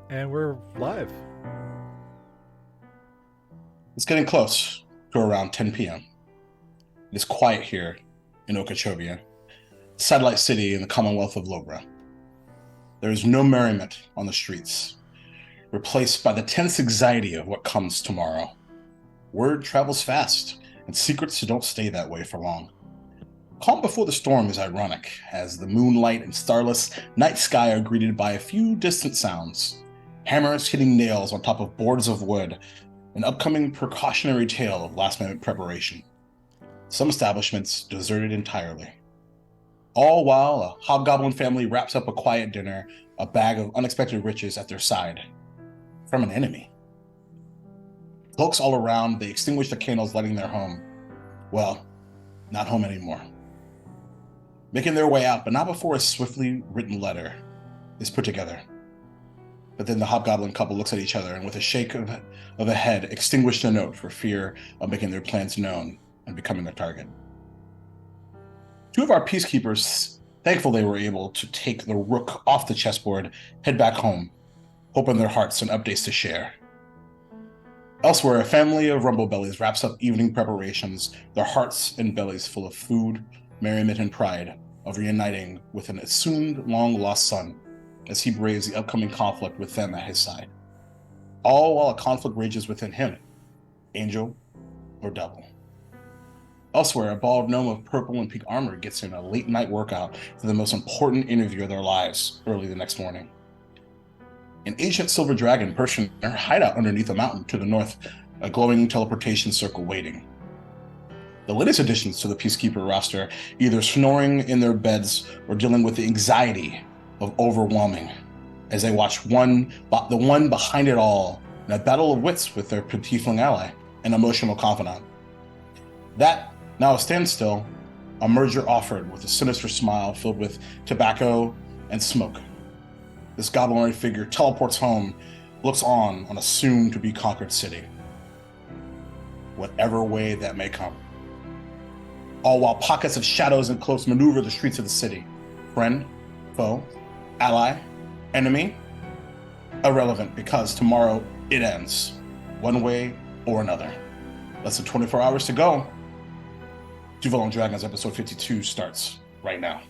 And we're live. It's getting close to around 10 p.m. It is quiet here in Okeechobee, satellite city in the Commonwealth of Lobra. There is no merriment on the streets, replaced by the tense anxiety of what comes tomorrow. Word travels fast, and secrets don't stay that way for long. Calm before the storm is ironic, as the moonlight and starless night sky are greeted by a few distant sounds. Hammers hitting nails on top of boards of wood, an upcoming precautionary tale of last-minute preparation. Some establishments deserted entirely. All while a hobgoblin family wraps up a quiet dinner, a bag of unexpected riches at their side. From an enemy. Folks all around, they extinguish the candles lighting their home. Well, not home anymore. Making their way out, but not before a swiftly written letter is put together. But then the hobgoblin couple looks at each other and with a shake of a head extinguish the note for fear of making their plans known and becoming a target. Two of our peacekeepers, thankful they were able to take the rook off the chessboard, head back home, hope in their hearts and updates to share. Elsewhere, a family of rumblebellies wraps up evening preparations, their hearts and bellies full of food, merriment, and pride of reuniting with an assumed long-lost son as he braves the upcoming conflict with them at his side. All while a conflict rages within him, angel or devil. Elsewhere, a bald gnome of purple and pink armor gets in a late-night workout for the most important interview of their lives early the next morning. An ancient silver dragon perched in her hideout underneath a mountain to the north, a glowing teleportation circle waiting. The latest additions to the Peacekeeper roster either snoring in their beds or dealing with the anxiety of overwhelming as they watch the one behind it all in a battle of wits with their tiefling ally, an emotional confidant. That, now a standstill, a merger offered with a sinister smile filled with tobacco and smoke. This goblinoid figure teleports home, looks on a soon-to-be conquered city. Whatever way that may come. All while pockets of shadows and cloaks maneuver the streets of the city. Friend, foe, ally, enemy, irrelevant because tomorrow it ends, one way or another. Less than 24 hours to go. Duval Dragons episode 52 starts right now.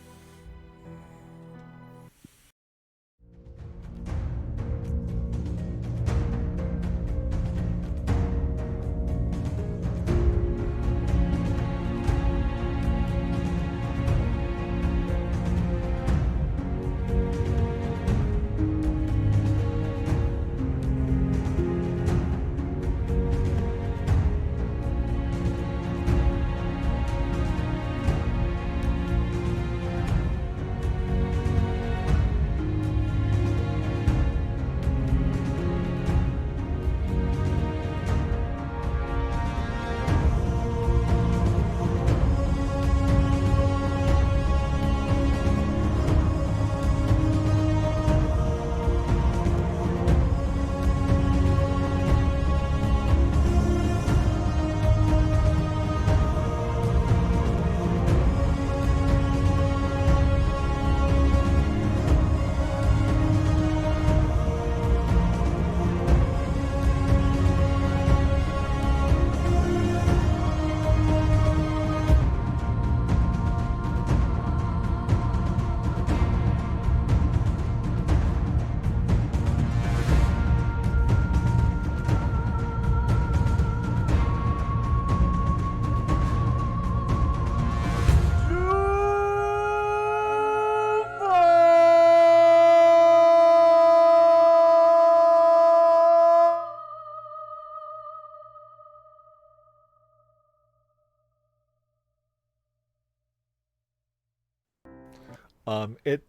It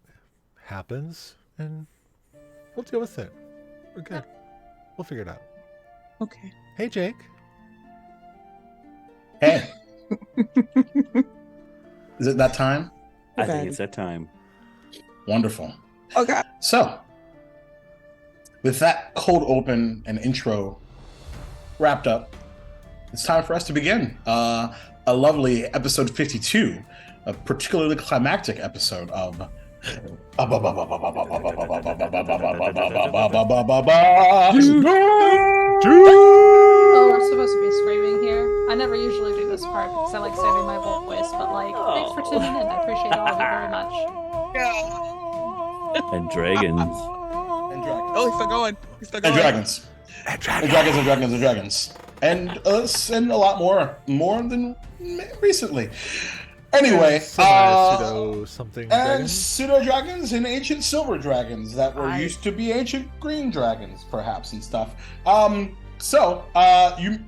happens, and we'll deal with it. We're good. We'll figure it out. Okay. Hey, Jake. Hey. Is it that time? I Okay. think it's that time. Wonderful. Okay. So, with that cold open and intro wrapped up, it's time for us to begin a lovely episode 52, a particularly climactic episode of Oh, we're supposed to be screaming here. I never usually do this part because I like saving my voice, but like, thanks for tuning in. I appreciate all of you very much. And dragons. And dragons. Oh, he's still going. He's still And going. dragons. And dragons and dragons and dragons. And us and a lot more than recently. Anyway, pseudo something and dragons. pseudo dragons and ancient silver dragons that were I- used to be ancient green dragons, perhaps, and stuff. So,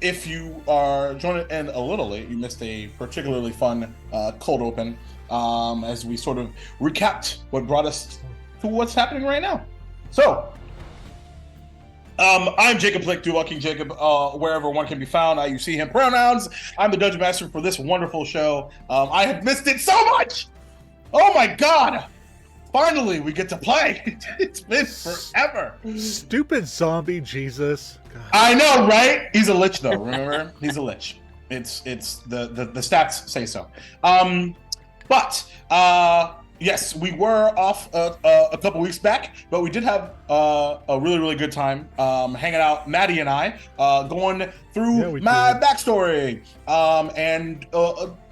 if you are joining in a little late, you missed a particularly fun cold open as we sort of recapped what brought us to what's happening right now. So, I'm Jacob Plick, Duval King Jacob, wherever one can be found. You see him pronouns. I'm the Dungeon Master for this wonderful show. I have missed it so much. Oh my God. Finally, we get to play. It's been forever. Stupid zombie Jesus. God. I know, right? He's a lich, though. Remember, he's a lich. It's the stats say so. Yes, we were off a couple weeks back, but we did have a really good time hanging out. Maddie and I going through my backstory, and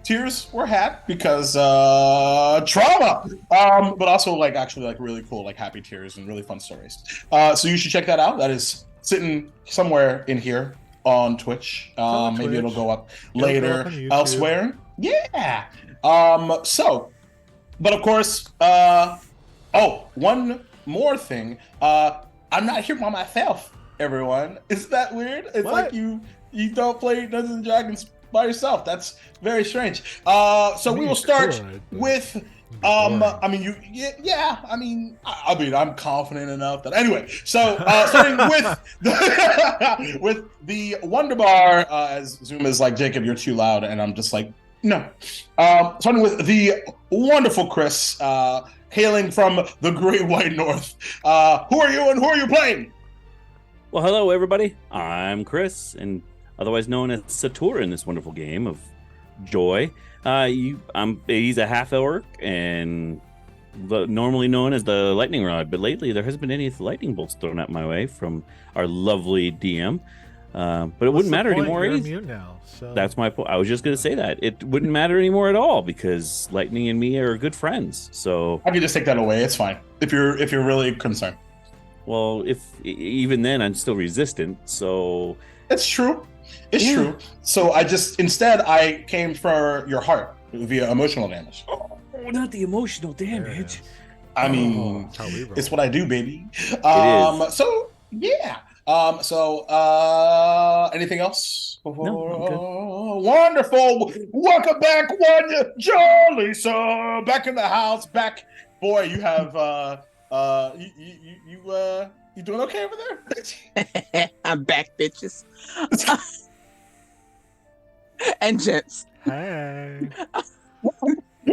tears were had because trauma, but also actually really cool happy tears and really fun stories. So you should check that out. That is sitting somewhere in here on Twitch. Maybe it'll go up later elsewhere. Yeah. But of course, one more thing. I'm not here by myself, everyone. Isn't that weird? It's like you don't play Dungeons and Dragons by yourself. That's very strange. So we will start with I'm confident enough that anyway. So starting with the Wonder Bar, as Zoom is like, Jacob, you're too loud, and I'm just like, no. Starting with the wonderful Chris, hailing from the Great White North. Who are you and who are you playing? Well, hello, everybody. I'm Chris, and otherwise known as Sator in this wonderful game of joy. He's a half-orc and normally known as the Lightning Rod, but lately there hasn't been any lightning bolts thrown at my way from our lovely DM. But it wouldn't matter anymore. You're immune now, so. That's my point. I was just going to say that. It wouldn't matter anymore at all because Lightning and me are good friends. So I can just take that away. It's fine. If you're really concerned. Well, even then I'm still resistant. So it's true. It's true. So instead I came for your heart via emotional damage. Oh, not the emotional damage. I mean, it's what I do, baby. It is. So yeah. Anything else? No, wonderful. Welcome back, one jolly sir. Back in the house. Back, boy. You have you doing okay over there? I'm back, bitches. And gents. Hey.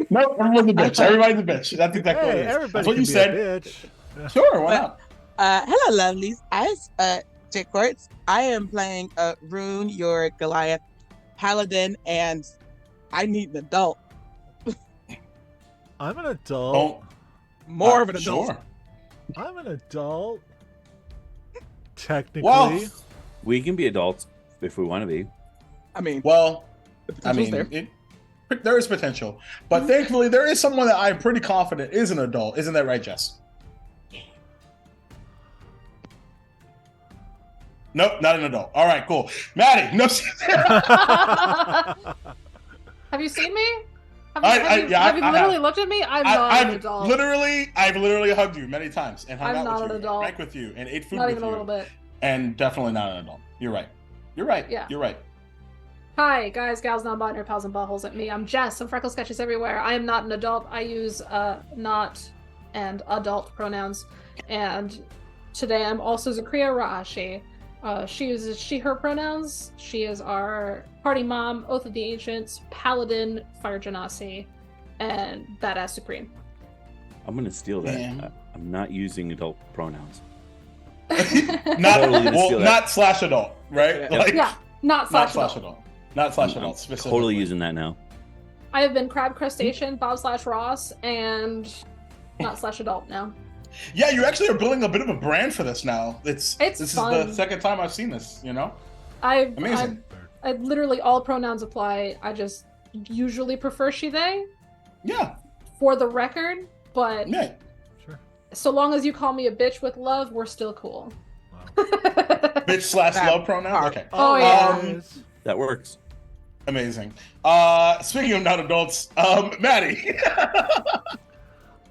No, everyone's a bitch. Everybody's a bitch. That's exactly what it is. That's what you said. Bitch. Sure, why not? Hello, lovelies. As Jake Quartz, I am playing Rune, your Goliath paladin, and I need an adult. I'm an adult. More of an adult. Sure. I'm an adult. Technically. Well, we can be adults if we want to be. I mean, the potential's there. There is potential, but thankfully there is someone that I'm pretty confident is an adult. Isn't that right, Jess? Nope, not an adult. All right, cool. Maddie, no. Have you seen me? Have you I literally have. looked at me? I'm not an adult. I've literally hugged you many times and hung I'm out not with an you, adult. drank with you, and ate food Not with even a you. little bit. And definitely not an adult. You're right. You're right. Yeah. You're right. Hi, guys, gals, non-binary pals, and buttholes at me. I'm Jess. I'm freckle sketches everywhere. I am not an adult. I use not and adult pronouns. And today I'm also Zakria Raashi. She uses she/her pronouns. She is our party mom, Oath of the Ancients, Paladin, Fire Genasi, and Badass Supreme. I'm going to steal that. Man. I'm not using adult pronouns. Not slash adult, right? Yeah, not slash adult. adult. Not slash I'm adult. Specifically. totally using that now. I have been Crab Crustacean, Bob / Ross, and not slash adult now. Yeah, you actually are building a bit of a brand for this now. This fun. is the second time I've seen this. Amazing. I literally all pronouns apply. I just usually prefer she they. Yeah. For the record, but Yeah. Sure. so long as you call me a bitch with love, we're still cool. Wow. Bitch/love pronoun. Okay. Oh, yeah. That works. Amazing. Speaking of not adults, Maddie.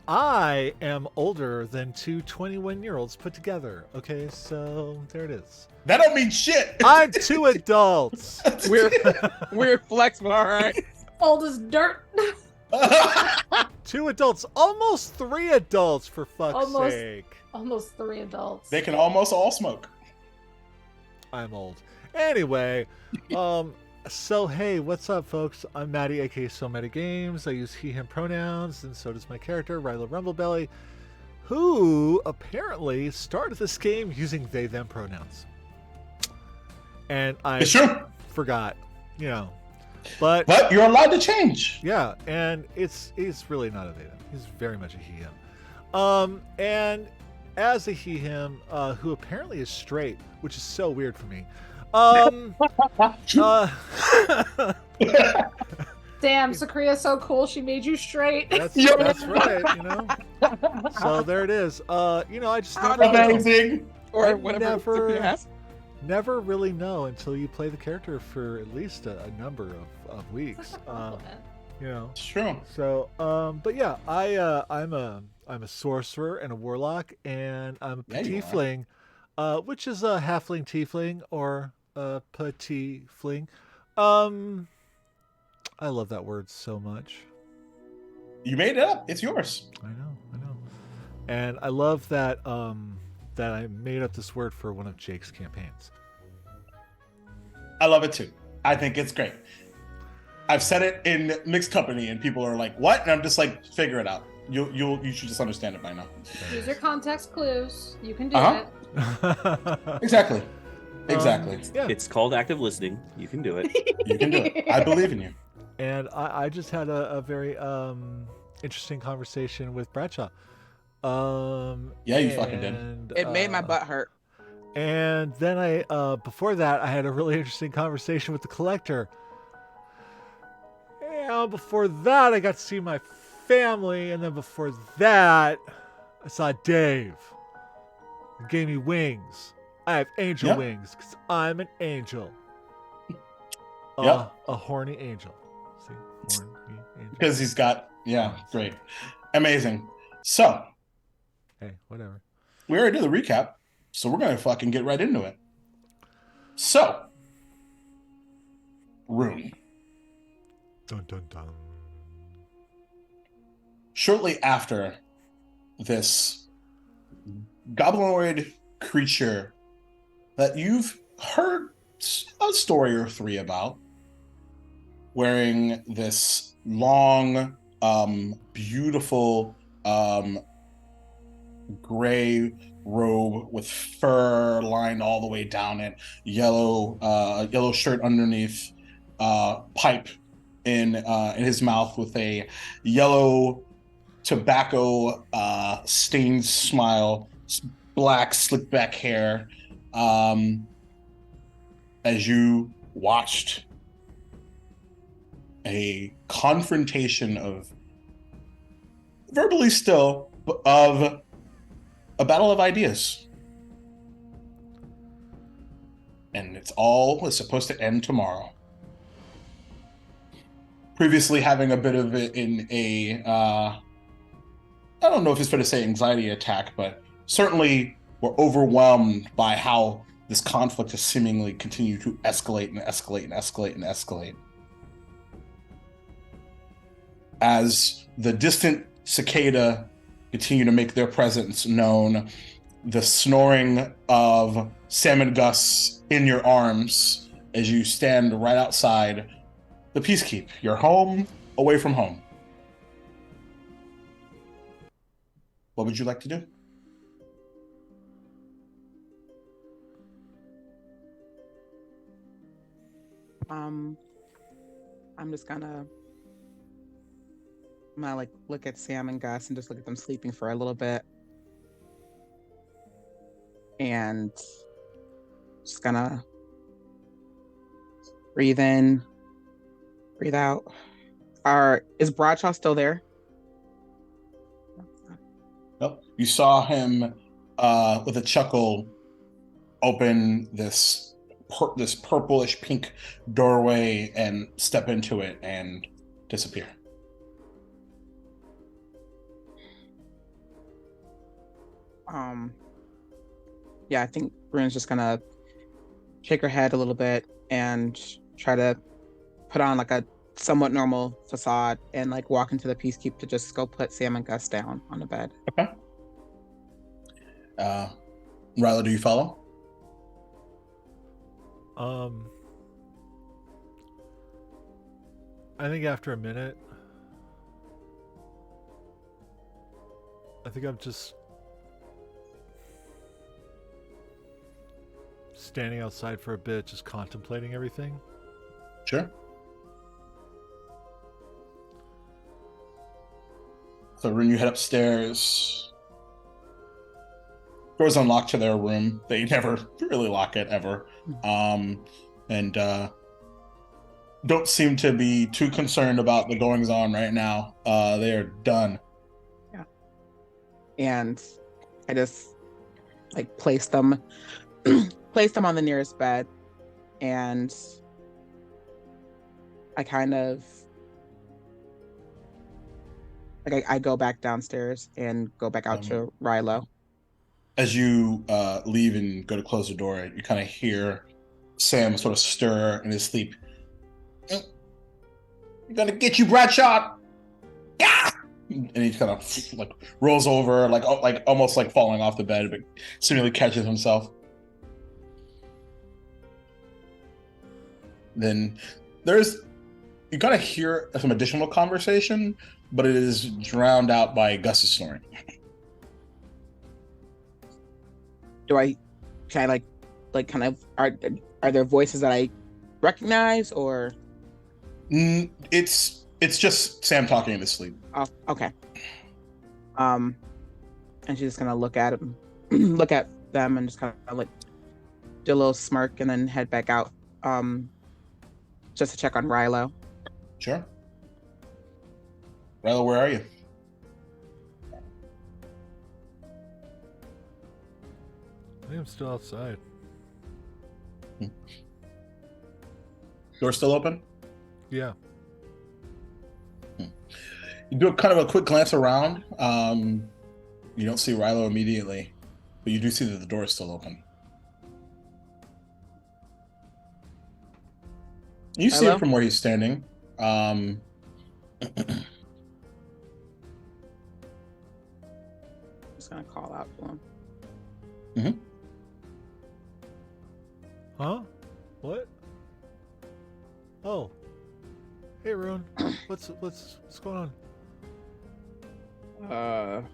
I am older than two 21-year-olds put together. Okay, so there it is. That don't mean shit. I'm two adults. We're flexible, all right. Old as dirt. Two adults, almost three adults, for fuck's sake. Almost three adults. They can almost all smoke. I'm old. Anyway, so hey, what's up, folks? I'm Maddie, aka So Meta Games. I use he/him pronouns, and so does my character, Rylo Rumblebelly, who apparently started this game using they/them pronouns. And I It's true. forgot, But you're allowed to change. yeah, and he's really not a they/them. He's very much a he/him. And as a he/him, who apparently is straight, which is so weird for me. Damn, Sakria's so cool. She made you straight. That's right, So there it is. I just Amazing. Or whatever. never really know until you play the character for at least a number of weeks. It's true. So, but yeah, I'm a sorcerer and a warlock, and I'm a tiefling, which is a halfling tiefling or a petite-fling. I love that word so much. You made it up. It's yours. I know. And I love that that I made up this word for one of Jake's campaigns. I love it too. I think it's great. I've said it in mixed company, and people are like, "What?" And I'm just like, "Figure it out. You should just understand it by now." Use your context clues. You can do it. Exactly. Yeah. It's called active listening. You can do it. You can do it. I believe in you. And I just had a very interesting conversation with Bradshaw. Yeah, you fucking did. It made my butt hurt. And then before that, I had a really interesting conversation with the collector. And before that, I got to see my family. And then before that, I saw Dave. He gave me wings. I have angel wings because I'm an angel. A horny angel. See? Horny angel. Because he's got, great. Amazing. So, hey, whatever. We already did the recap, so we're going to fucking get right into it. So, Rune. Dun, dun, dun. Shortly after this goblinoid creature that you've heard a story or three about, wearing this long, beautiful, gray robe with fur lined all the way down it, yellow shirt underneath, pipe in his mouth with a yellow tobacco stained smile, black slick back hair, as you watched a confrontation of verbally still of a battle of ideas, and it's supposed to end tomorrow. Previously having a bit of it in a I don't know if it's fair to say anxiety attack, but certainly we're overwhelmed by how this conflict has seemingly continued to escalate and escalate and escalate and escalate. As the distant cicada continue to make their presence known, the snoring of Salmon Gus in your arms as you stand right outside the Peacekeep, your home away from home. What would you like to do? I'm just gonna I'm gonna like look at Sam and Gus and just look at them sleeping for a little bit. And just gonna breathe in, breathe out. Is Bradshaw still there? Nope. You saw him with a chuckle open this purplish pink doorway and step into it and disappear. Yeah, I think Rune's just gonna shake her head a little bit and try to put on like a somewhat normal facade and like walk into the peacekeep to just go put Sam and Gus down on the bed. Okay. Ryla, do you follow? I think after a minute, I think I'm just standing outside for a bit, just contemplating everything. Sure. So Rune, you head upstairs. Doors unlocked to their room. They never really lock it ever. And don't seem to be too concerned about the goings on right now. They are done. Yeah. And I just like place them on the nearest bed, and I kind of like I go back downstairs and go back out to Rilo. As you leave and go to close the door, you kind of hear Sam sort of stir in his sleep. "I'm gonna get you, Bradshaw!" Yeah! And he kind of like rolls over, like almost like falling off the bed, but seemingly catches himself. Then you kind of hear some additional conversation, but it is drowned out by Gus's snoring. Can I like kind of are there voices that I recognize, or It's just Sam talking in his sleep. oh, okay. And she's just gonna look at him, look at them, and just kind of like do a little smirk, and then head back out, just to check on Rilo. Sure. Ryla, where are you? I think I'm still outside. Door still open? Yeah. You do kind of a quick glance around. You don't see Rilo immediately, but you do see that the door is still open. You see Rilo? it from where he's standing. Just gonna call out to him. Mm-hmm. Huh? What? Oh. Hey, Rune. What's going on?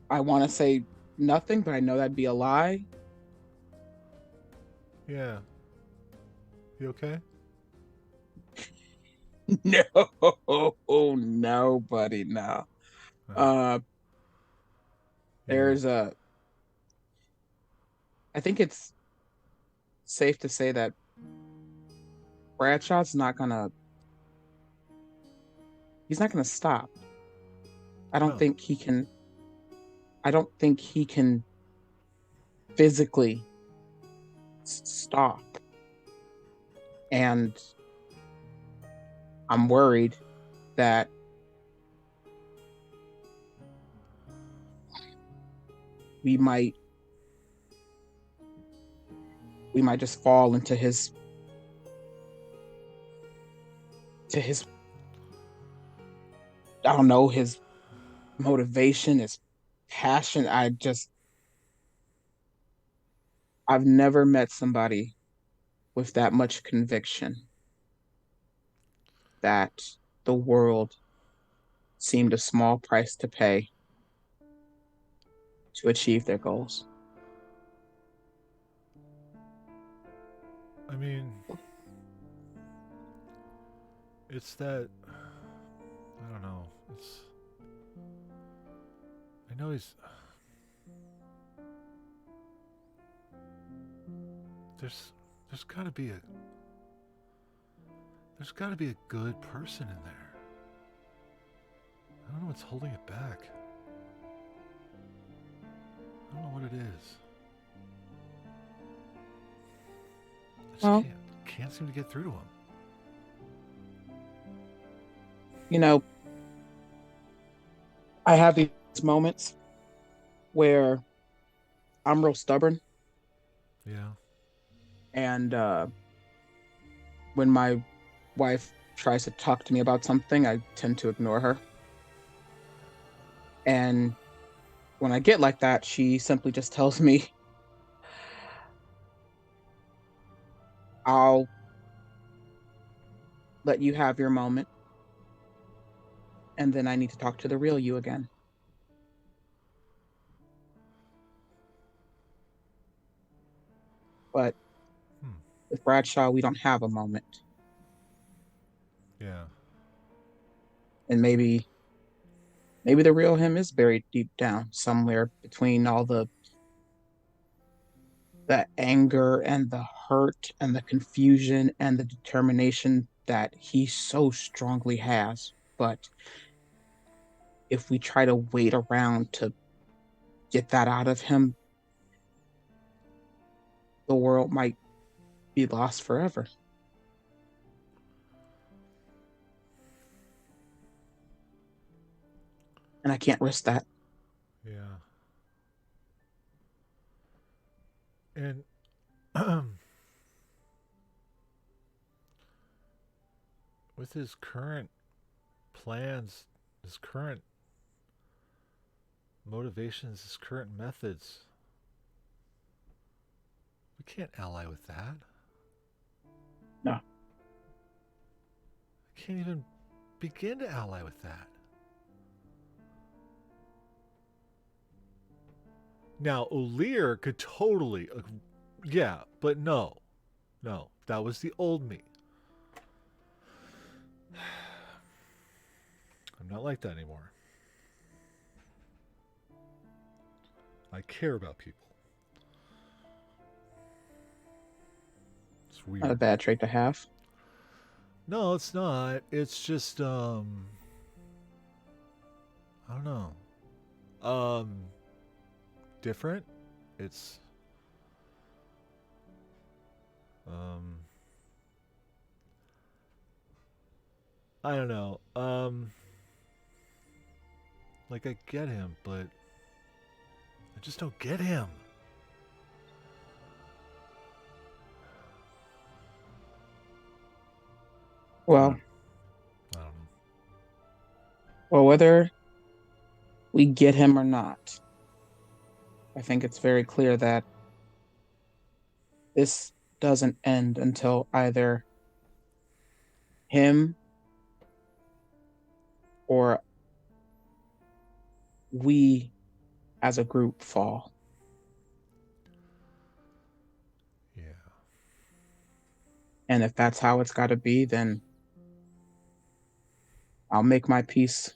I want to say nothing, but I know that'd be a lie. Yeah. You okay? No, no, buddy, no. There's I think it's safe to say that Bradshaw's he's not gonna stop. I don't No. think he can physically stop. And I'm worried that we might just fall into his I don't know, his motivation, his passion. I've never met somebody with that much conviction that the world seemed a small price to pay to achieve their goals. I mean, It's that I don't know. It's I know he's there's there's got to be a there's got to be a good person in there. I don't know what's holding it back. I don't know what it is. I just Well, can't seem to get through to him. you know, I have these moments where I'm real stubborn, Yeah. and when my wife tries to talk to me about something, I tend to ignore her. And when I get like that, she simply just tells me, I'll let you have your moment, and then I need to talk to the real you again. But Hmm. with Bradshaw, we don't have a moment. Yeah. And maybe the real him is buried deep down somewhere between all the anger and the hurt and the confusion and the determination that he so strongly has. But if we try to wait around to get that out of him, the world might be lost forever. And I can't risk that. Yeah. And with his current plans, his current motivations, his current methods, we can't ally with that. No. I can't even begin to ally with that. Now, O'Lear could totally, yeah, but no, that was the old me. I'm not like that anymore. I care about people. It's Not a weird. bad trait to have. No, it's not. It's just I don't know. Different. It's um I don't know. Like I get him, but I just don't get him. Well, I don't know. well, whether we get him or not, I think it's very clear that this doesn't end until either him or we as a group fall. Yeah. And if that's how it's got to be, then I'll make my peace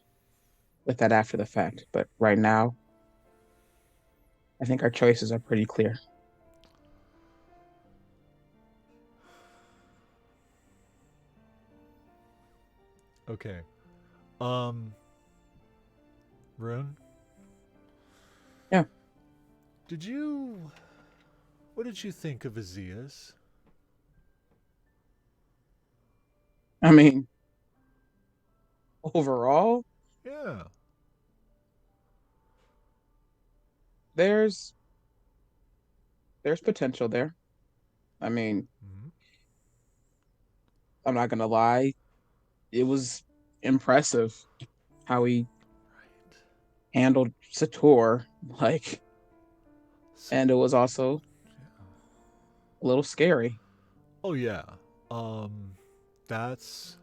with that after the fact. But right now, I think our choices are pretty clear. Okay. Rune, Yeah. did you what did you think of Aziz? I mean, overall, Yeah. there's potential there. I mean, Mm-hmm. I'm not gonna lie, it was impressive how he Right. handled Sator, like, So, and it was also yeah. a little scary. Oh yeah. Um that's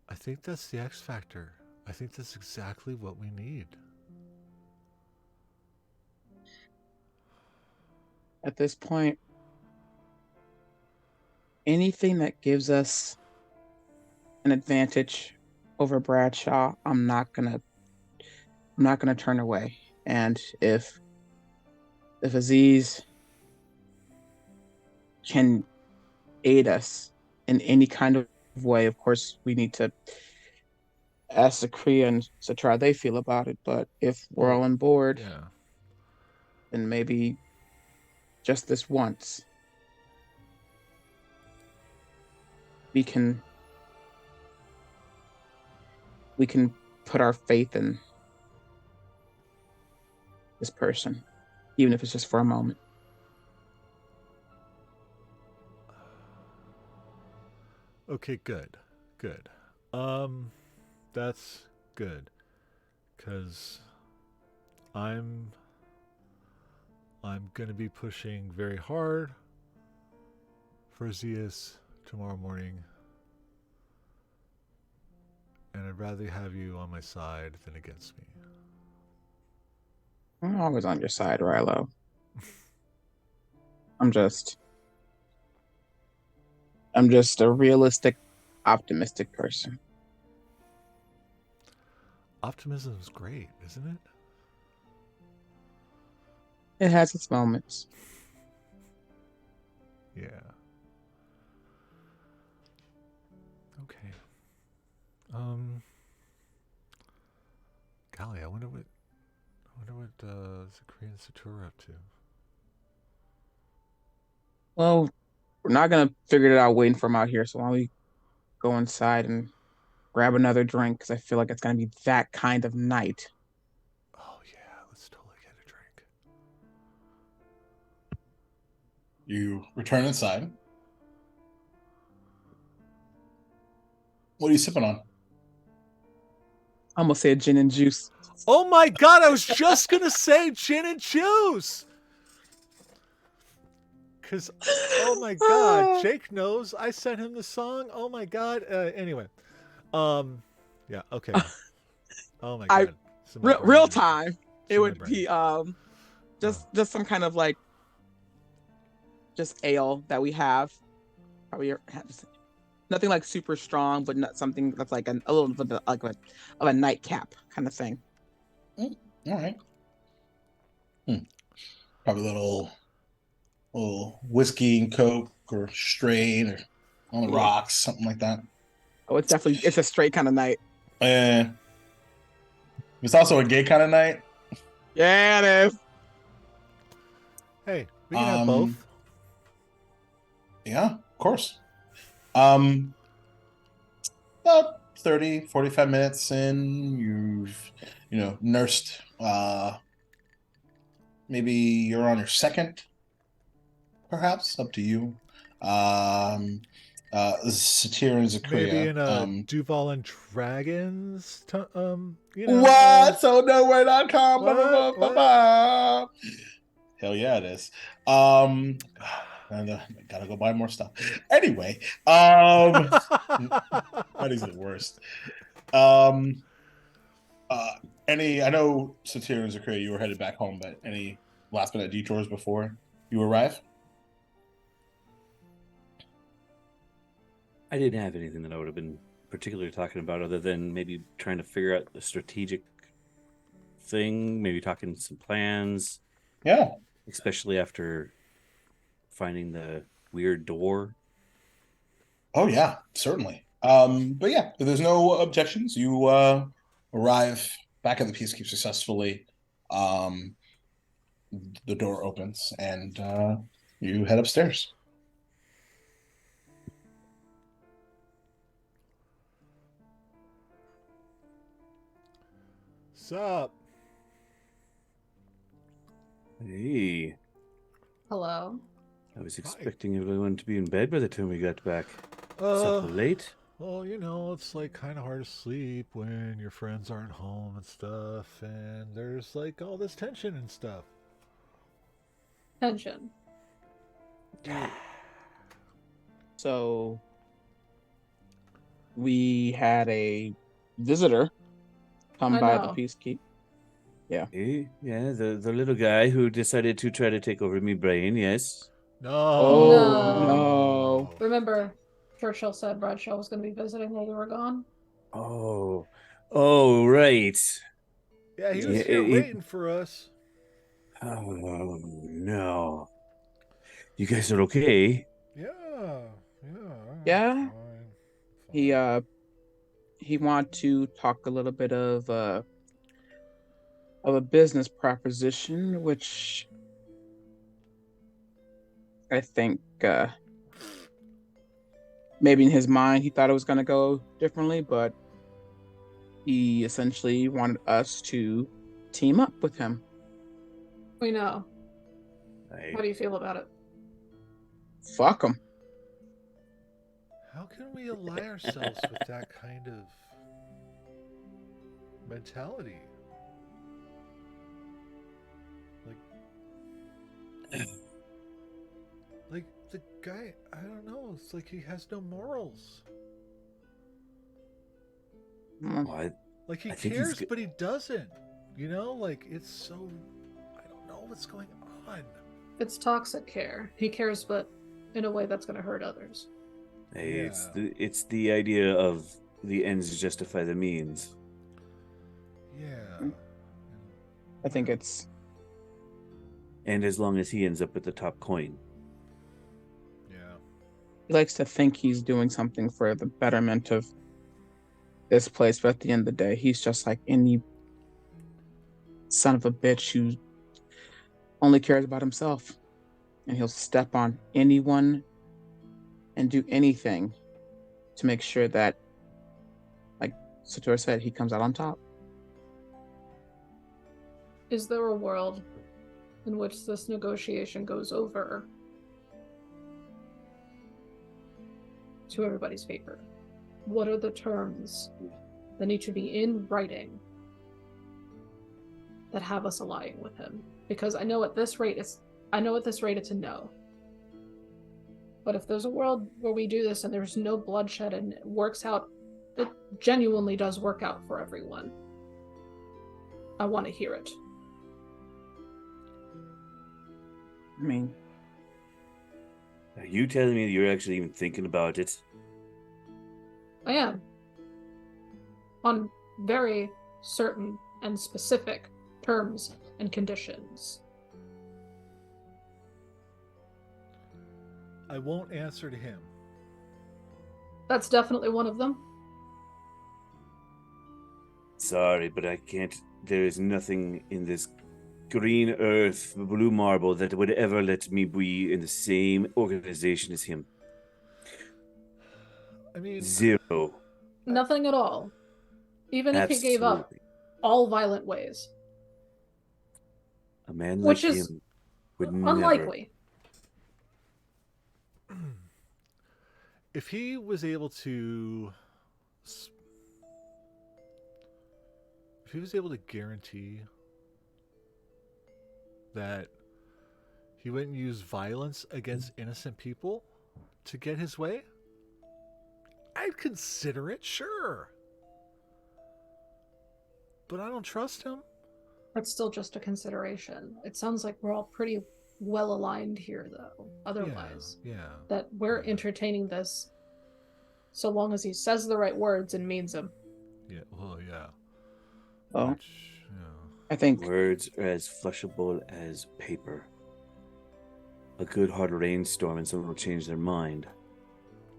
I think that's the X factor. I think that's exactly what we need. At this point, anything that gives us an advantage over Bradshaw, I'm not gonna turn away. And if Aziz can aid us in any kind of way, of course we need to ask Zakria and Satra how they feel about it. But if we're all on board, Yeah. then maybe just this once we can put our faith in this person, even if it's just for a moment. Okay, good. Good. That's good. 'Cause I'm going to be pushing very hard for Zeus tomorrow morning. And I'd rather have you on my side than against me. I'm always on your side, Rilo. I'm just a realistic, optimistic person. Optimism is great, isn't it? It has its moments. Yeah. Okay. Golly, I wonder what Zakria and Satura are up to. Well, we're not gonna figure it out waiting for him out here, so why don't we go inside and grab another drink, because I feel like it's gonna be that kind of night. Oh yeah, let's totally get a drink. You return inside. What are you sipping on? I almost said gin and juice. Oh my god, I was just gonna say gin and juice! Cause, oh my god, Jake knows I sent him the song. Oh my god. Anyway, yeah, okay. Oh my god. It's in my brain. Real time. It's It in my would brain. be just some kind of like just ale that we have. Probably nothing like super strong, but not something that's like a little bit of a nightcap kind of thing. All right. Probably a little whiskey and coke or strain or on the Yeah. rocks, something like that. Oh, it's a straight kind of night. It's also a gay kind of night. Yeah, it is. Hey, we can have both. Yeah, of course. About 30, 45 minutes in, you've nursed maybe you're on your second, perhaps, up to you. Satir and Zakria. Maybe in a Duval and Dragons. What? So nowhere.com. What? Hell yeah, it is. Gotta go buy more stuff. Anyway, that is the worst. I know Satir and Zakria, you were headed back home, but any last minute detours before you arrive? I didn't have anything that I would have been particularly talking about other than maybe trying to figure out the strategic thing, maybe talking some plans. Yeah. Especially after finding the weird door. Oh yeah, certainly. But yeah, if there's no objections, you arrive back at the Peacekeep successfully. The door opens and you head upstairs. Sup? Hey. Hello. I was expecting everyone to be in bed by the time we got back. So late? Well, it's like kind of hard to sleep when your friends aren't home and stuff, and there's like all this tension and stuff. Tension. So we had a visitor come by the Peacekeep. Yeah. Hey, yeah, the little guy who decided to try to take over me brain, yes. No. Oh, no. Remember, Churchill said Bradshaw was going to be visiting while we were gone. Oh, oh, right. Yeah, he was Yeah, here waiting for us. oh no, you guys are okay? Yeah, Yeah. fine. He he wanted to talk a little bit of a business proposition, which I think maybe in his mind he thought it was going to go differently, but he essentially wanted us to team up with him. We know. I, How do you feel about it? Fuck him. How can we ally ourselves with that kind of mentality? Like the guy, I don't know. It's like he has no morals. well, Like he I think cares, but he doesn't. You know, like it's so. I don't know what's going on. It's toxic care. He cares, but in a way that's going to hurt others. Hey, Yeah. it's the idea of the ends justify the means. Yeah. I think it's And as long as he ends up with the top coin. Yeah. he likes to think he's doing something for the betterment of this place, but at the end of the day, he's just like any son of a bitch who only cares about himself, and he'll step on anyone and do anything to make sure that, like Sator said, he comes out on top. Is there a world in which this negotiation goes over to everybody's favor? What are the terms that need to be in writing that have us allying with him? Because I know at this rate it's a no. But if there's a world where we do this and there's no bloodshed and it works out, it genuinely does work out for everyone, I want to hear it. I mean, Are you telling me that you're actually even thinking about it? I am. On very certain and specific terms and conditions. I won't answer to him. That's definitely one of them. Sorry, but I can't. There is nothing in this green earth, blue marble that would ever let me be in the same organization as him. I mean, Zero. Nothing at all. Even if he gave up Absolutely. all violent ways. A man like Which is him would never. unlikely. if he was able to, if he was able to guarantee that he wouldn't use violence against innocent people to get his way, I'd consider it, sure. But I don't trust him. That's still just a consideration. It sounds like we're all pretty well aligned here, though. Otherwise, Yeah. that we're entertaining this so long as he says the right words and means them. Yeah. Well, yeah. well, Which, yeah. I think Words are as flushable as paper. A good hard rainstorm and someone will change their mind.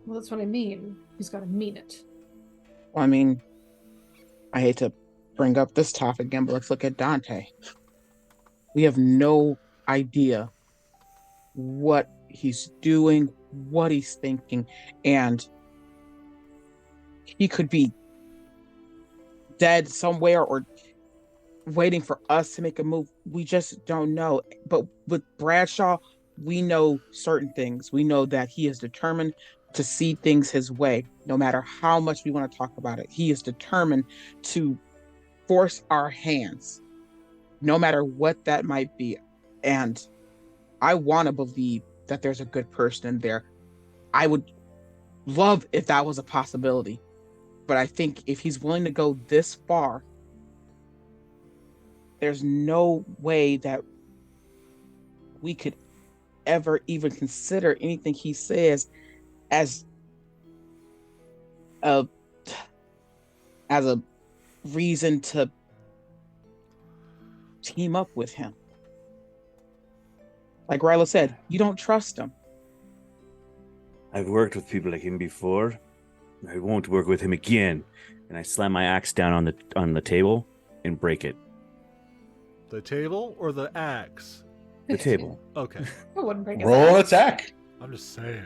Well, that's what I mean. He's got to mean it. I mean, I hate to bring up this topic again, but let's look at Dante. We have no idea what he's doing, what he's thinking, and he could be dead somewhere or waiting for us to make a move. We just don't know. But with Bradshaw, we know certain things. We know that he is determined to see things his way, no matter how much we want to talk about it. He is determined to force our hands, no matter what that might be. And I want to believe that there's a good person in there. I would love if that was a possibility. But I think if he's willing to go this far, there's no way that we could ever even consider anything he says as uh, as a reason to team up with him. Like Ryla said, you don't trust him. I've worked with people like him before. I won't work with him again. And I slam my axe down on the table and break it. The table or the axe? The table. Okay. I wouldn't break his Roll an axe. attack. I'm just saying.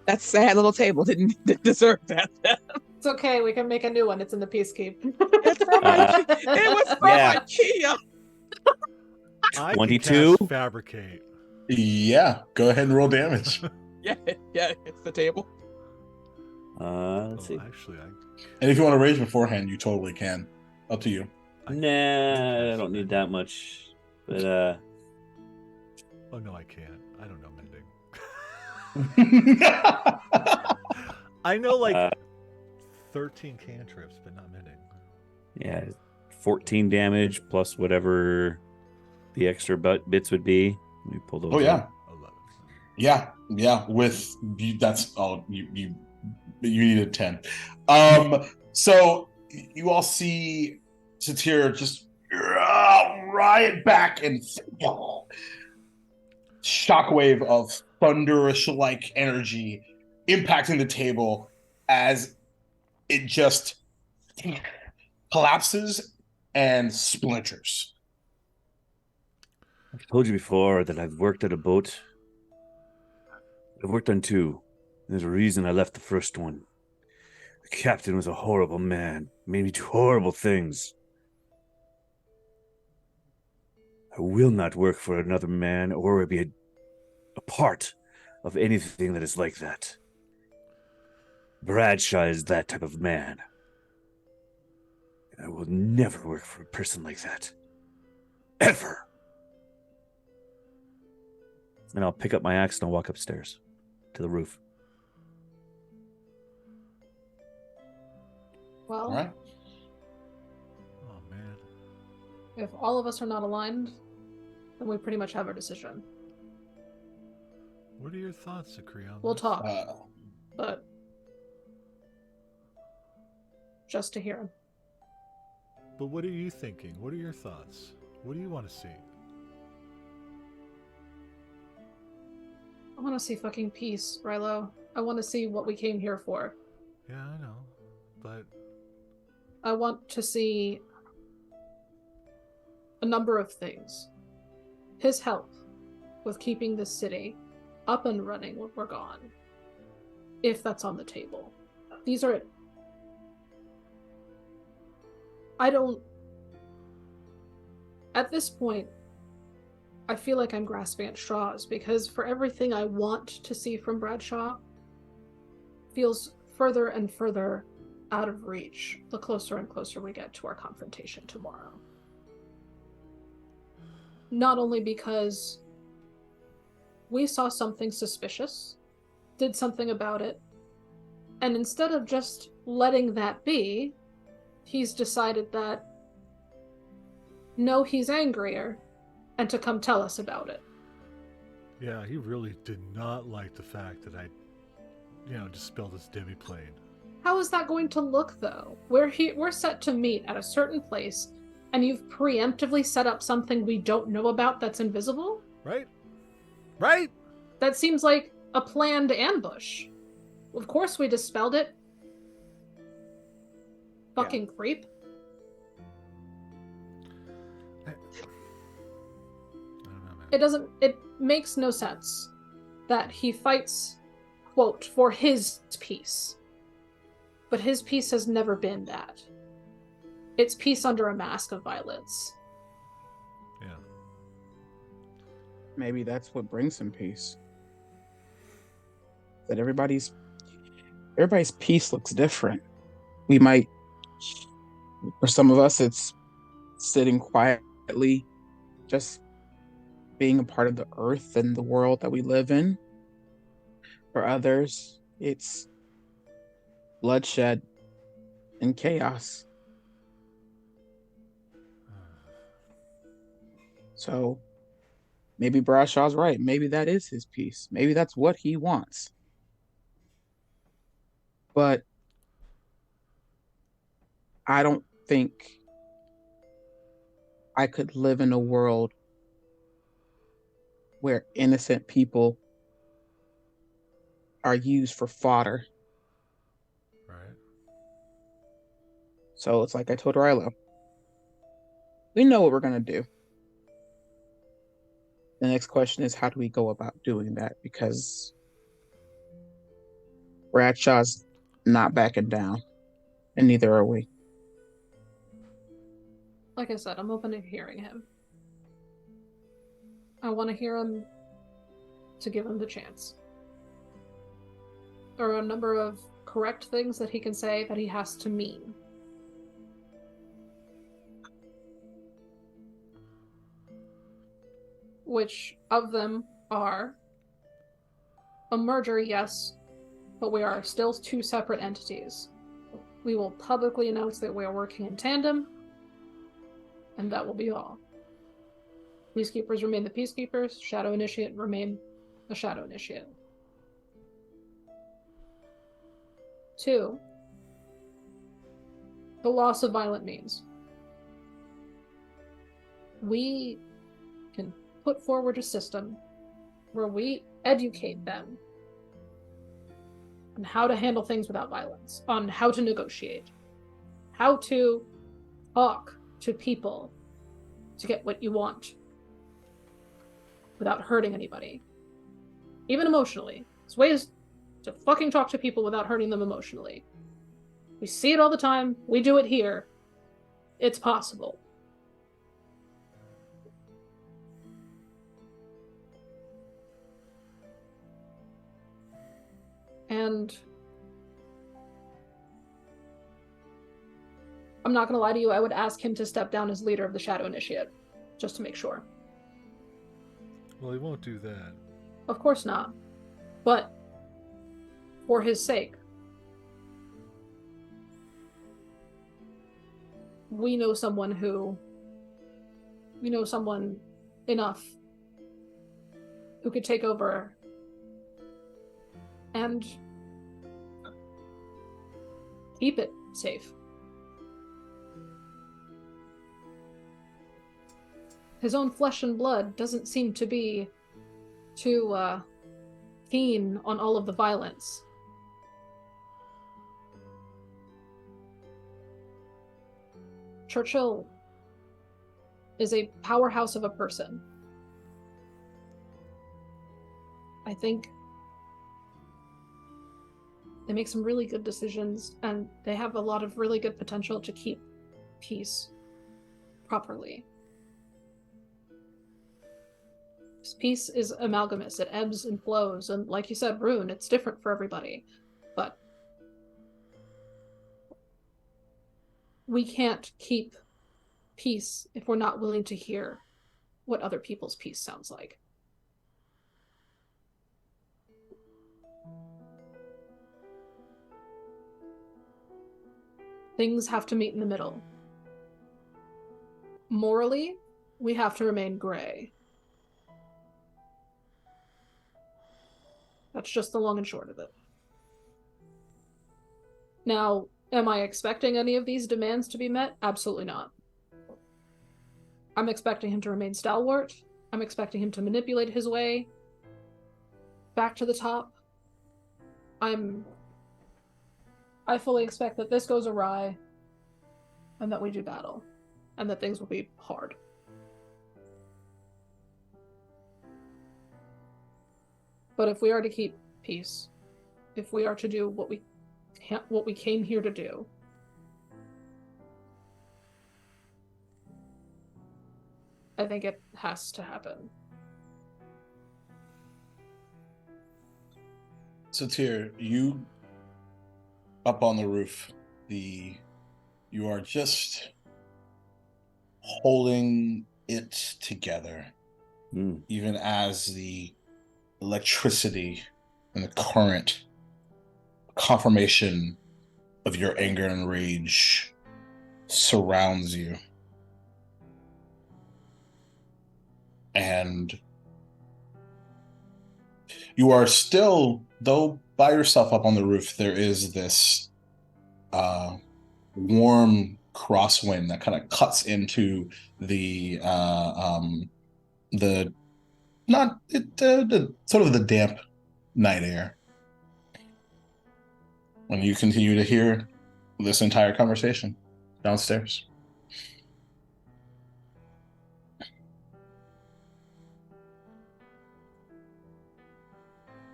That sad little table didn't deserve that. It's okay. We can make a new one. It's in the peacekeep. It's from my, it was from Yeah. IKEA. I can 22? cast fabricate. Yeah, go ahead and roll damage. Yeah, it's the table. Let's see. Actually, And if you want to rage beforehand, you totally can. Up to you. Nah, I don't need that much. But oh no, I can't. I don't know mending. I know like 13 cantrips, but not mending. yeah, 14 damage plus whatever the extra bits would be. Let me pull those. Oh yeah, up. 11. yeah. With you, that's all you needed 10. So you all see Satir just riot back and shockwave of thunderous like energy impacting the table as it just collapses and splinters. I've told you before that I've worked at a boat. I've worked on 2. There's a reason I left the first one. The captain was a horrible man, made me do horrible things. I will not work for another man or be a part of anything that is like that. Bradshaw is that type of man. And I will never work for a person like that. Ever. And I'll pick up my axe and I'll walk upstairs to the roof. Well, All right. Oh man. if all of us are not aligned, then we pretty much have our decision. What are your thoughts, Sakri, on We'll this? talk, but just to hear him. But what are you thinking? What are your thoughts? What do you want to see? I want to see fucking peace, Rilo. I want to see what we came here for. Yeah, I know. But I want to see a number of things. His help with keeping this city up and running when we're gone. If that's on the table. These are... I don't... At this point, I feel like I'm grasping at straws because for everything I want to see from Bradshaw feels further and further out of reach the closer and closer we get to our confrontation tomorrow. Not only because we saw something suspicious, did something about it, and instead of just letting that be, he's decided that no, he's angrier, and to come tell us about it. yeah, he really did not like the fact that I, dispelled his demiplane. How is that going to look, though? We're set to meet at a certain place, and you've preemptively set up something we don't know about that's invisible? Right? Right? That seems like a planned ambush. Of course we dispelled it. Fucking creep. I don't know, man. It makes no sense that he fights, quote, for his peace. But his peace has never been that. It's peace under a mask of violence. Yeah. Maybe that's what brings him peace. That everybody's peace looks different. We might, for some of us, it's sitting quietly, just being a part of the earth and the world that we live in. For others, it's bloodshed and chaos. So maybe Brashaw's right. Maybe that is his peace. Maybe that's what he wants. But I don't think I could live in a world where innocent people are used for fodder. Right. So it's like I told Rilo, we know what we're going to do. The next question is, how do we go about doing that? Because Bradshaw's not backing down, and neither are we. Like I said, I'm open to hearing him. I want to hear him to give him the chance. There are a number of correct things that he can say that he has to mean. Which of them are a merger, yes, but we are still two separate entities. We will publicly announce that we are working in tandem, and that will be all. Peacekeepers remain the Peacekeepers, Shadow Initiate remain the Shadow Initiate. 2, the loss of violent means. We can put forward a system where we educate them on how to handle things without violence, on how to negotiate, how to talk to people to get what you want without hurting anybody. Even emotionally. There's ways to fucking talk to people without hurting them emotionally. We see it all the time. We do it here. It's possible. And I'm not going to lie to you, I would ask him to step down as leader of the Shadow Initiate, just to make sure. Well, he won't do that. Of course not. But for his sake, we know someone enough who could take over and keep it safe. His own flesh and blood doesn't seem to be too keen on all of the violence. Churchill is a powerhouse of a person. I think they make some really good decisions, and they have a lot of really good potential to keep peace properly. Peace is amalgamous. It ebbs and flows, and like you said, Rune, it's different for everybody. But we can't keep peace if we're not willing to hear what other people's peace sounds like. Things have to meet in the middle. Morally, we have to remain gray. That's just the long and short of it. Now, am I expecting any of these demands to be met? Absolutely not. I'm expecting him to remain stalwart. I'm expecting him to manipulate his way back to the top. I fully expect that this goes awry and that we do battle and that things will be hard. But if we are to keep peace, if we are to do what we came here to do, I think it has to happen. So Tyr, you up on the roof, you are just holding it together, even as the electricity and the current confirmation of your anger and rage surrounds you. And you are still, though by yourself up on the roof, there is this warm crosswind that kind of cuts into the the not it the sort of the damp night air. When you continue to hear this entire conversation downstairs.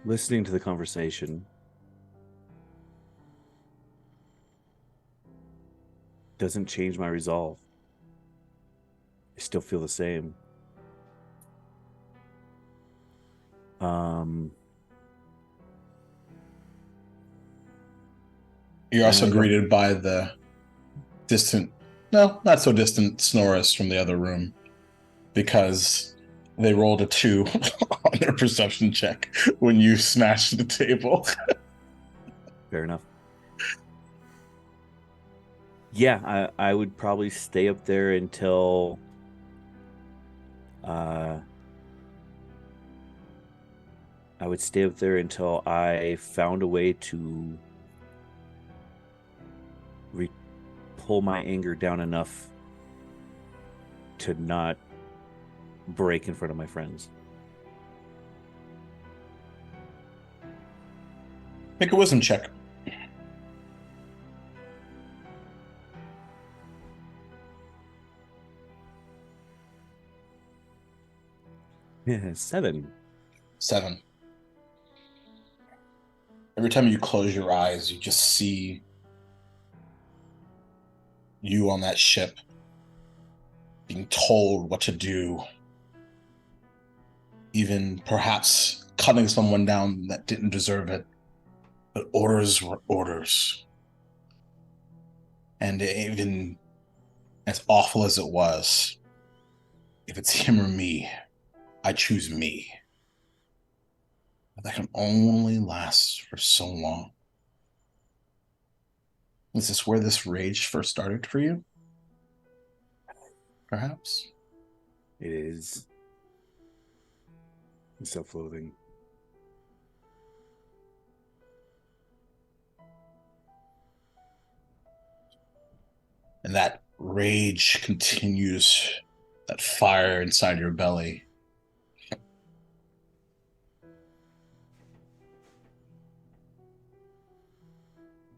Listening to the conversation doesn't change my resolve. I still feel the same. You're also greeted by the distant, no, not so distant snorers from the other room, because they rolled a 2 on their perception check when you smashed the table. Fair enough. Yeah, I would probably stay up there until I found a way to pull my anger down enough to not break in front of my friends. Make a wisdom check. Yeah, 7. 7. Every time you close your eyes, you just see you on that ship being told what to do, even perhaps cutting someone down that didn't deserve it. But orders were orders. And even as awful as it was, if it's him or me, I choose me. But that can only last for so long. Is this where this rage first started for you? Perhaps? It is. Self-loathing. And that rage continues, that fire inside your belly.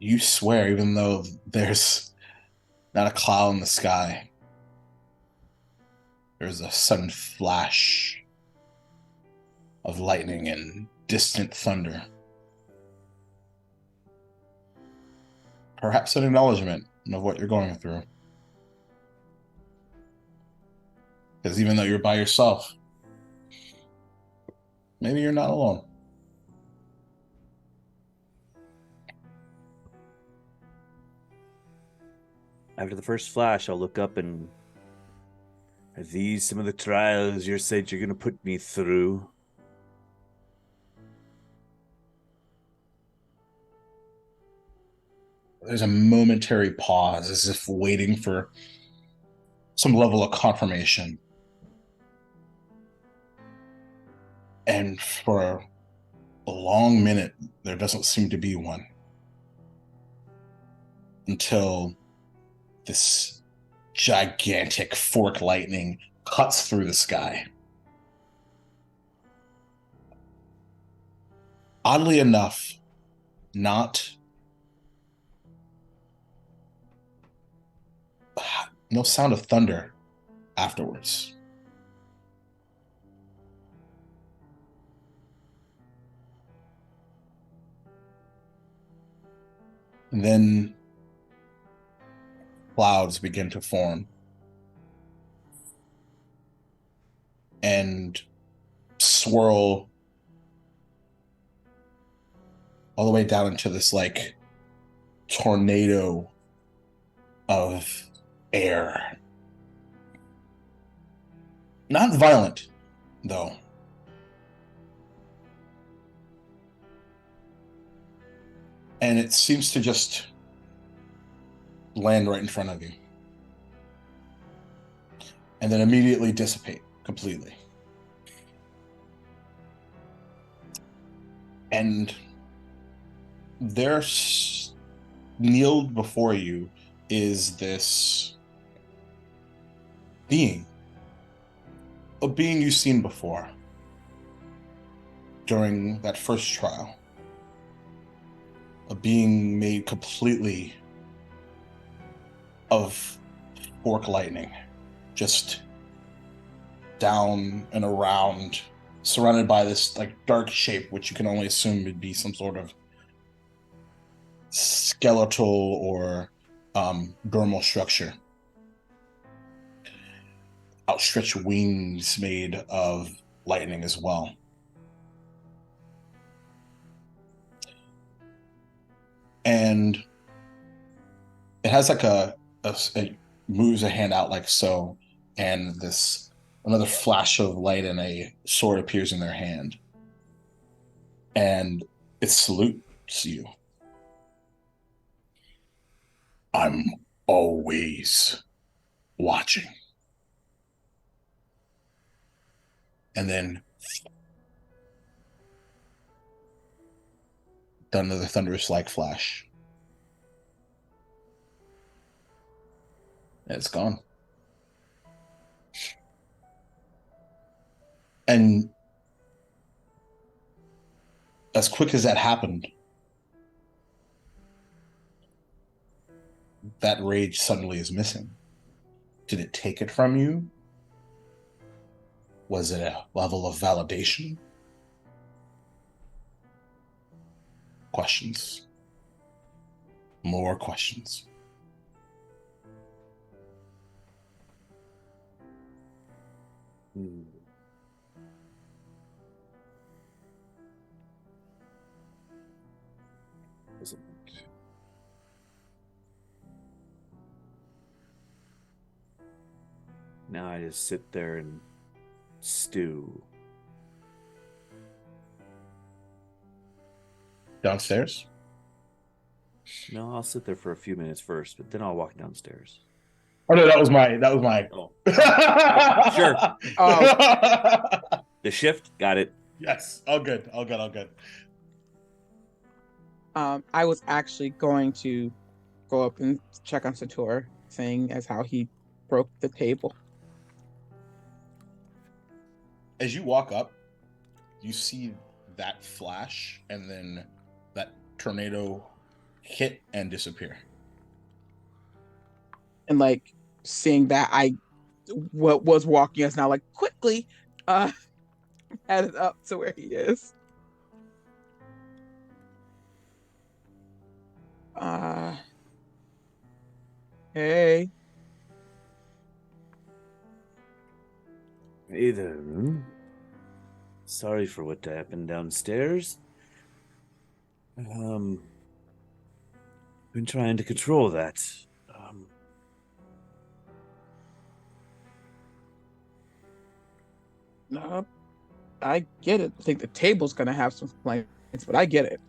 You swear, even though there's not a cloud in the sky, there's a sudden flash of lightning and distant thunder. Perhaps an acknowledgement of what you're going through. Because even though you're by yourself, maybe you're not alone. After the first flash, I'll look up and... Are these some of the trials you said you're going to put me through? There's a momentary pause, as if waiting for some level of confirmation. And for a long minute, there doesn't seem to be one. Until this gigantic fork lightning cuts through the sky. Oddly enough, no sound of thunder afterwards. And then clouds begin to form and swirl all the way down into this like tornado of air. Not violent, though. And it seems to just land right in front of you. And then immediately dissipate completely. And there kneeled before you is this being. A being you've seen before during that first trial. A being made completely of fork lightning, just down and around, surrounded by this like dark shape, which you can only assume would be some sort of skeletal or dermal structure. Outstretched wings made of lightning as well. And it has like it moves a hand out like so, and another flash of light and a sword appears in their hand. And it salutes you. I'm always watching. And then another thunderous like flash. And it's gone. And as quick as that happened, that rage suddenly is missing. Did it take it from you? Was it a level of validation? Questions. More questions. Now I just sit there and stew. Downstairs? No, I'll sit there for a few minutes first, but then I'll walk downstairs. Oh no, that was my Oh. Sure. The shift, got it. Yes, all good. I was actually going to go up and check on Sator, saying as how he broke the table. As you walk up, you see that flash and then that tornado hit and disappear. And like seeing that, I was walking us now like quickly headed up to where he is. Hey. Hey there. Sorry for what happened downstairs. Been trying to control that. No, I get it. I think the table's gonna have some complaints, but I get it.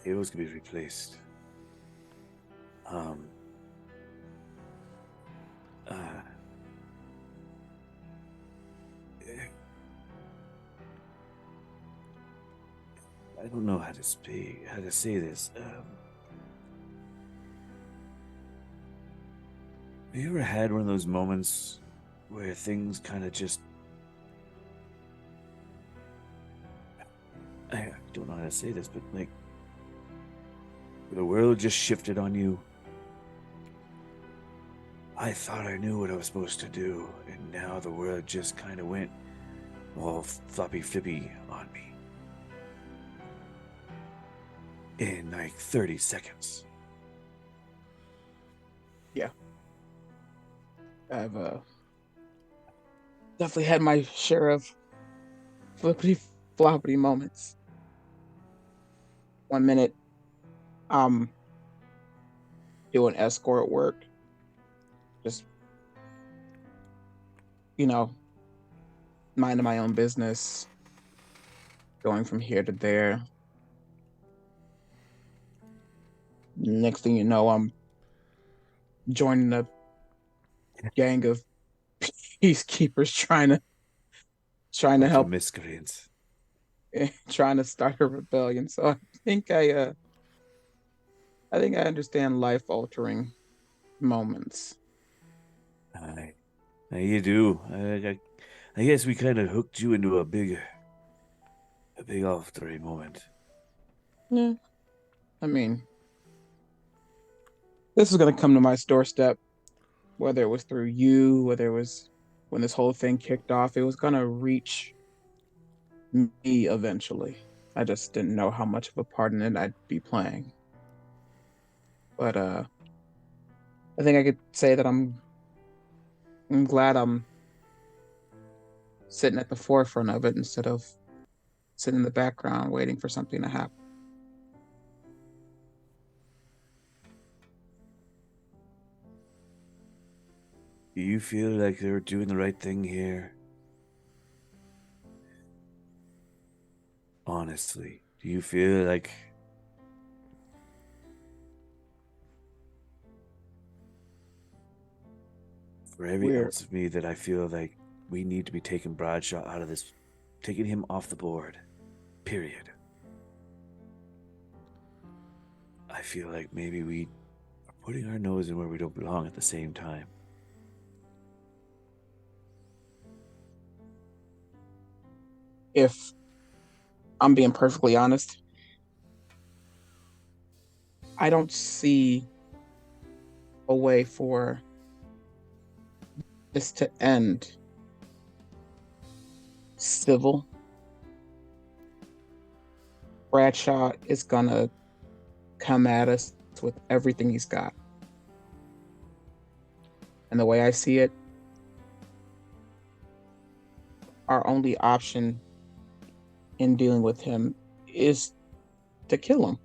Tables can be replaced. I don't know how to say this. Have you ever had one of those moments where things kind of just... I don't know how to say this, but like the world just shifted on you. I thought I knew what I was supposed to do, and now the world just kind of went all floppy flippy on me. In like 30 seconds. Yeah. I've definitely had my share of flippity floppity moments. 1 minute, doing escort work. Just, minding my own business, going from here to there. Next thing you know, I'm joining a gang of peacekeepers trying to help miscreants. Trying to start a rebellion. So I think I I think I understand life-altering moments. You do. I guess we kind of hooked you into a big altering moment. Yeah, I mean, this is gonna come to my doorstep, whether it was through you, whether it was when this whole thing kicked off. It was gonna reach me eventually. I just didn't know how much of a part in it I'd be playing. But I think I could say that I'm glad I'm sitting at the forefront of it instead of sitting in the background waiting for something to happen. Do you feel like they're doing the right thing here? Honestly, do you feel like for every We're ounce of me that I feel like we need to be taking Bradshaw out of this, taking him off the board, period. I feel like maybe we are putting our nose in where we don't belong at the same time. If I'm being perfectly honest, I don't see a way for this to end civil. Bradshaw is gonna come at us with everything he's got. And the way I see it, our only option in dealing with him is to kill him.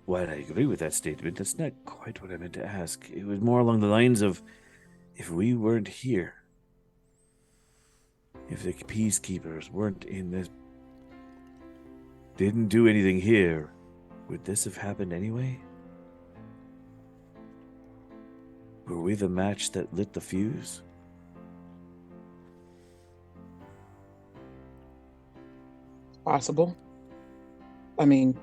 While I agree with that statement, that's not quite what I meant to ask. It was more along the lines of, if we weren't here, if the peacekeepers weren't in this, didn't do anything here, would this have happened anyway? Were we the match that lit the fuse? Possible. I mean,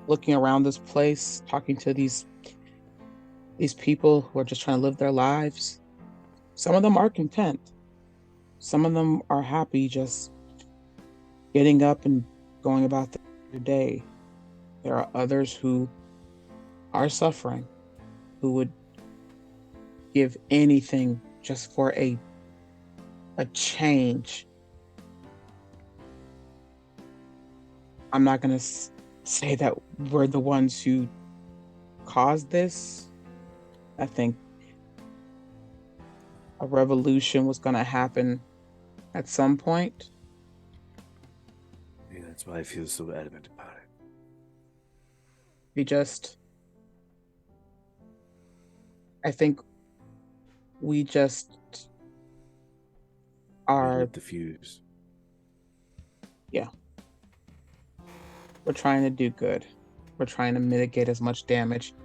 looking around this place, talking to these people who are just trying to live their lives, some of them are content. Some of them are happy just getting up and going about their day. There are others who are suffering, who would give anything just for a change. I'm not going to say that we're the ones who caused this. I think a revolution was going to happen at some point. Maybe that's why I feel so adamant about it. I think we just are. Lit the fuse. Yeah. We're trying to do good. We're trying to mitigate as much damage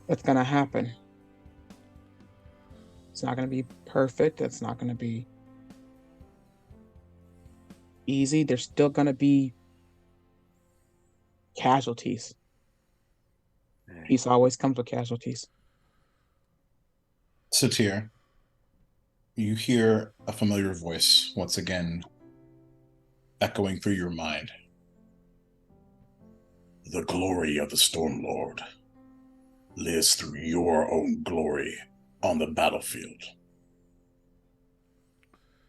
that's going to happen. It's not going to be perfect. It's not going to be easy. There's still going to be casualties. Peace always comes with casualties. Satir, you hear a familiar voice once again echoing through your mind. The glory of the Stormlord lives through your own glory on the battlefield.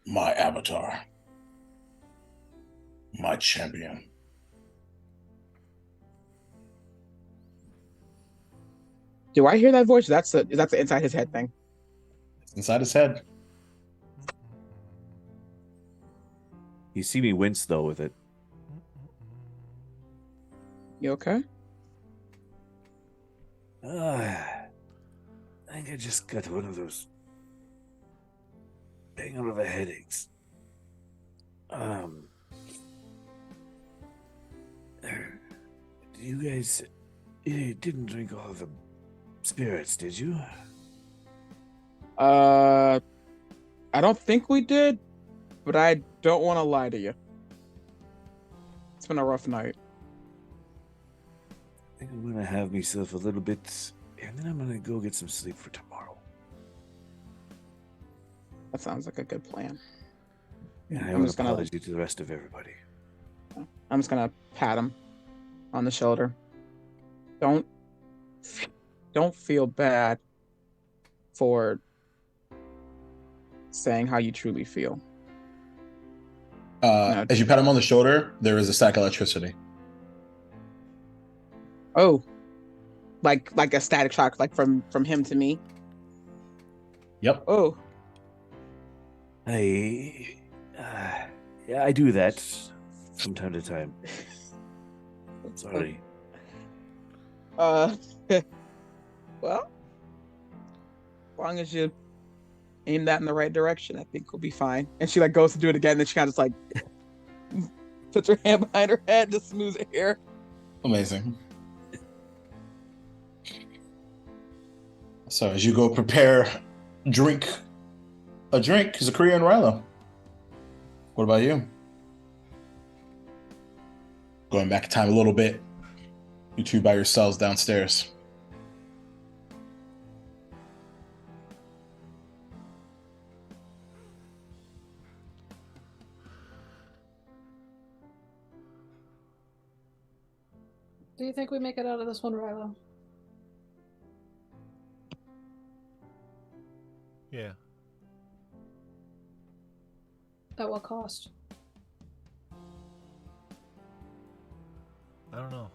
My avatar, my champion. Do I hear that voice? That's the inside his head thing. It's inside his head. You see me wince though with it. You okay? I think I just got one of those bang out of the headaches. You guys, you didn't drink all the spirits, did you? I don't think we did, but I don't want to lie to you. It's been a rough night. I think I'm gonna have myself a little bit, and then I'm gonna go get some sleep for tomorrow. That sounds like a good plan. And I I'm owe an just gonna- apology to the rest of everybody. I'm just gonna pat him on the shoulder. Don't feel bad for saying how you truly feel. No. As you pat him on the shoulder, there is a static electricity. Oh, like a static shock, like from him to me. Yep. Oh, Yeah, I do that from time to time. Sorry. well, as long as you aim that in the right direction, I think we'll be fine. And she like goes to do it again, and then she kind of just like puts her hand behind her head to smooth her hair. Amazing. So as you go prepare a drink, Zakaria and Rilo. What about you? Going back in time a little bit, you two by yourselves downstairs. Do you think we make it out of this one, Rilo? Yeah. At what cost? I don't know.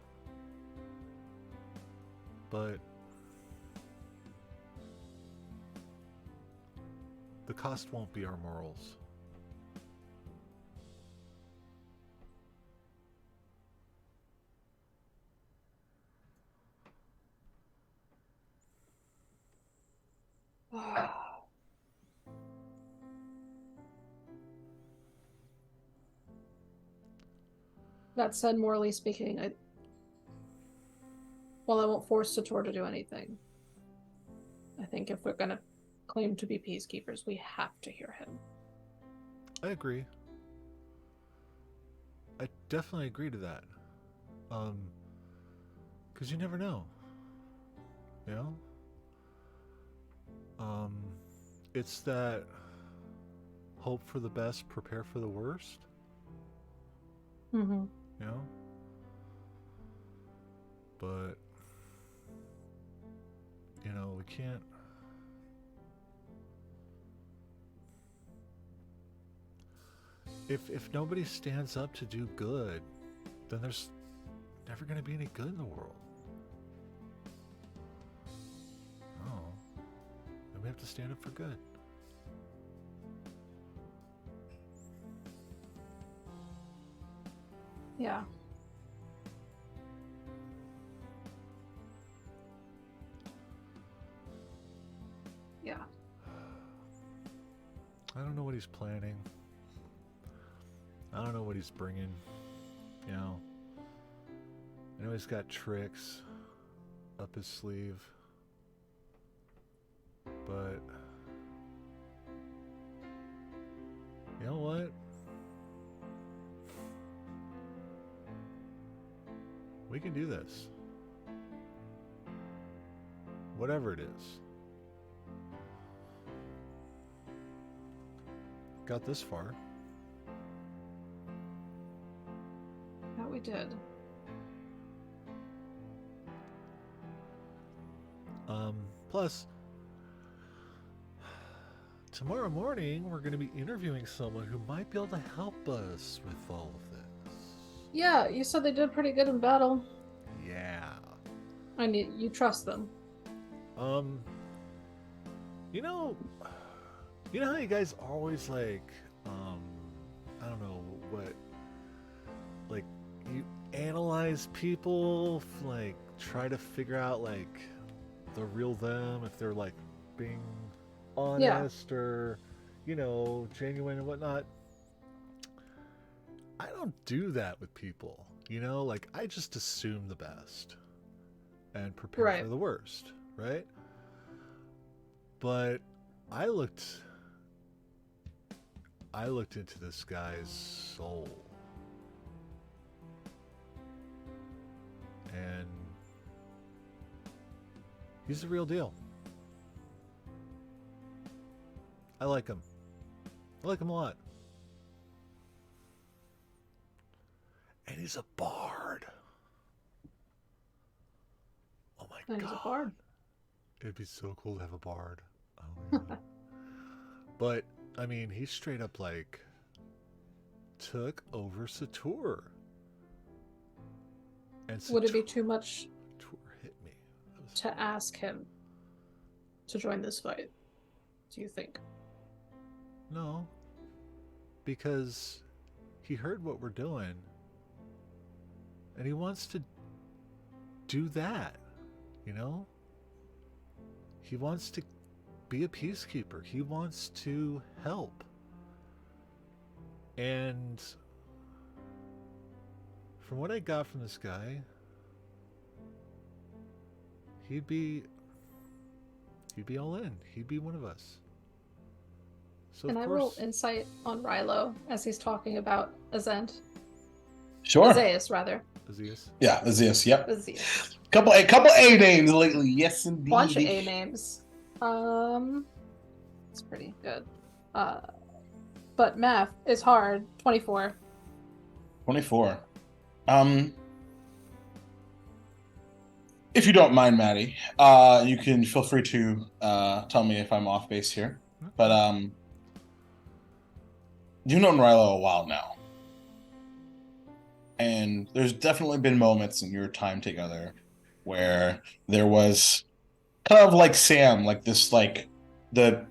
But the cost won't be our morals. That said, morally speaking, while I won't force Sator to do anything, I think if we're gonna claim to be peacekeepers, we have to hear him. I agree. I definitely agree to that. Because you never know. You know? It's that hope for the best, prepare for the worst. Mm-hmm. You know? But, you know, we can't. If nobody stands up to do good, then there's never going to be any good in the world. Oh. Then we have to stand up for good. Yeah. Yeah. I don't know what he's planning. I don't know what he's bringing. You know. I know he's got tricks up his sleeve. But you know what? We can do this. Whatever it is. Got this far. That we did. Plus, tomorrow morning we're going to be interviewing someone who might be able to help us with all of this. Yeah, you said they did pretty good in battle. Yeah. You trust them. You know how you guys always like, I don't know what, like, you analyze people, like, try to figure out, like, the real them, if they're, like, being honest or, you know, genuine and whatnot. I don't do that with people, you know? Like, I just assume the best and prepare for the worst, right? But I looked into this guy's soul. He's the real deal. I like him. I like him a lot. And he's a bard. Oh my And god. he's a bard. It'd be so cool to have a bard. Oh my god. But, I mean, he straight up, like, took over Sator. And Would it be too much Sator hit me. to ask him to join this fight? Do you think? No. Because he heard what we're doing. And he wants to do that. You know? He wants to be a peacekeeper. He wants to help. And from what I got from this guy, he'd be all in. He'd be one of us. So And of I roll course, insight on Rilo as he's talking about Azent. Sure. Azeus, rather. Aziz. Yeah, Aziz. Yep. Azeus. Couple A names lately. Yes, indeed. Bunch of A names. It's pretty good. But math is hard. 24. 24. If you don't mind, Maddie, you can feel free to tell me if I'm off base here. But you've known Rilo a while now. And there's definitely been moments in your time together where there was kind of like Sam, like this, like the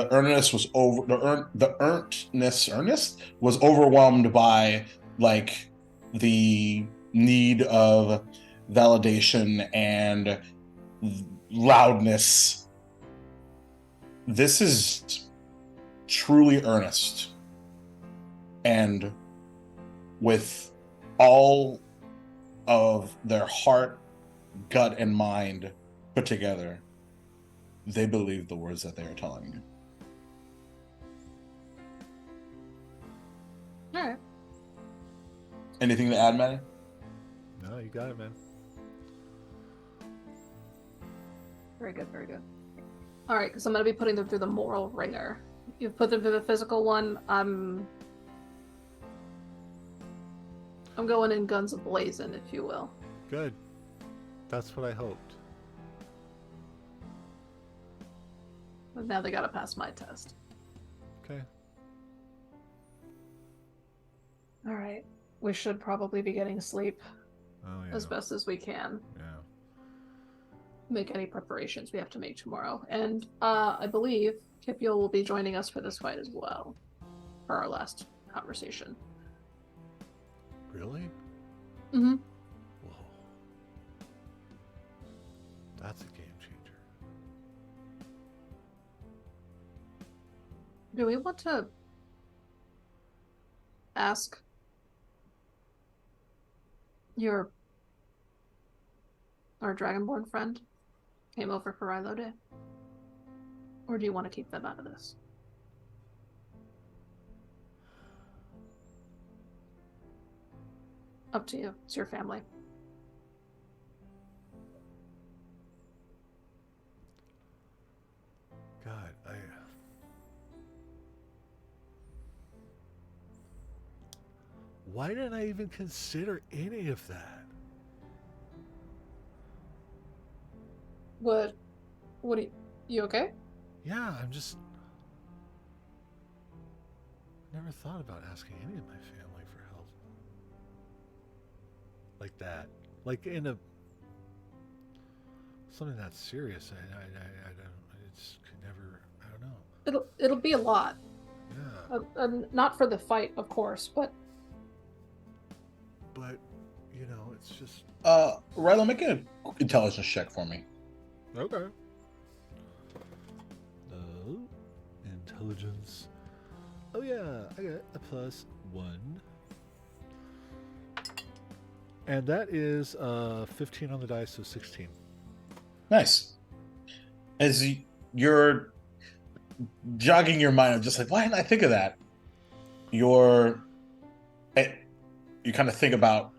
earnest was over the earnest was overwhelmed by like the need of validation and loudness. This is truly earnest, and with all of their heart, gut, and mind put together, they believe the words that they are telling you. All right. Anything to add, Maddie? No, you got it, man. Very good, very good. All right, because I'm going to be putting them through the moral ringer. You've put them through the physical one. I'm going in guns a-blazing, if you will. Good. That's what I hoped. But now they got to pass my test. Okay. All right. We should probably be getting sleep Oh yeah. as best as we can. Yeah. Make any preparations we have to make tomorrow. And I believe Kipiel will be joining us for this fight as well, for our last conversation. Really? Mm-hmm. Whoa. That's a game changer. Do we want to ask our Dragonborn friend came over for Rilo Day? Or do you want to keep them out of this? Up to you. It's your family. God, why didn't I even consider any of that? What are you okay? Yeah, I'm just never thought about asking any of my family for help. Like that. Like in a something that's serious. I don't. I just could never. I don't know. It'll be a lot. Yeah. Not for the fight, of course, but you know, it's just Rilo, make an intelligence check for me. okay. Intelligence. Oh yeah, I got a +1. And that is 15 on the dice, so 16. Nice. As you're jogging your mind of just like, why didn't I think of that? You kind of think about,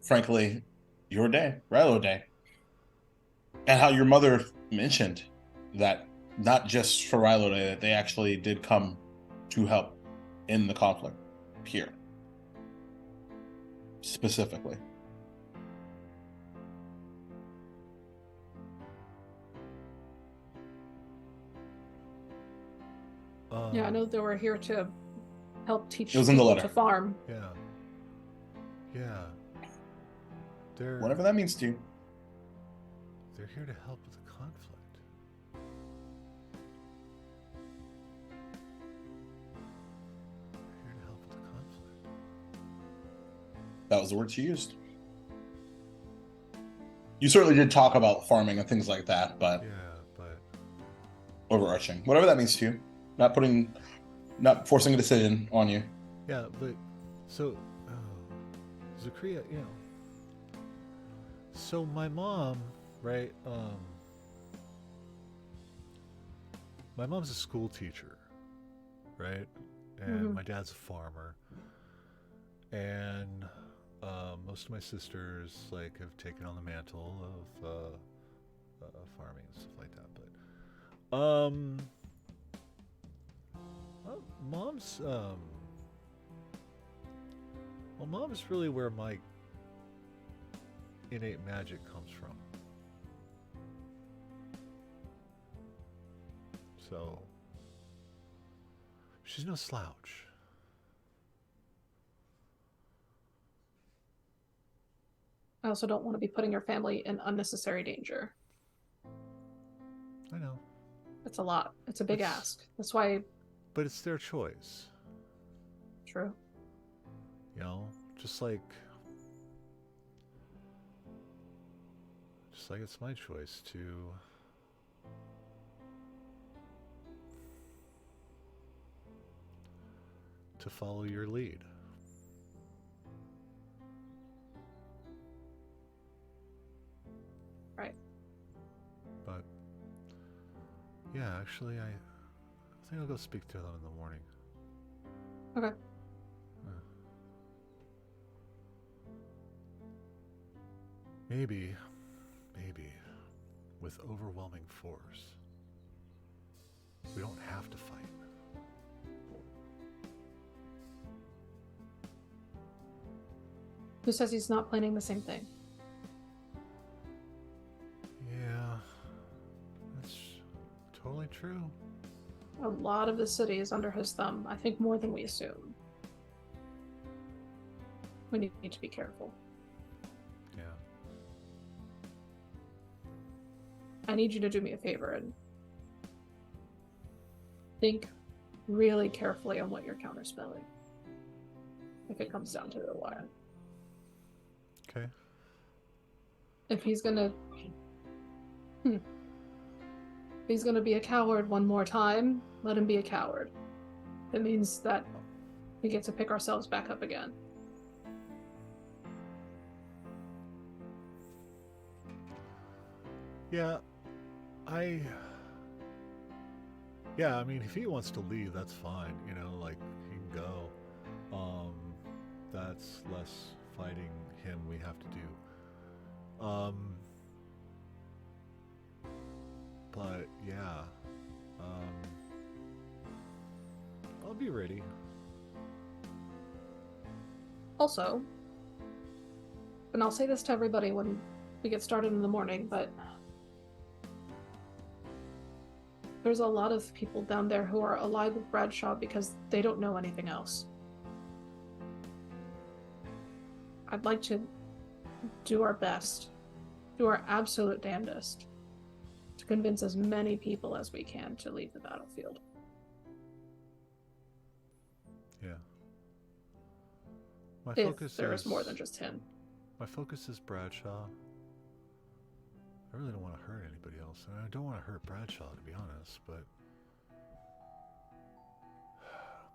frankly, your day, Rilo Day. And how your mother mentioned that not just for Rilo Day, that they actually did come to help in the conflict here. Specifically. Yeah, I know they were here to help teach It was in the people letter. to farm. Yeah. Yeah. They're Whatever that means to you. they're here to help with the conflict. They're here to help with the conflict. That was the word she used. You certainly did talk about farming and things like that, but Yeah, but overarching. Whatever that means to you. Not forcing a decision on you. yeah, but so Zakria, you know. So my mom, right? My mom's a school teacher, right? And Mhm. my dad's a farmer. And most of my sisters like have taken on the mantle of farming and stuff like that. But mom's well, mom's really where my innate magic comes from. So she's no slouch. I also don't want to be putting your family in unnecessary danger. I know, It's a lot. It's a big It's- ask. That's why. but it's their choice. True. You know, just like it's my choice to follow your lead. Right. But yeah, actually, I think I'll go speak to them in the morning. Okay. Maybe, with overwhelming force, we don't have to fight. Who says he's not planning the same thing? Yeah, that's totally true. A lot of the city is under his thumb. I think more than we assume. We need to be careful. Yeah. I need you to do me a favor and think really carefully on what you're counterspelling. If it comes down to the wire. Okay. If he's gonna if he's gonna be a coward one more time, let him be a coward. It means that we get to pick ourselves back up again. Yeah, I mean, if he wants to leave, that's fine. You know, like he can go. That's less fighting him we have to do. But yeah, I'll be ready. Also, and I'll say this to everybody when we get started in the morning, but there's a lot of people down there who are allied with Bradshaw because they don't know anything else. I'd like to do our best, do our absolute damnedest to convince as many people as we can to leave the battlefield. Yeah. My If focus there is is more than just him. My focus is Bradshaw. I really don't want to hurt anybody else, and I don't want to hurt Bradshaw, to be honest, but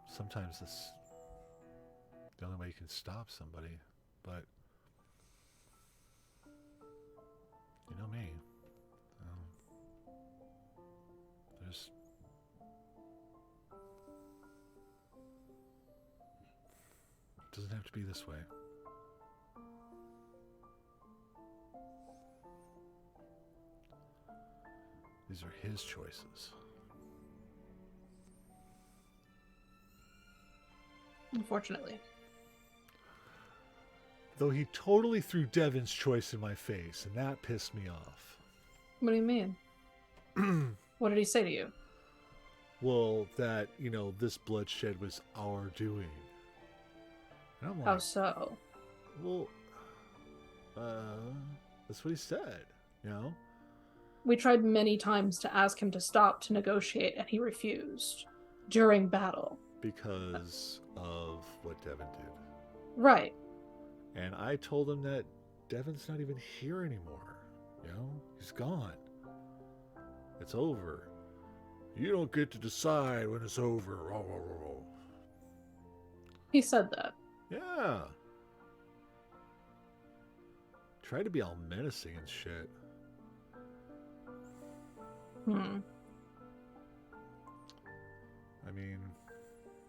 sometimes this the only way you can stop somebody, but you know me. There's it doesn't have to be this way. These are his choices. Unfortunately. Though he totally threw Devin's choice in my face, and that pissed me off. What do you mean? What did he say to you? Well, that, this bloodshed was our doing. And I'm like, How so? well, that's what he said, We tried many times to ask him to stop to negotiate, and he refused. During battle. Because of what Devin did. Right. And I told him that Devin's not even here anymore. He's gone. It's over. You don't get to decide when it's over. He said that. Yeah. Try to be all menacing and shit. I mean,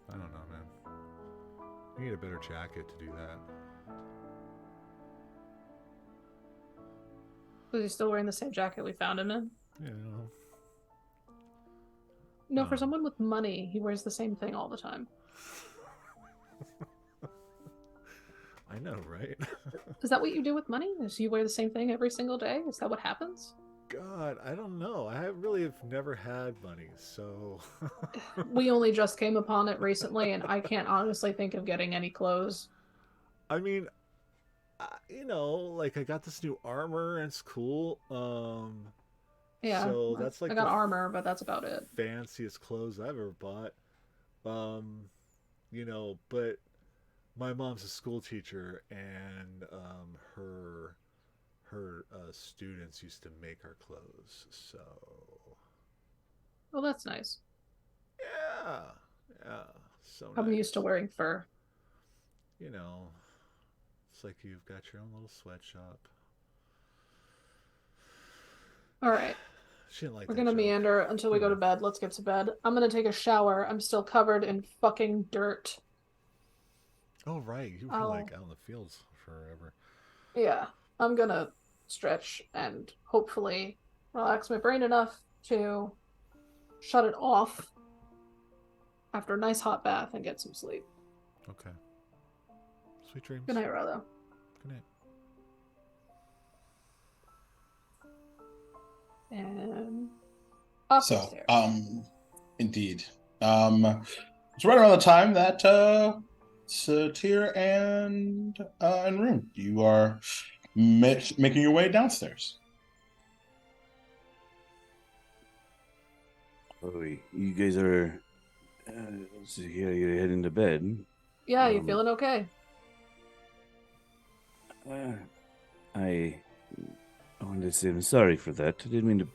I don't know, man. You need a better jacket to do that. Was he still wearing the same jacket we found him in? Yeah. No, for someone with money, he wears the same thing all the time. I know, right? Is that what you do with money? Is you wear the same thing every single day? Is that what happens? God, I don't know. I really have never had money, so... We only just came upon it recently, and I can't honestly think of getting any clothes. I mean, I got this new armor, and it's cool. Yeah, so that's like I got armor, but that's about it. Fanciest clothes I've ever bought. But my mom's a school teacher, and her students used to make our clothes, so... Well, that's nice. Yeah, so I'm nice. used to wearing fur. It's like you've got your own little sweatshop. All right. She didn't like We're that gonna joke. meander until we go to bed. Let's get to bed. I'm gonna take a shower. I'm still covered in fucking dirt. Oh, right. You were like out in the fields forever. Yeah. I'm gonna stretch and hopefully relax my brain enough to shut it off after a nice hot bath and get some sleep. Okay. Sweet dreams. Good night, Rolo. Good night. And up the stairs. Indeed. It's right around the time that Satir and Rune, you are making your way downstairs. Oh, you guys are you're heading to bed. Yeah, you feeling okay? I wanted to say I'm sorry for that. I didn't mean to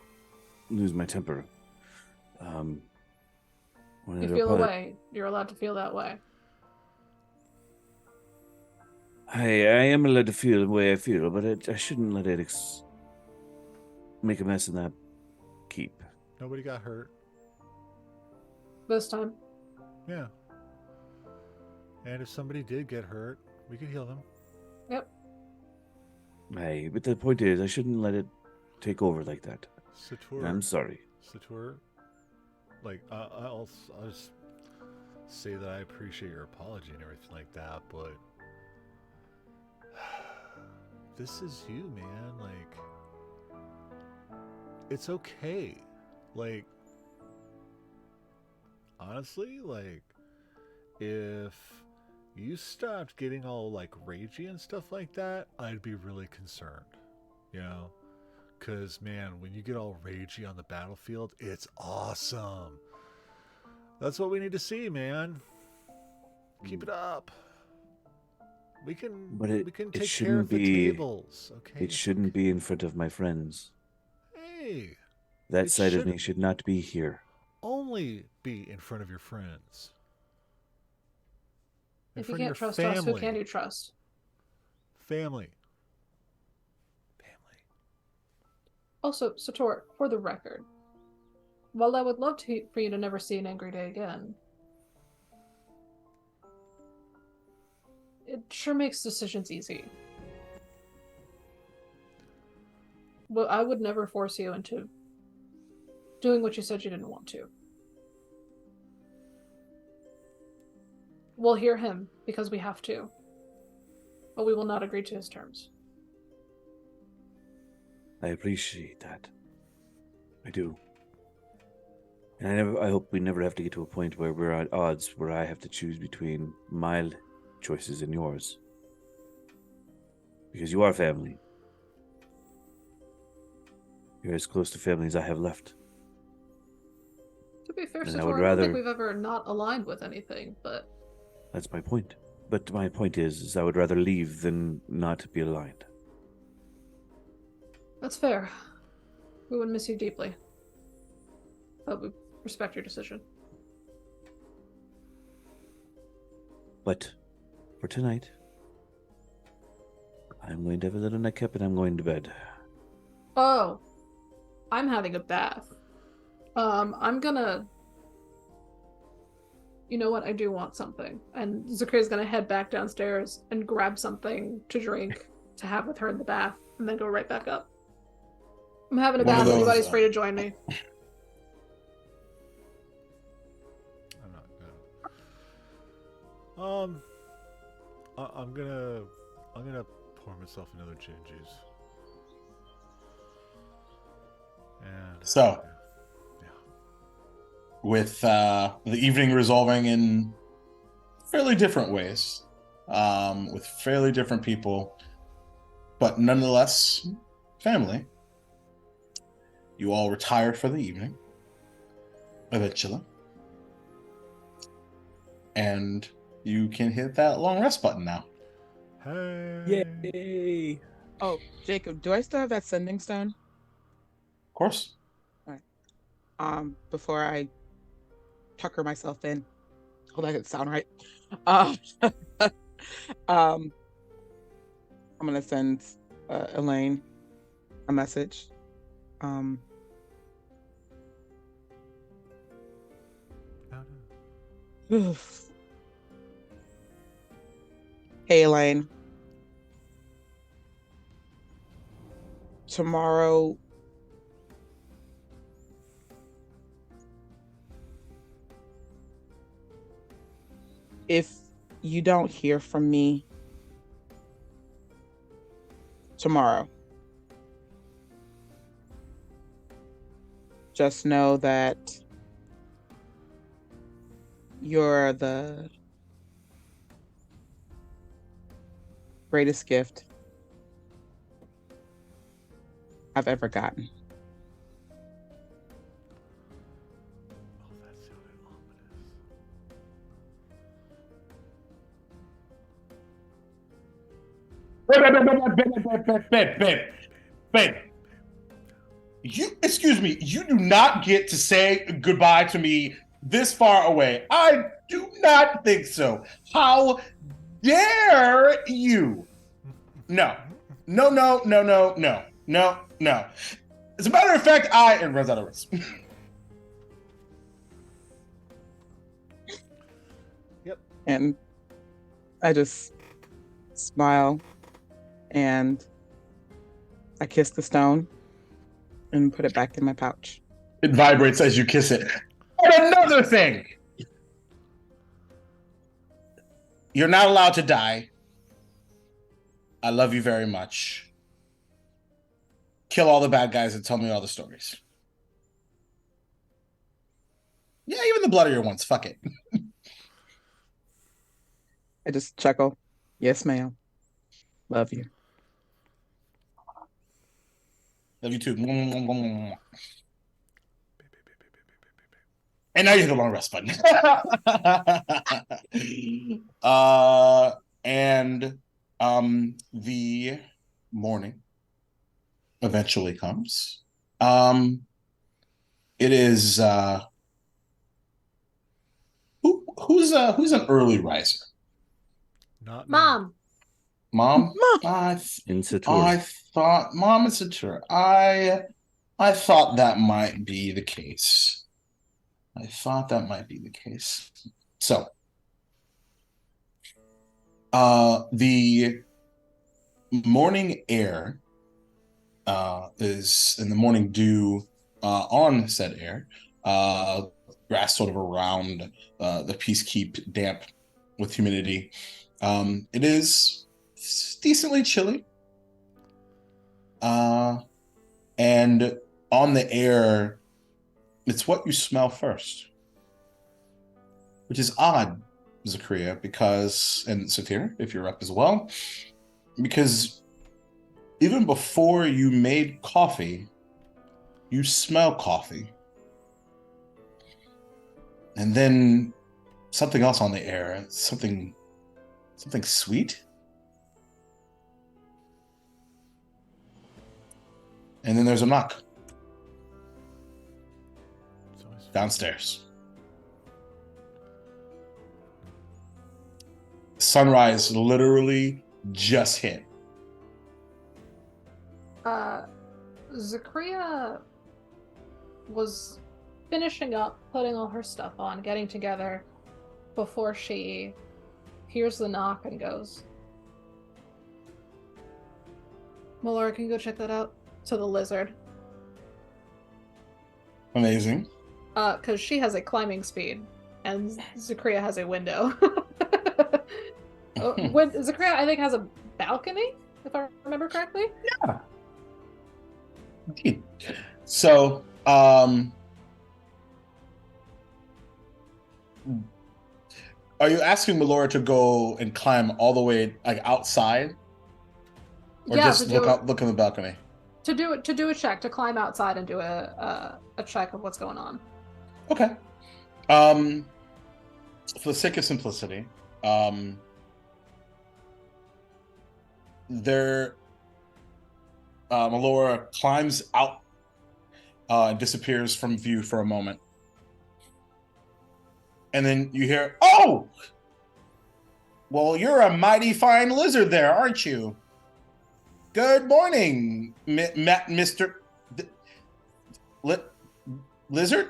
lose my temper. You feel away. You're allowed to feel that way. I am allowed to feel the way I feel, but I shouldn't let it make a mess in that keep. Nobody got hurt. This time. Yeah. And if somebody did get hurt, we could heal them. Yep. Hey, but the point is, I shouldn't let it take over like that. Satur. I'm sorry. Satur. I'll just say that I appreciate your apology and everything like that, but this is you, man. It's okay. Honestly, if you stopped getting all ragey and stuff like that, I'd be really concerned. Because, man, when you get all ragey on the battlefield, it's awesome. That's what we need to see, man. Keep it up. We can take care of the tables. Okay. It shouldn't be in front of my friends. Hey. That side of me should not be here. Only be in front of your friends. If you can't trust us, who can you trust? Family. Also, Sator, for the record, while I would love for you to never see an angry day again, it sure makes decisions easy. Well, I would never force you into doing what you said you didn't want to. We'll hear him because we have to, but we will not agree to his terms. I appreciate that. I do. And I hope we never have to get to a point where we're at odds, where I have to choose between my choices and yours. Because you are family. You're as close to family as I have left. To be fair, And Sator, I would I don't think rather- we've ever not aligned with anything, but That's my point. But my point is I would rather leave than not be aligned. that's fair. We would miss you deeply. But we respect your decision. But for tonight, I'm going to have a little nightcap and I'm going to bed. Oh, I'm having a bath. I'm gonna... You know what? I do want something. And Zakria's gonna head back downstairs and grab something to drink to have with her in the bath, and then go right back up. I'm having a One of bath. those, Anybody's free to join me. I'm not gonna. I'm gonna pour myself another gin juice. And So- yeah. With the evening resolving in fairly different ways, with fairly different people, but nonetheless family. You all retire for the evening, eventually, and you can hit that long rest button now. Hey. Yay! Oh, Jacob, do I still have that sending stone? Of course. Before I tucker myself in. Oh, that didn't sound right. Um, I'm gonna send Elaine a message. Hey, Elaine. Tomorrow, if you don't hear from me tomorrow, just know that you're the greatest gift I've ever gotten. Oh, that sounded ominous. Babe. Excuse me, you do not get to say goodbye to me this far away. I do not think so. How dare you? No. No, no, no, no, no, no, no. As a matter of fact, and runs out of words. And I just smile and I kiss the stone and put it back in my pouch. It vibrates as you kiss it. And another thing. You're not allowed to die. I love you very much. Kill all the bad guys and tell me all the stories. Yeah, even the bloodier ones. Fuck it. I just chuckle. Yes, ma'am. Love you. Love you too. And now you hit the long rest button. And the morning eventually comes. It is who's an early riser? Not me. Mom! Mom? In Sator. I thought Mom and Satura. I thought that might be the case. So, the morning air is, and the morning dew on said air. Grass sort of around the Peacekeep, damp with humidity. It is decently chilly. And on the air, it's what you smell first, which is odd, Zakaria, because, and Satir, if you're up as well, because even before you made coffee, you smell coffee. And then something else on the air, something sweet. And then there's a knock downstairs. Sunrise literally just hit. Zakaria was finishing up, putting all her stuff on, getting together before she hears the knock and goes, Melora, can you go check that out? To the lizard. Amazing. Because she has a climbing speed, and Zakaria has a window. Zakaria, I think, has a balcony, if I remember correctly. Yeah. Indeed. So, are you asking Melora to go and climb all the way like outside, or Yeah, just look in the balcony? To do a check, to climb outside and do a check of what's going on. Okay. For the sake of simplicity, Melora climbs out and disappears from view for a moment. And then you hear, "Oh! Well, you're a mighty fine lizard there, aren't you? Good morning, Mr. Lizard?"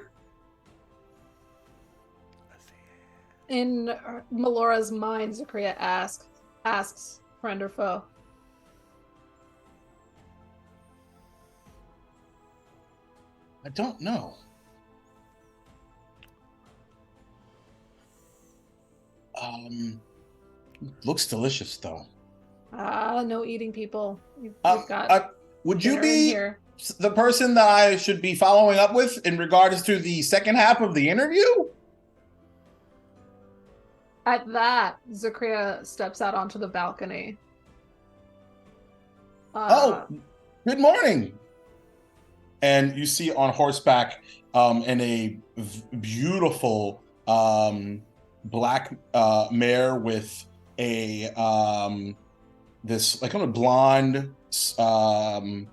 In Melora's mind, Zakaria asks, friend or foe? I don't know. Looks delicious though. No eating people. You've got. Would you dinner in be here. the person that I should be following up with in regards to the second half of the interview? At that, Zakaria steps out onto the balcony. Good morning. And you see on horseback, in a beautiful black mare with a this like kind of blonde I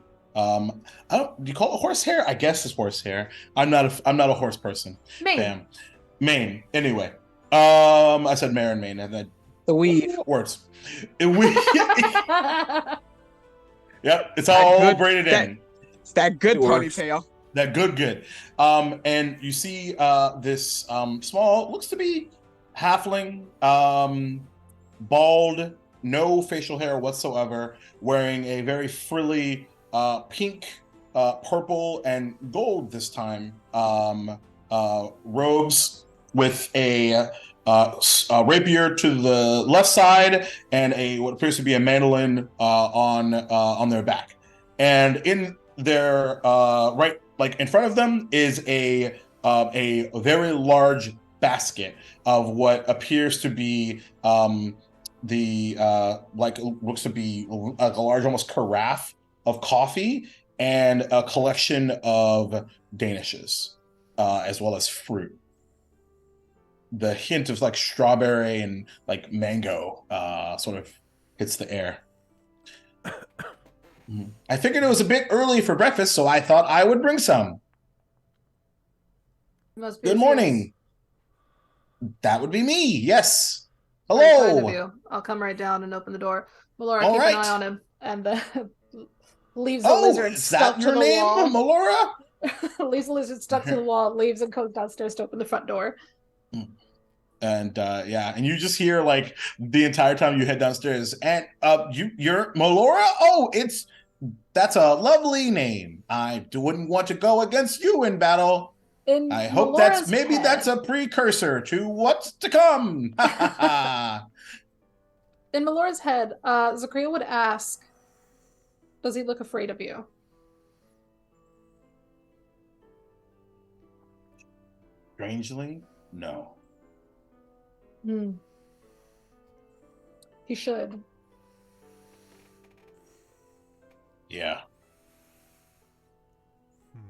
don't, do you call it horsehair? I guess it's horsehair. I'm not a horse person. Mane. Mane. Anyway, I said mare and mane, and then The weave. words. Yep, it's all braided in. It's that good It works. ponytail. That good. And you see this small, looks to be halfling, bald, no facial hair whatsoever, wearing a very frilly pink, purple, and gold this time robes with a rapier to the left side and a what appears to be a mandolin on their back. And in their right, like in front of them, is a very large basket of what appears to be like looks to be a large almost carafe of coffee and a collection of danishes as well as fruit. The hint of like strawberry and like mango sort of hits the air. I figured it was a bit early for breakfast, so I thought I would bring some. Must be Good a morning. That would be me. Yes. Very kind of Hello. you. I'll come right down and open the door. Melora, All keep right. an eye on him, and leaves the Oh, lizard is stuck that to your the name, wall. Melora? Leaves the lizard stuck to the wall, leaves and goes downstairs to open the front door. And yeah, and you just hear like the entire time you head downstairs, and you're Melora. Oh, it's That's a lovely name. I wouldn't want to go against you in battle. In I hope Melora's that's head- a precursor to what's to come. Ha ha ha. In Melora's head, Zakria would ask, does he look afraid of you? Strangely, no. Hmm. He should. Yeah. Hmm.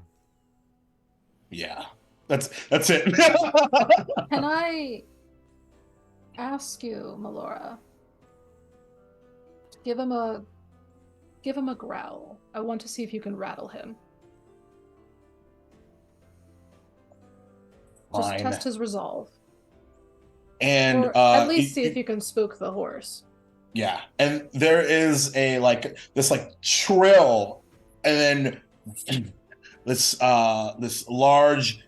Yeah. That's it. Can I ask you, Melora? Give him a growl. I want to see if you can rattle him. Just Fine. test his resolve. And Or at least see if you can spook the horse. yeah, and there is a this trill, and then this large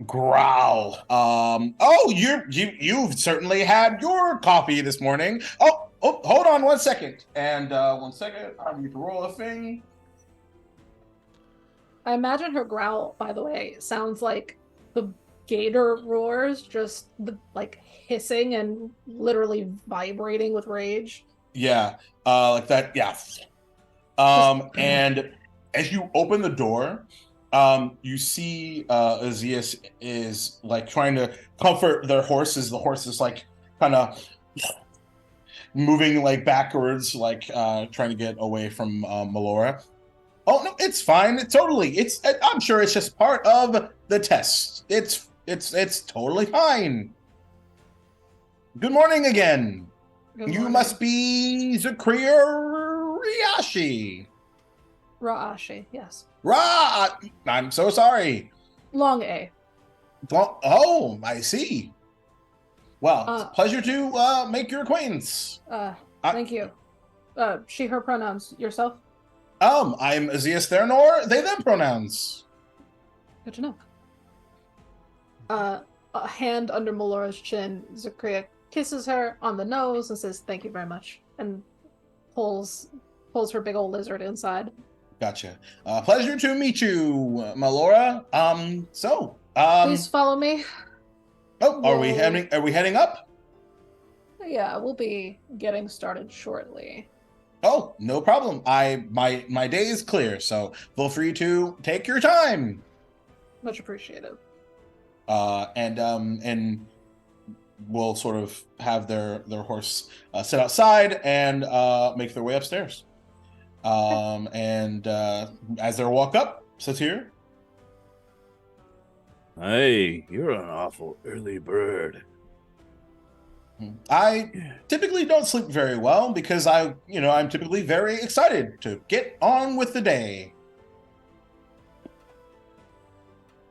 growl. Oh, you've certainly had your coffee this morning. Oh, hold on 1 second. And 1 second, I need to roll a thing. I imagine her growl, by the way, sounds like the gator roars, just hissing and literally vibrating with rage. Yeah, like that. Yeah. And as you open the door, you see Azias is trying to comfort their horses. The horse is kind of moving backwards, trying to get away from Melora. Oh no, it's fine. I'm sure it's just part of the test. It's totally fine. Good morning again. Good You morning. must be Zakria Ryashi. Ra'ashi, yes. I'm so sorry. Long A. Oh, I see. Well, it's a pleasure to make your acquaintance. Thank you. She, her pronouns. Yourself? I'm Azias Theranor, they, them pronouns. Good to know. A hand under Melora's chin, Zakria kisses her on the nose and says, "Thank you very much," and pulls her big old lizard inside. Gotcha. Pleasure to meet you, Melora. Please follow me. Oh, are we heading up? Yeah, we'll be getting started shortly. Oh, no problem. My day is clear, so feel free to take your time. Much appreciated. And we'll sort of have their horse sit outside and make their way upstairs. And as they walk up, Satir. Hey, you're an awful early bird. I typically don't sleep very well because I'm typically very excited to get on with the day.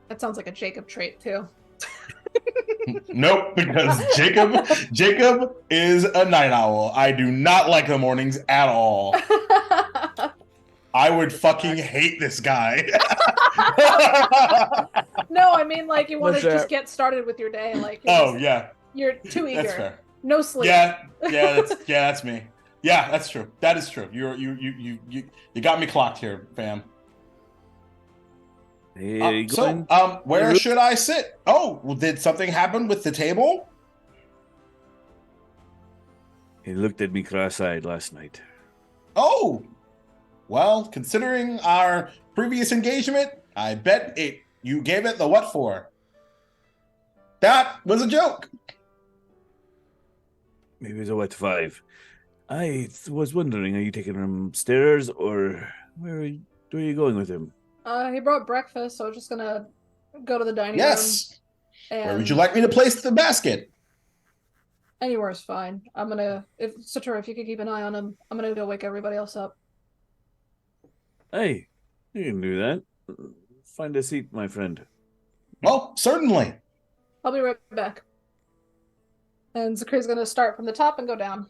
That sounds like a Jacob trait too. Nope, because Jacob is a night owl. I do not like the mornings at all. I would fucking hate this guy. No, I mean you want What's to just that? get started with your day. You're too eager. That's fair. No sleep. That's me. Yeah, that's true. That is true. You got me clocked here, fam. Hey, Where should I sit? Oh, well, did something happen with the table? he looked at me cross-eyed last night. Oh, well, considering our previous engagement, I bet you gave it the what for. That was a joke. Maybe it's a wet 5. I was wondering, are you taking him upstairs or where are you going with him? He brought breakfast, so I'm just gonna go to the dining room. Yes. And Where would you like me to place the basket? Anywhere's fine. Satura, if you could keep an eye on him, I'm gonna go wake everybody else up. Hey, you can do that. Find a seat, my friend. Oh, certainly. I'll be right back. And Zakria's gonna start from the top and go down.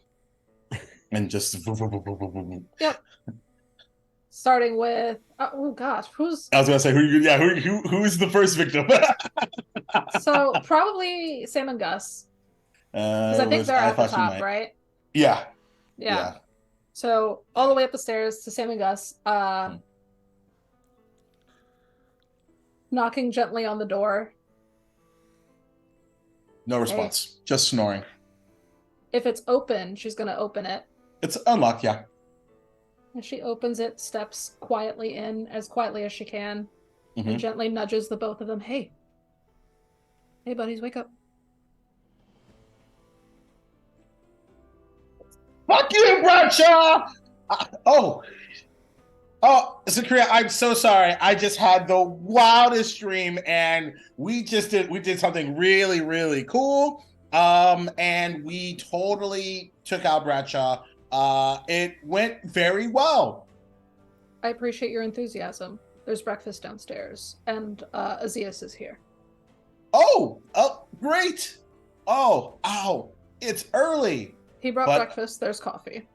And just. Yep. Starting with oh gosh, who's I was gonna say who is the first victim? so probably Sam and Gus. Because I think they're at the top, right? Yeah. Yeah. So all the way up the stairs to Sam and Gus, knocking gently on the door. No response. Just snoring. If it's open, she's gonna open it. It's unlocked, yeah. As she opens it, steps quietly in, as quietly as she can, and gently nudges the both of them. Hey, buddies, wake up. Fuck you, Bradshaw! Oh, Zakaria, I'm so sorry. I just had the wildest dream, and we did something really, really cool. And we totally took out Bradshaw. It went very well. I appreciate your enthusiasm. There's breakfast downstairs, and Azias is here. Oh, great. Oh, it's early. He brought breakfast. There's coffee.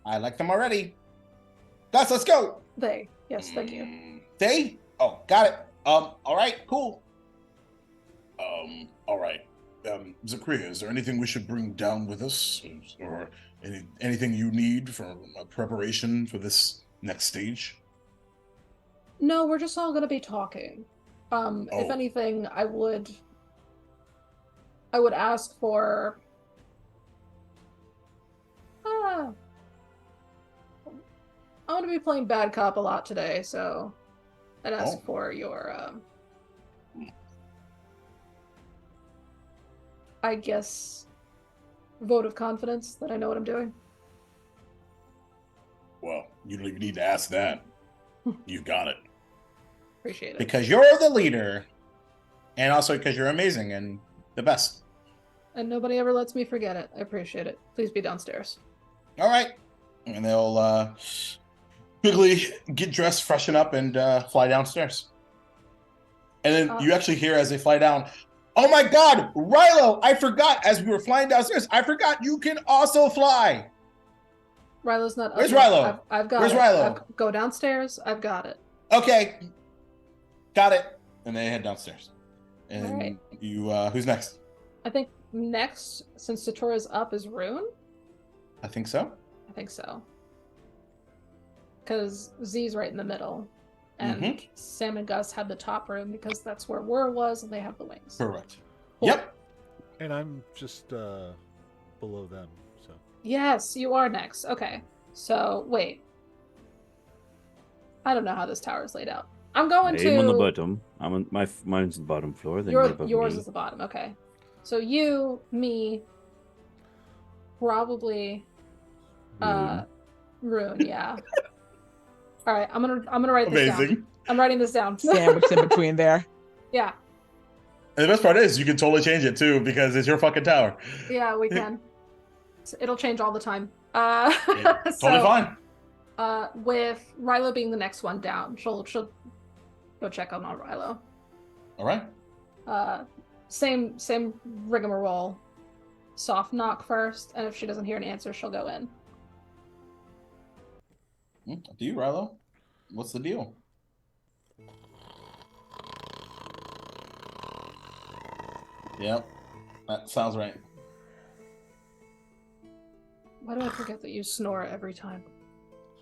I like them already. Guys, let's go. Yes, thank you. They? Oh, got it. All right, cool. All right. Zakaria, is there anything we should bring down with us, or anything you need for preparation for this next stage? No, we're just all gonna be talking. If anything, I would ask for. I'm gonna be playing bad cop a lot today, so I'd ask for your I guess vote of confidence that I know what I'm doing. Well, you don't even need to ask that. You got it. Appreciate it. Because you're the leader, and also because you're amazing and the best. And nobody ever lets me forget it. I appreciate it. Please be downstairs. All right. And they'll quickly get dressed, freshen up, and fly downstairs. And then you actually hear as they fly down, oh my God, Rilo, I forgot, as we were flying downstairs, I forgot you can also fly. Rilo's not. Where's Rilo? I've got Where's it. Rilo? Go downstairs. I've got it. Okay. Got it. And they head downstairs. And right. you, who's next? I think next, since Satora's up, is Rune? I think so. I think so. Because Z's right in the middle. And Sam and Gus have the top room because that's where Whir was, and they have the wings. Correct. Cool. Yep. And I'm just below them, so. Yes, you are next. Okay. So, wait. I don't know how this tower is laid out. I'm going to... I'm on the bottom. Mine's the bottom floor. Then yours is the bottom. Okay. So you, me, probably... Rune, yeah. All right, I'm gonna write this down. I'm writing this down. Sandwiched in between there. Yeah. And the best part is you can totally change it too because it's your fucking tower. Yeah, we can. It'll change all the time. Totally fine. With Rilo being the next one down, she'll go check on Rilo. All right. Same rigmarole. Soft knock first, and if she doesn't hear an answer, she'll go in. Up to you, Rilo. What's the deal? Yep, that sounds right. Why do I forget that you snore every time?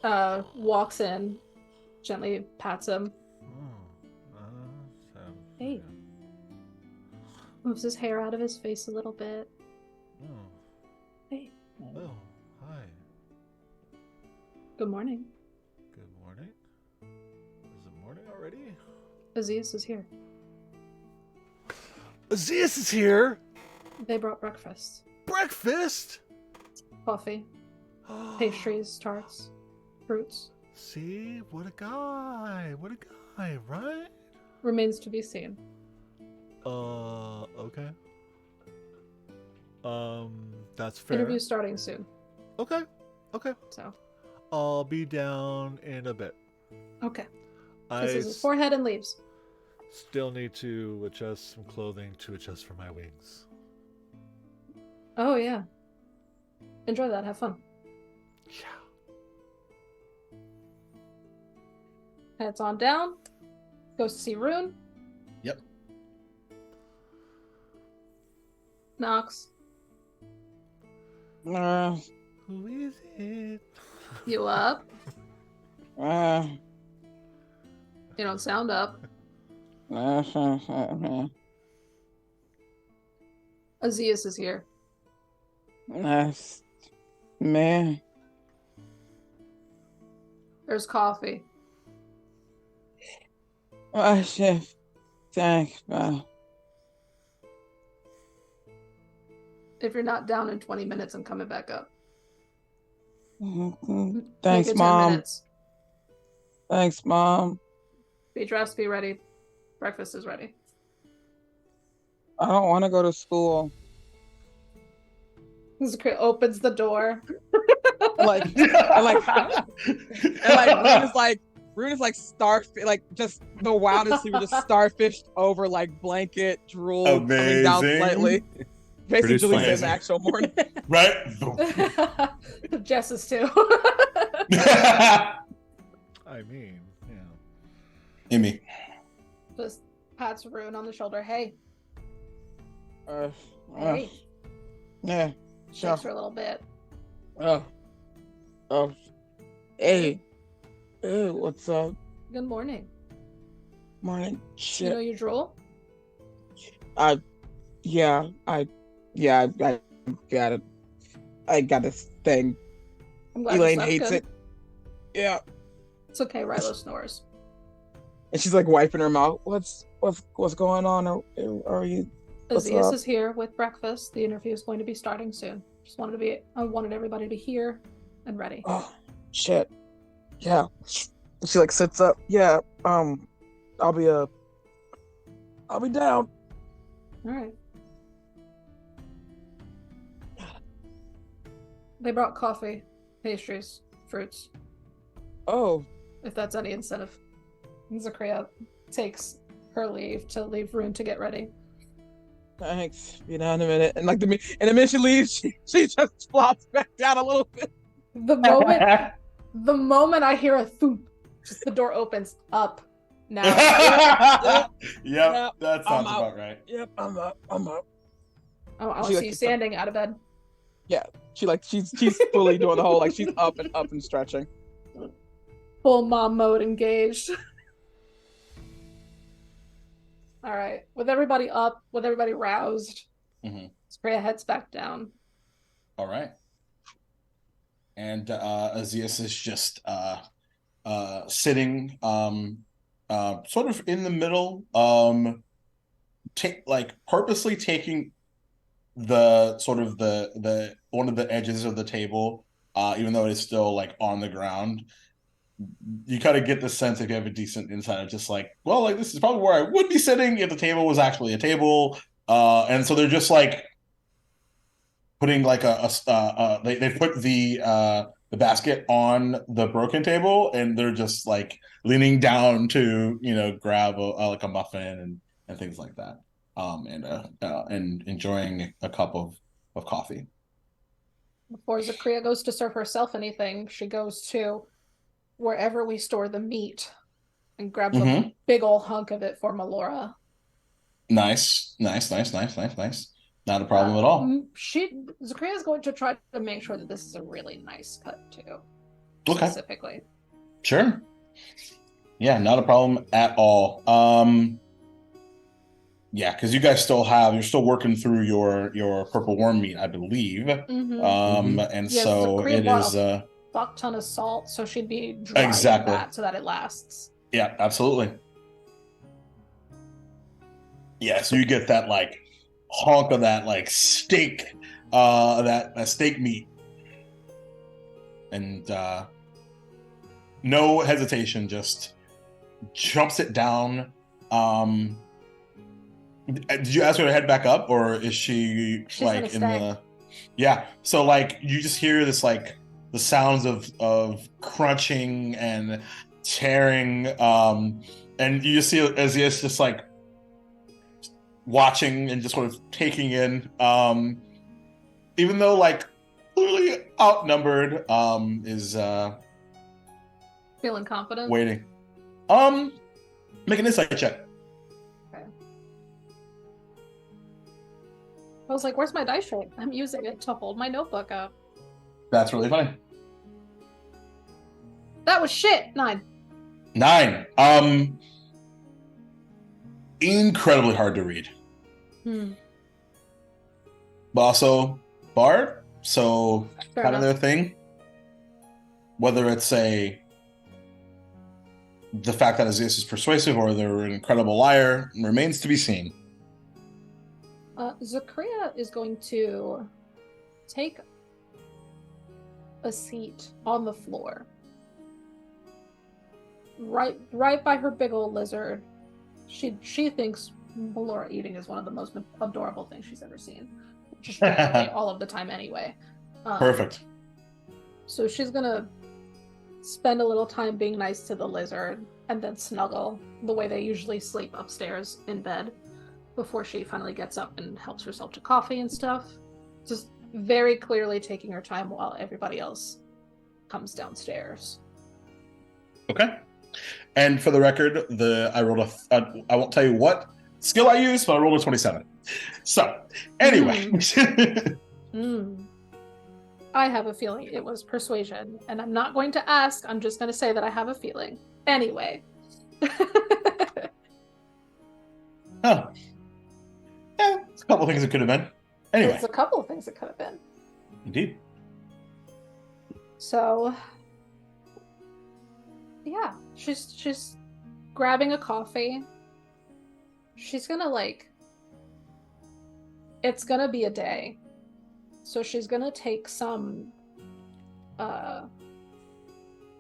Walks in, gently pats him. Hey. Moves his hair out of his face a little bit. Hey. Oh, hi. Good morning. Good morning. Is it morning already? Azias is here. Azias is here? They brought breakfast. Breakfast? Coffee. Pastries, tarts, fruits. See? What a guy. What a guy, right? Remains to be seen. Okay. That's fair. Interview starting soon. Okay. So. I'll be down in a bit. Okay. Kisses his forehead and leaves. Still need to adjust some clothing to adjust for my wings. Oh, yeah. Enjoy that. Have fun. Yeah. Heads on down. Goes to see Rune. Yep. Knocks. Who is it? You up? Uh, You don't sound up. Azias is here. Man. There's coffee. Chef. Thanks, man. If you're not down in 20 minutes, I'm coming back up. Thanks, Make it 10 Mom. minutes. Thanks, Mom. Be dressed, be ready. Breakfast is ready. I don't want to go to school. Zakria opens the door. Like, Rune is like starfish, like just the wildest sleeper, just starfished over like blanket, drool coming down Amazing. slightly. Basically, Produce Julie's flames. actual morning. Right? Jess is too. I mean, yeah. Amy. Just pats Rune on the shoulder. Hey, Uh, hey. yeah, sure. Shakes her a little bit. Oh, hey, what's up? Good morning. Morning. You Shit. know you drool? Yeah, I got it. I got this thing. I'm glad you Elaine slept hates good. it. Yeah, It's okay, Rilo snores. and she's like wiping her mouth. What's going on? Are you? What's Azias up? is here with breakfast. The interview is going to be starting soon. I wanted everybody to hear and ready. Oh, shit. Yeah. She like sits up. Yeah. I'll be down. All right. They brought coffee, pastries, fruits, Oh, if that's any incentive. Zakria takes her leave to leave Rune to get ready. thanks. Be down in a minute. And like the minute she leaves, she just flops back down a little bit. The moment I hear a thump, just the door opens up. Now. Yep, that sounds I'm out. about right. Yep, I'm up. I She, see like, you standing out of bed. She's fully doing the whole like she's up and stretching. Full mom mode engaged. All right. With everybody up, with everybody roused, Zakria heads back down. All right. And Azias is just sitting sort of in the middle, purposely taking the sort of the one of the edges of the table, even though it is still like on the ground. You kind of get the sense, if you have a decent insight, of just like, well, like this is probably where I would be sitting if the table was actually a table. And so they're just like putting like they put the basket on the broken table, and they're just like leaning down to grab like a muffin and things like that, and enjoying a cup of coffee. Before Zakria goes to serve herself anything, she goes to wherever we store the meat and grabs a big old hunk of it for Melora. Nice. Not a problem at all. Zakria is going to try to make sure that this is a really nice cut too. Okay. Specifically. Sure. Yeah, not a problem at all. Yeah, because you guys you're still working through your purple worm meat, I believe. And Yes, so Zakria it bought is a fuck ton of salt, so she'd be drying Exactly. that so that it lasts. Yeah, absolutely. Yeah, so you get that like honk of that like steak, that steak meat, and no hesitation, just jumps it down. Did you ask her to head back up, or is she's like in the? Yeah, so like you just hear this like the sounds of crunching and tearing, and you just see Azias just like watching and just sort of taking in, even though like clearly outnumbered, is Feeling confident. waiting. Make an insight check. Okay. I was like, "Where's my dice tray? I'm using it to hold my notebook up." That's really funny. That was shit. 9. 9. Incredibly hard to read. But also bard, so Fair kind of their enough. thing. Whether it's the fact that Aziz is persuasive or they're an incredible liar remains to be seen. Zakria is going to take a seat on the floor, right by her big old lizard. She thinks Melora eating is one of the most adorable things she's ever seen, just generally all of the time anyway. Perfect. So she's gonna spend a little time being nice to the lizard and then snuggle the way they usually sleep upstairs in bed before she finally gets up and helps herself to coffee and stuff. Just very clearly taking her time while everybody else comes downstairs. Okay. And for the record, I rolled I won't tell you what skill I used, but I rolled a 27. So, anyway. I have a feeling it was persuasion, and I'm not going to ask. I'm just going to say that I have a feeling. Anyway. Oh. Yeah, it's a couple of things it could have been. Anyway. There's a couple of things it could have been. Indeed. So, yeah, she's grabbing a coffee. She's gonna it's gonna be a day. So she's gonna take some,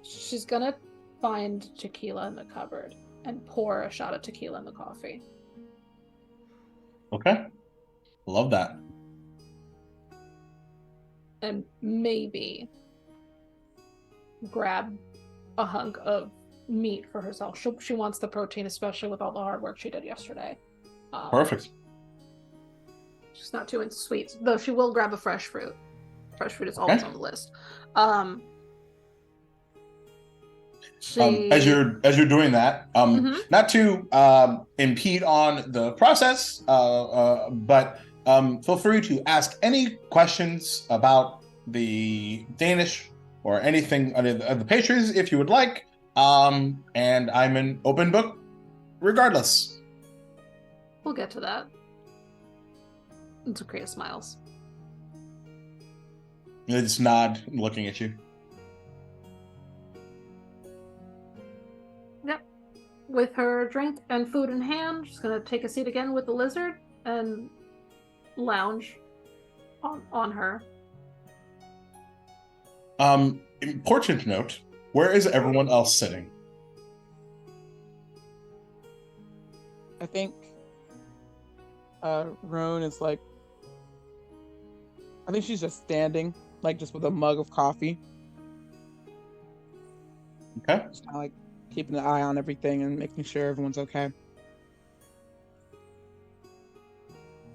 she's gonna find tequila in the cupboard and pour a shot of tequila in the coffee. Okay. Love that. And maybe grab a hunk of meat for herself. She wants the protein, especially with all the hard work she did yesterday. Perfect. She's not too into sweets, though she will grab a fresh fruit. Fresh fruit is always on the list. As you're doing that, not to impede on the process, but feel free to ask any questions about the Danish or anything of the pastries if you would like. And I'm an open book regardless. We'll get to that. And Zakria smiles. They just nod, looking at you. Yep. With her drink and food in hand, she's gonna take a seat again with the lizard and lounge on her. Important note, where is everyone else sitting? I think Roan is I think she's just standing, just with a mug of coffee. Okay. Just kind of keeping an eye on everything and making sure everyone's okay.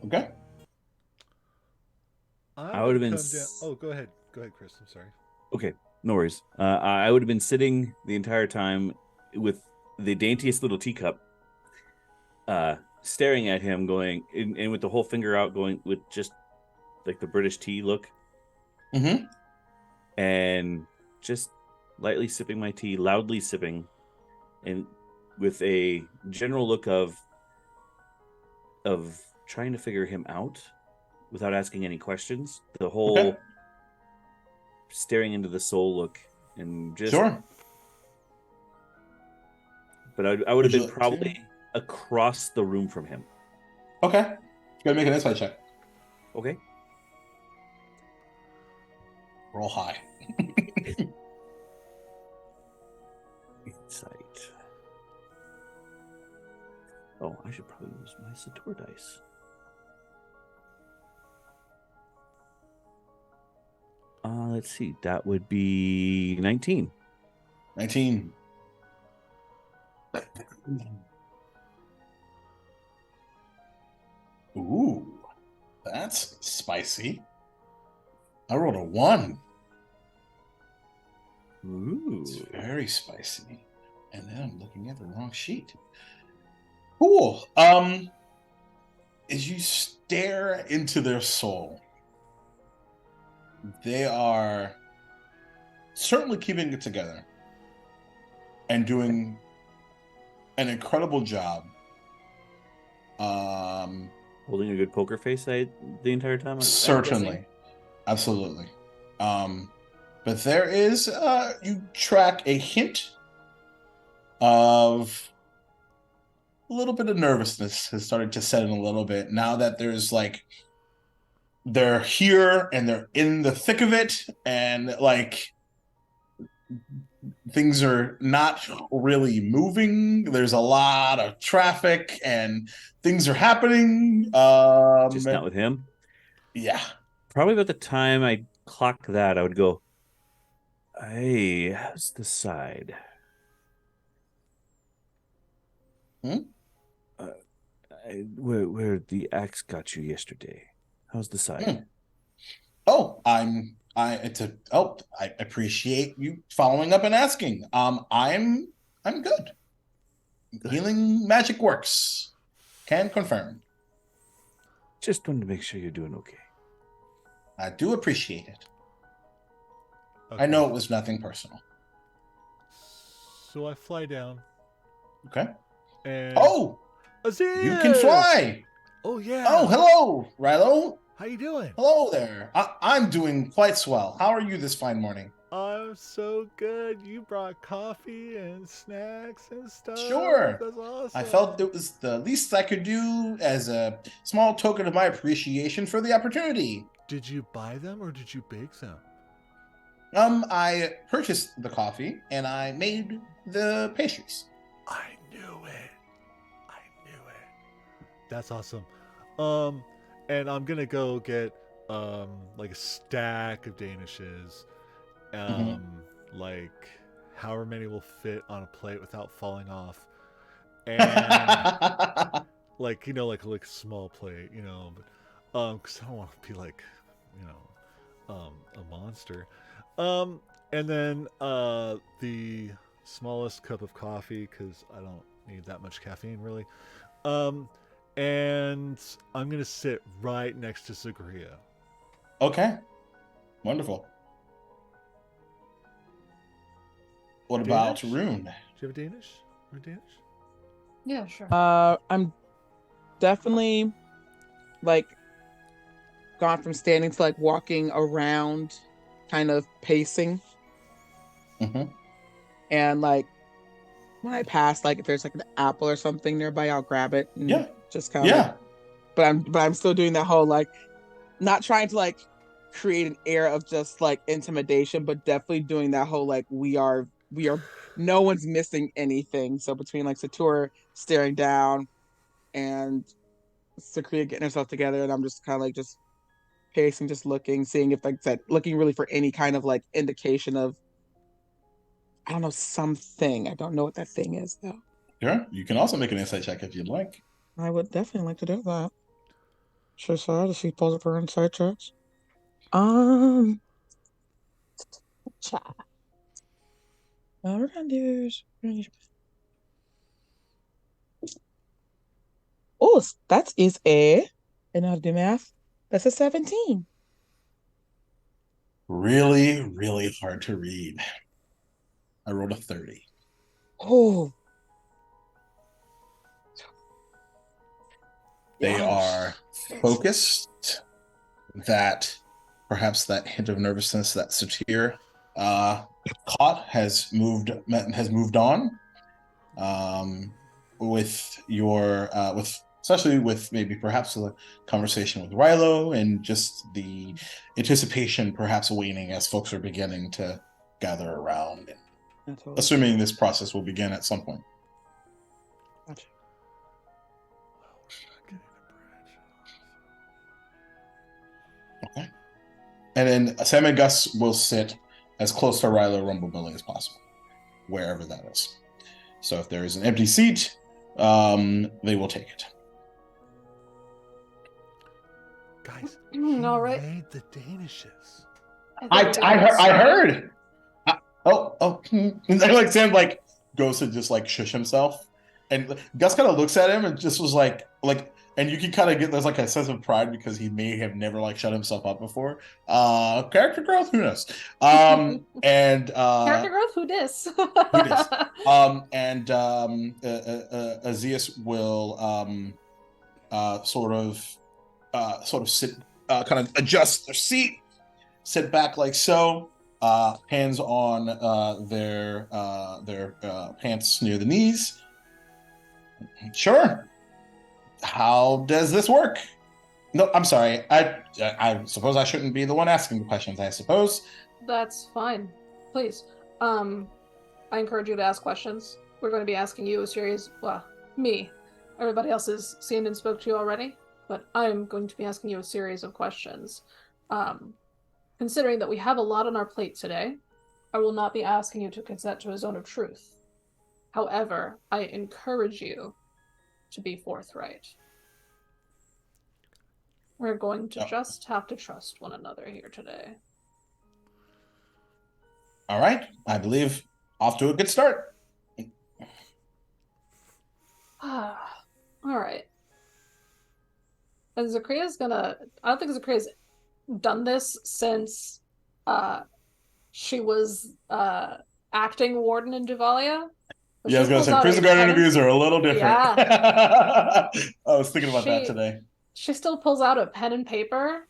Okay. I would have been. Oh, go ahead. Go ahead, Chris. I'm sorry. Okay, no worries. I would have been sitting the entire time with the daintiest little teacup, staring at him, going, and with the whole finger out, going with just the British tea look. Mm-hmm. And just lightly sipping my tea, loudly sipping, and with a general look of trying to figure him out without asking any questions. The whole staring into the soul look, and just sure. But I would have been probably across the room from him. Okay. Go ahead and make an insight check. Okay. Roll high. Insight. Oh, I should probably use my Sator dice. Let's see. That would be 19. 19. Ooh, that's spicy. I rolled a 1. Ooh. It's very spicy. And then I'm looking at the wrong sheet. Cool. As you stare into their soul, they are certainly keeping it together and doing an incredible job. Holding a good poker face the entire time. I'm Certainly, guessing? absolutely. But there is you track a hint of a little bit of nervousness has started to set in a little bit now that there's like they're here and they're in the thick of it, and like things are not really moving. There's a lot of traffic and things are happening. Just not with him. Yeah. Probably about the time I clock that, I would go, hey, how's the side? Where the axe got you yesterday? How's the side? Oh, I appreciate you following up and asking. I'm good. Healing magic works. Can confirm. Just wanted to make sure you're doing okay. I do appreciate it. Okay. I know it was nothing personal. So I fly down. Okay. And Oh, Aziz! you can fly. Oh yeah. Oh, hello, Rilo. How you doing? Hello there. I'm doing quite swell. How are you this fine morning? I'm so good. You brought coffee and snacks and stuff. Sure. That's awesome. I felt it was the least I could do as a small token of my appreciation for the opportunity. Did you buy them or did you bake them? I purchased the coffee and I made the pastries. I knew it. That's awesome. And I'm gonna go get like a stack of danishes. Like however many will fit on a plate without falling off. And like like a small plate, but because I don't want to be like, a monster. And then the smallest cup of coffee because I don't need that much caffeine really. And I'm gonna sit right next to Zagria. Okay, wonderful. What about Danish? Rune? Do you have a Danish? Or Danish? Yeah, sure. I'm definitely like gone from standing to like walking around, kind of pacing. And like when I pass, like if there's like an apple or something nearby, I'll grab it. And Yeah. just kind of. But I'm still doing that whole like, not trying to like create an air of just like intimidation, but definitely doing that whole like we are no one's missing anything. So between like Satura staring down and Sakria getting herself together, and I'm just kind of like just pacing, just looking, seeing if like that, looking really for any kind of like indication of, I don't know, something. I don't know what that thing is though. Sure. You can also make an insight check if you'd like. I would definitely like to do that. Sure, sorry to see pause for insight checks. Chat. We're gonna do. Oh, that is and I'll do math. That's a 17. Really, really hard to read. I rolled a 30. Oh. They Yes. are focused. That perhaps that hint of nervousness that Satir caught has moved on. With your especially with maybe perhaps a conversation with Rilo and just the anticipation perhaps waning as folks are beginning to gather around. Assuming this process will begin at some point. Gotcha. Okay. And then Sam and Gus will sit as close to Rilo Rumble Belly as possible, wherever that is. So if there is an empty seat, they will take it. Guys, All right. made the danishes. I heard. And like Sam goes to just like shush himself, and Gus kind of looks at him and just was like and you can kind of get there's like a sense of pride because he may have never like shut himself up before. Character growth, who knows? And Character growth, who dis? who dis? Azias will sort of sit, kind of adjust their seat, sit back like so, hands on their pants near the knees. Sure. How does this work? No, I'm sorry. I suppose I shouldn't be the one asking the questions, I suppose. That's fine. Please. I encourage you to ask questions. We're going to be asking you a series, well, me. Everybody else has seen and spoke to you already, but I'm going to be asking you a series of questions. Considering that we have a lot on our plate today, I will not be asking you to consent to a zone of truth. However, I encourage you to be forthright. We're going to just have to trust one another here today. All right. I believe off to a good start. All right. And Zakria's gonna... I don't think Zakria's done this since she was acting warden in Duvalia. Yeah, I was gonna say prison guard interviews are a little different. Yeah. I was thinking about that today. She still pulls out a pen and paper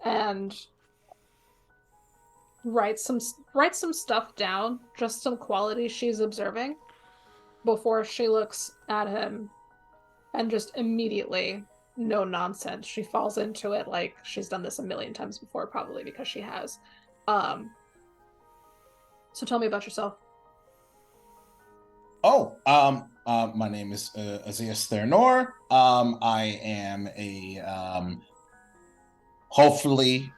and writes some stuff down, just some qualities she's observing, before she looks at him and just immediately, no nonsense, she falls into it like she's done this a million times before, probably because she has. So tell me about yourself. My name is Azias Thernor. I am a hopefully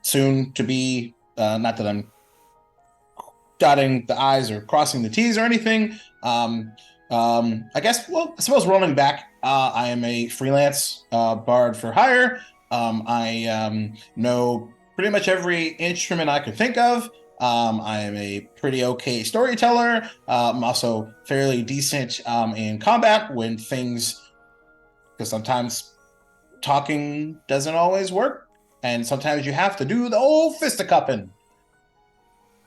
soon to be, not that I'm dotting the I's or crossing the T's or anything. I suppose rolling back, I am a freelance bard for hire. I know pretty much every instrument I could think of. I am a pretty okay storyteller. I'm also fairly decent in combat when things, because sometimes talking doesn't always work, and sometimes you have to do the old fisticuffing.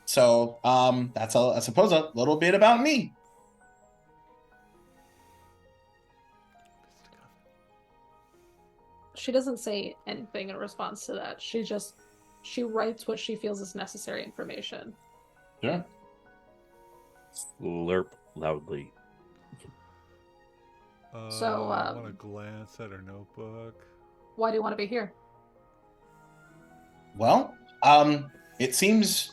So that's I suppose a little bit about me. She doesn't say anything in response to that. She writes what she feels is necessary information. Sure. Slurp loudly. So, I want to glance at her notebook. Why do you want to be here? Well, it seems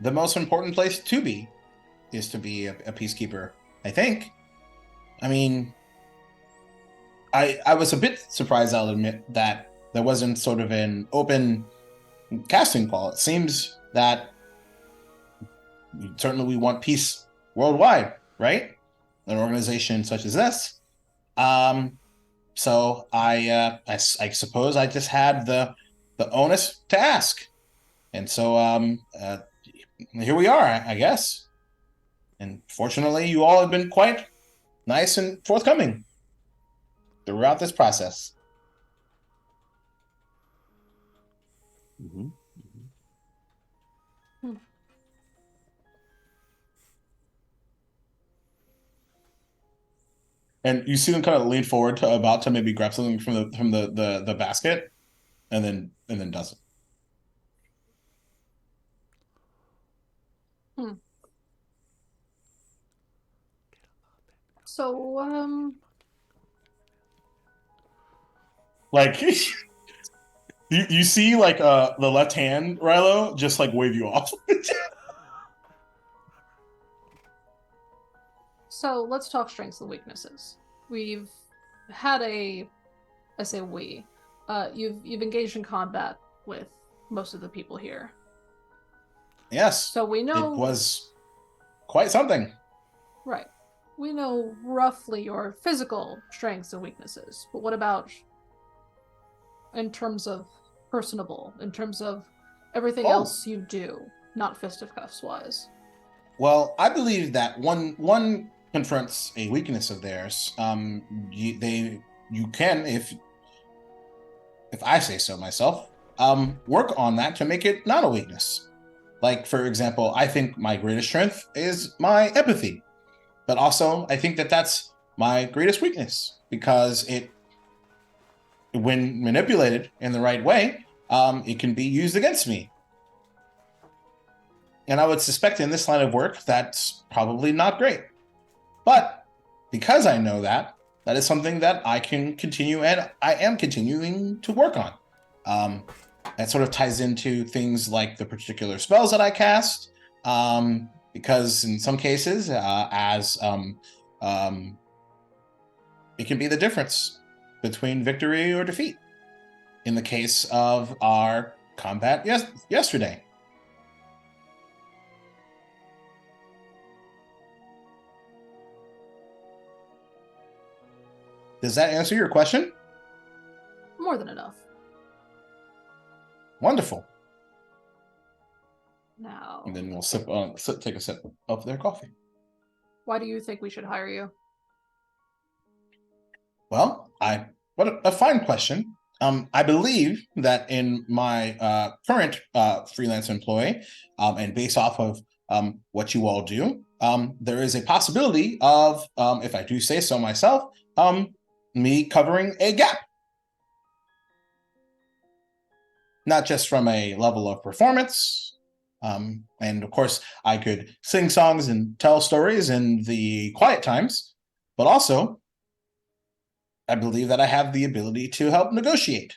the most important place to be is to be a peacekeeper, I think. I mean, I was a bit surprised, I'll admit, that there wasn't sort of an open casting call. It seems that certainly we want peace worldwide, right? An organization such as this. So I suppose I just had the onus to ask, and so here we are, I guess. And fortunately, you all have been quite nice and forthcoming throughout this process. Mm-hmm. And you see them kind of lean forward to about to maybe grab something from the basket, and then does it. So, like you see like the left hand, Rilo, just like wave you off. So let's talk strengths and weaknesses. We've had I say we, you've engaged in combat with most of the people here. Yes. So we know it was quite something. Right. We know roughly your physical strengths and weaknesses, but what about in terms of personable, in terms of everything else you do, not fisticuffs wise? Well, I believe that one confronts a weakness of theirs, you can, if I say so myself, work on that to make it not a weakness. Like, for example, I think my greatest strength is my empathy, but also I think that that's my greatest weakness because when manipulated in the right way, it can be used against me. And I would suspect in this line of work, that's probably not great. But because I know that, that is something that I can continue and I am continuing to work on. That sort of ties into things like the particular spells that I cast, because in some cases, it can be the difference between victory or defeat. In the case of our combat yesterday. Does that answer your question? More than enough. Wonderful. Now, And then we'll take a sip of their coffee. why do you think we should hire you? Well, what a fine question. I believe that in my current freelance employ, and based off of what you all do, there is a possibility of, if I do say so myself, me covering a gap. Not just from a level of performance, and of course, I could sing songs and tell stories in the quiet times, but also, I believe that I have the ability to help negotiate.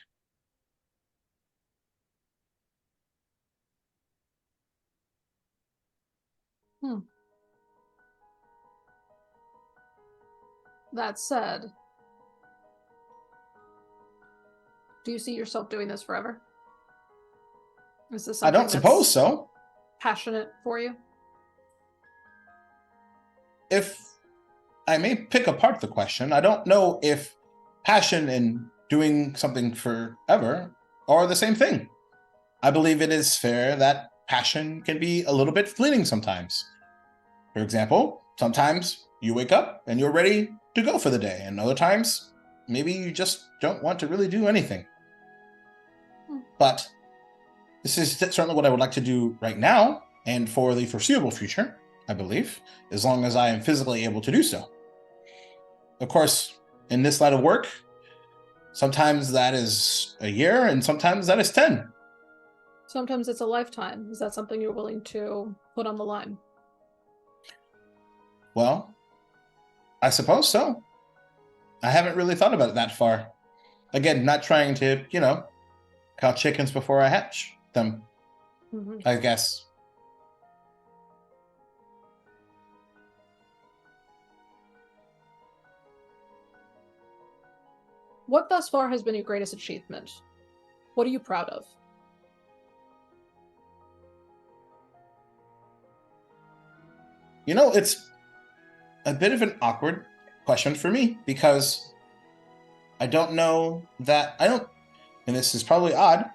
That said, do you see yourself doing this forever? Is this I something don't suppose so. passionate for you? If I may pick apart the question, I don't know if passion and doing something forever are the same thing. I believe it is fair that passion can be a little bit fleeting sometimes. For example, sometimes you wake up and you're ready to go for the day, and other times, maybe you just don't want to really do anything. But this is certainly what I would like to do right now, and for the foreseeable future, I believe, as long as I am physically able to do so. Of course, in this line of work, sometimes that is a year, and sometimes that is 10. Sometimes it's a lifetime. Is that something you're willing to put on the line? Well, I suppose so. I haven't really thought about it that far. Again, not trying to, count chickens before I hatch them, I guess. What thus far has been your greatest achievement? What are you proud of? It's a bit of an awkward question for me because I don't know that and this is probably odd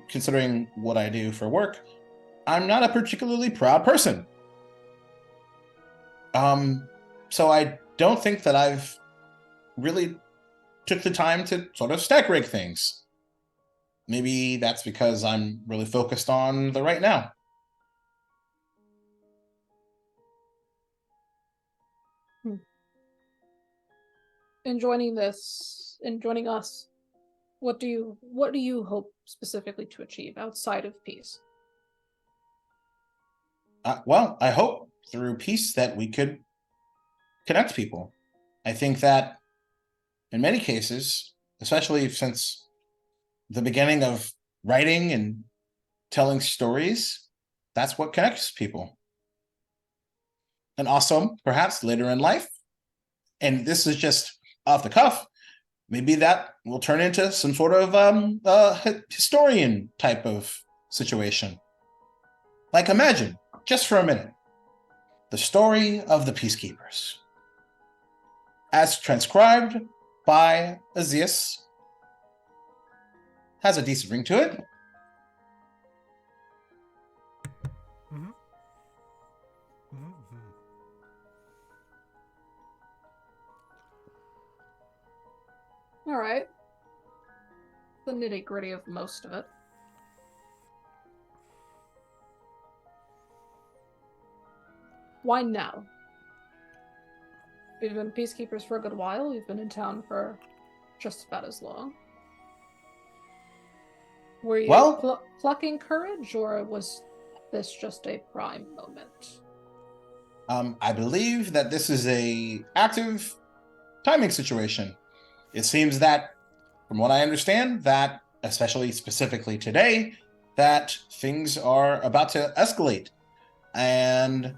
considering what I do for work. I'm not a particularly proud person. So I don't think that I've really took the time to sort of stack rank things. Maybe that's because I'm really focused on the right now. In joining us, what do you hope specifically to achieve outside of peace? Well, I hope through peace that we could connect people. I think that in many cases, especially since the beginning of writing and telling stories, that's what connects people. And also, perhaps later in life, and this is just off the cuff, maybe that will turn into some sort of historian type of situation. Like, imagine, just for a minute, the story of the Peacekeepers, as transcribed by Azias, has a decent ring to it. All right. The nitty-gritty of most of it. Why now? We've been peacekeepers for a good while. We've been in town for just about as long. Were you Well- plucking courage, or was this just a prime moment? I believe that this is a active timing situation. It seems that, from what I understand, that, especially specifically today, that things are about to escalate. And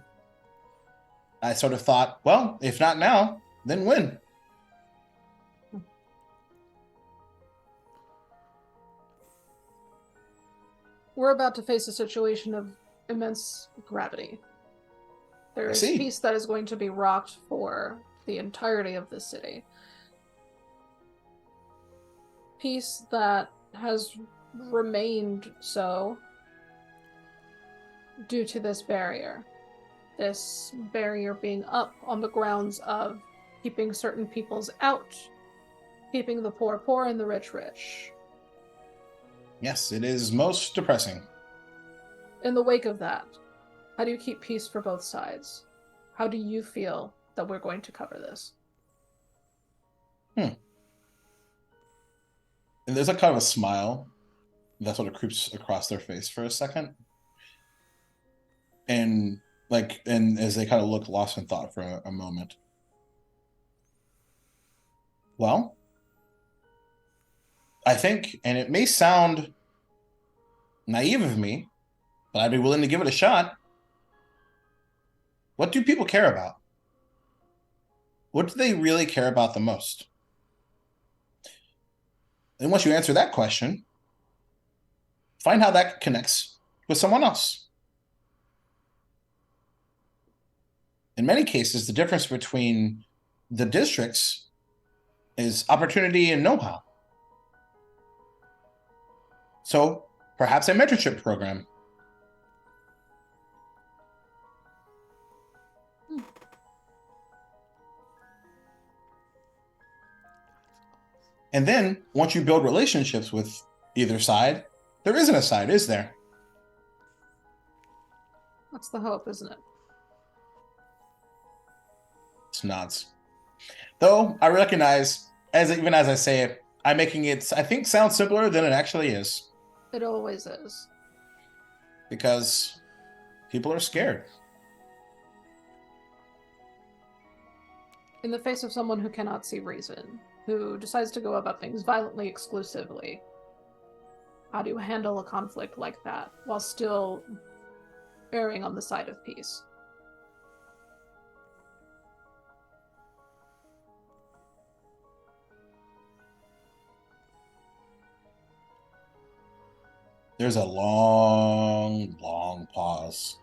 I sort of thought, well, if not now, then when? We're about to face a situation of immense gravity. There I is see. peace that is going to be rocked for the entirety of the city. Peace that has remained so due to this barrier. This barrier being up on the grounds of keeping certain peoples out, keeping the poor poor and the rich rich. Yes, it is most depressing. In the wake of that, how do you keep peace for both sides? How do you feel that we're going to cover this? And there's a kind of a smile that sort of creeps across their face for a second. And as they kind of look lost in thought for a moment. Well, I think, and it may sound naive of me, but I'd be willing to give it a shot. What do people care about? What do they really care about the most? And once you answer that question, find how that connects with someone else. In many cases, the difference between the districts is opportunity and know-how. So perhaps a mentorship program. And then once you build relationships with either side, there isn't a side, is there? That's the hope, isn't it? It's nods. Though I recognize, even as I say it, I'm making it, I think, sound simpler than it actually is. It always is. Because people are scared. In the face of someone who cannot see reason, who decides to go about things violently exclusively, how do you handle a conflict like that while still erring on the side of peace? There's a long, long pause.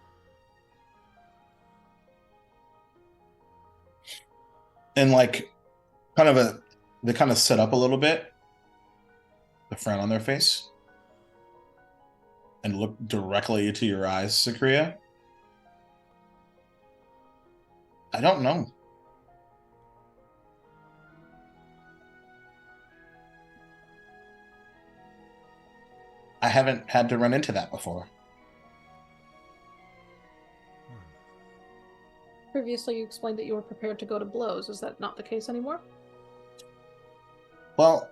And they kind of sit up a little bit, the frown on their face, and look directly into your eyes, Sakria. I don't know. I haven't had to run into that before. Previously, you explained that you were prepared to go to blows. Is that not the case anymore? Well,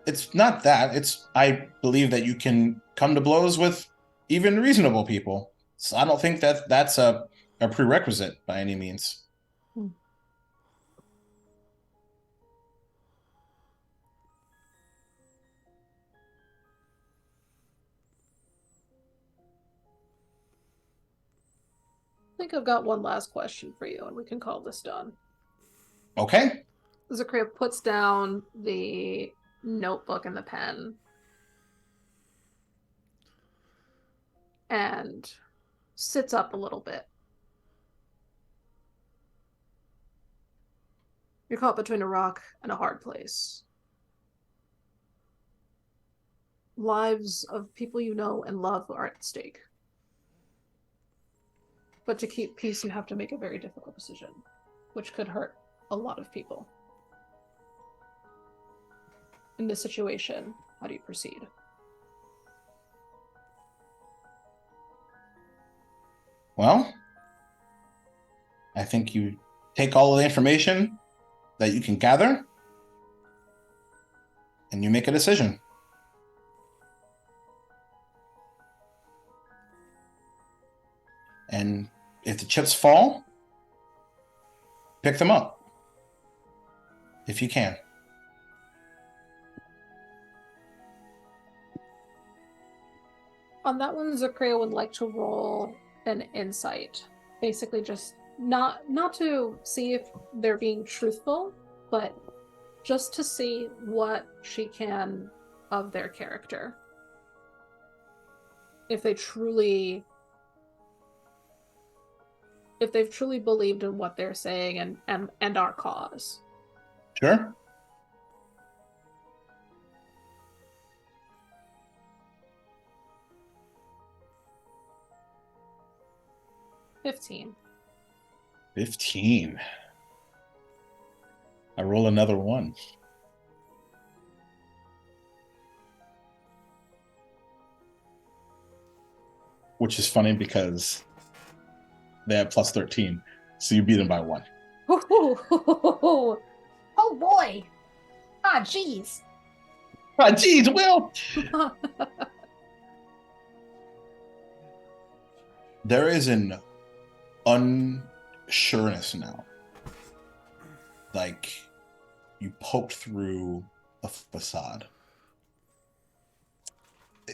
it's not that. I believe that you can come to blows with even reasonable people. So I don't think that that's a prerequisite by any means. I think I've got one last question for you, and we can call this done. Okay. Zakria puts down the notebook and the pen and sits up a little bit. You're caught between a rock and a hard place. Lives of people you know and love are at stake. But to keep peace, you have to make a very difficult decision, which could hurt a lot of people. in this situation, how do you proceed? Well, I think you take all of the information that you can gather and you make a decision. And if the chips fall, pick them up. If you can. On that one, Zakrea would like to roll an insight. Basically just not to see if they're being truthful, but just to see what she can of their character. If they've truly believed in what they're saying and our cause. Sure. $15. 15. I roll another one. Which is funny because they have plus 13. So you beat them by 1. Oh boy! Ah, jeez. Ah, geez, Will. There is an unsureness now. Like you poked through a facade.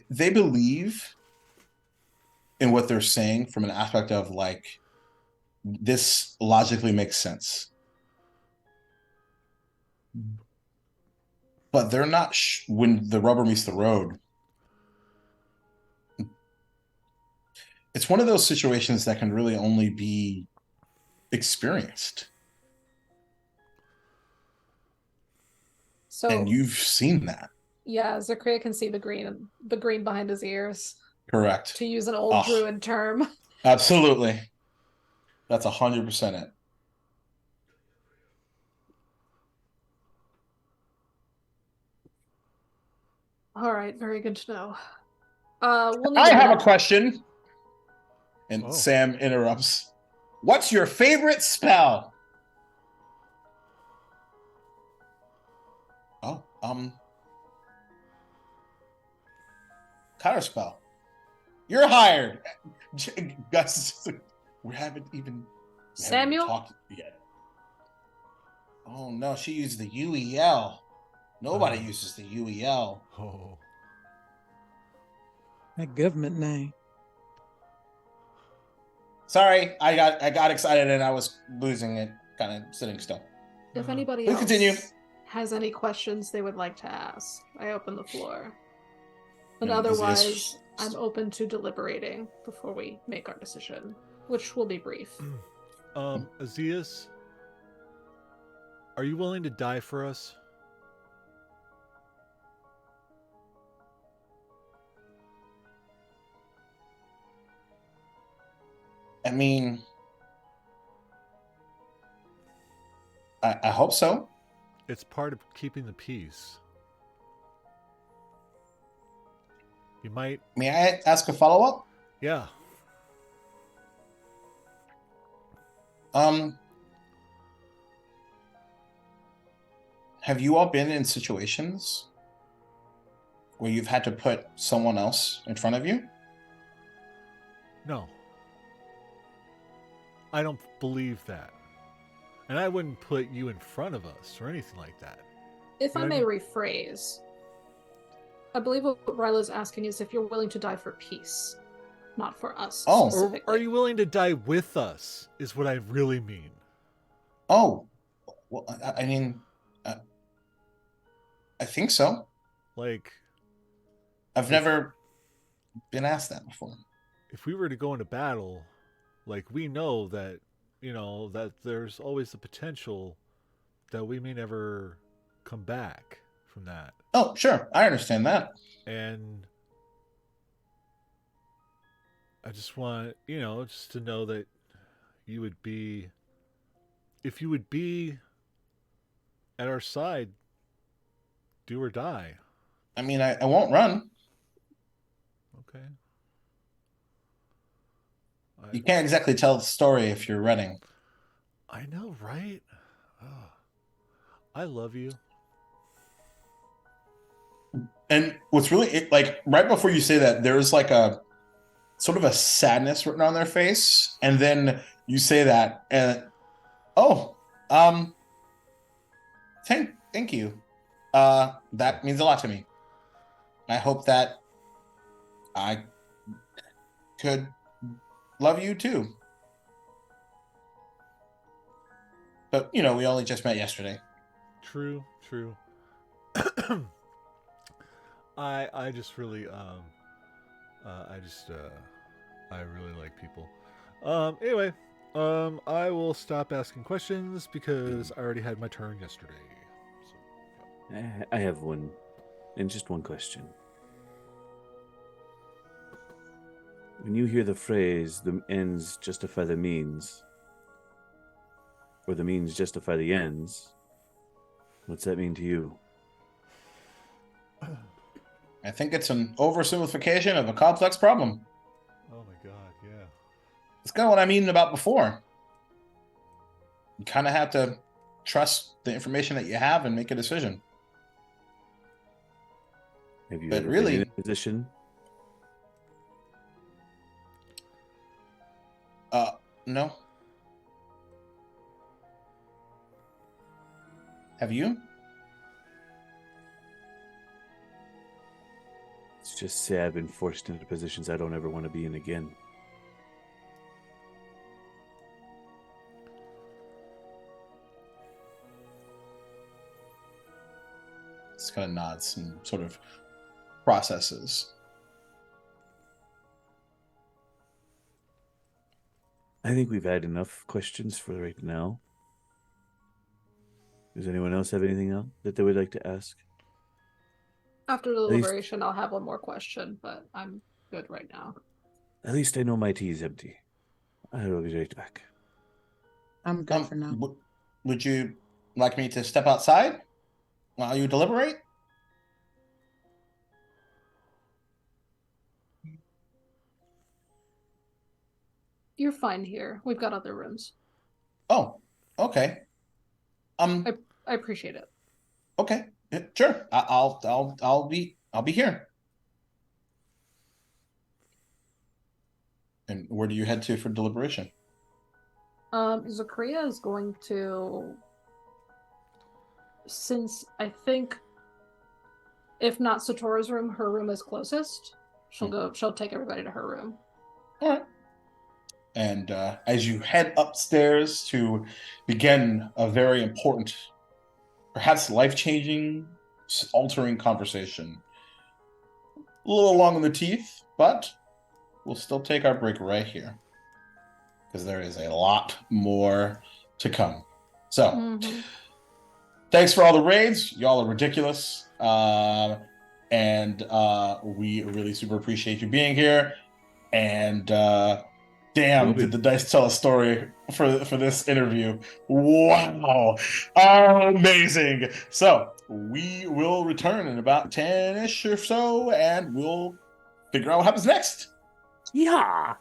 They believe in what they're saying from an aspect of like, this logically makes sense. But they're not, when the rubber meets the road, it's one of those situations that can really only be experienced. So, and you've seen that. Yeah, Zakrea can see the green behind his ears. Correct. To use an old druid term. Absolutely. That's 100% it. All right, very good to know. I have a question. And Sam interrupts. What's your favorite spell? Oh, counterspell. You're hired. Gus, we haven't even talked yet. Oh no, she used the UEL. Nobody uses the UEL. Oh. That government name. Sorry, I got excited and I was losing it, kind of sitting still. If anybody Please else continue. has any questions they would like to ask, I open the floor. But And otherwise, I'm open to deliberating before we make our decision, which will be brief. Azias, are you willing to die for us? I mean, I hope so. It's part of keeping the peace. You might... May I ask a follow-up? Yeah. Have you all been in situations where you've had to put someone else in front of you? No. I don't believe that. And I wouldn't put you in front of us or anything like that. If I may rephrase, I believe what Ryla's asking is if you're willing to die for peace, not for us specifically. Or are you willing to die with us, is what I really mean. Oh, well, I mean, I think so. Like... I've never been asked that before. If we were to go into battle, like, we know that, you know, that there's always the potential that we may never come back from that. Oh, sure. I understand that. And I just want, you know, just to know that you would be, if you would be at our side, do or die. I mean, I won't run. Okay. You can't exactly tell the story if you're running. I know, right? Oh, I love you. And what's really like right before you say that, there's like a sort of a sadness written on their face, and then you say that, and oh, thank you. That means a lot to me. I hope that I could love you too. But you know, we only just met yesterday. True, true. I just really I just I really like people. Anyway, I will stop asking questions because I already had my turn yesterday. So, I have one, and just one question. When you hear the phrase, the ends justify the means, or the means justify the ends, what's that mean to you? I think it's an oversimplification of a complex problem. oh my god, yeah. It's kind of what I mean about before. You kind of have to trust the information that you have and make a decision. Have you But ever really- been in a position? No. Have you? Let's just say I've been forced into positions I don't ever want to be in again. Just kind of nods and sort of processes. I think we've had enough questions for right now. Does anyone else have anything else that they would like to ask? After least- deliberation, I'll have one more question, but I'm good right now. At least I know my tea is empty. I will be right back. I'm good for now. Would you like me to step outside while you deliberate? You're fine here. We've got other rooms. Oh, okay. I appreciate it. Okay, yeah, sure. I'll be here. And where do you head to for deliberation? Zakaria is going to, since I think, if not Satora's room, her room is closest. She'll take everybody to her room. All right. And as you head upstairs to begin a very important, perhaps life-changing, altering conversation, a little long in the teeth, but we'll still take our break right here because there is a lot more to come. So, thanks for all the raids. Y'all are ridiculous. And we really super appreciate you being here. And damn, did the dice tell a story for this interview. Wow. Amazing. So, we will return in about 10-ish or so, and we'll figure out what happens next. Yeah.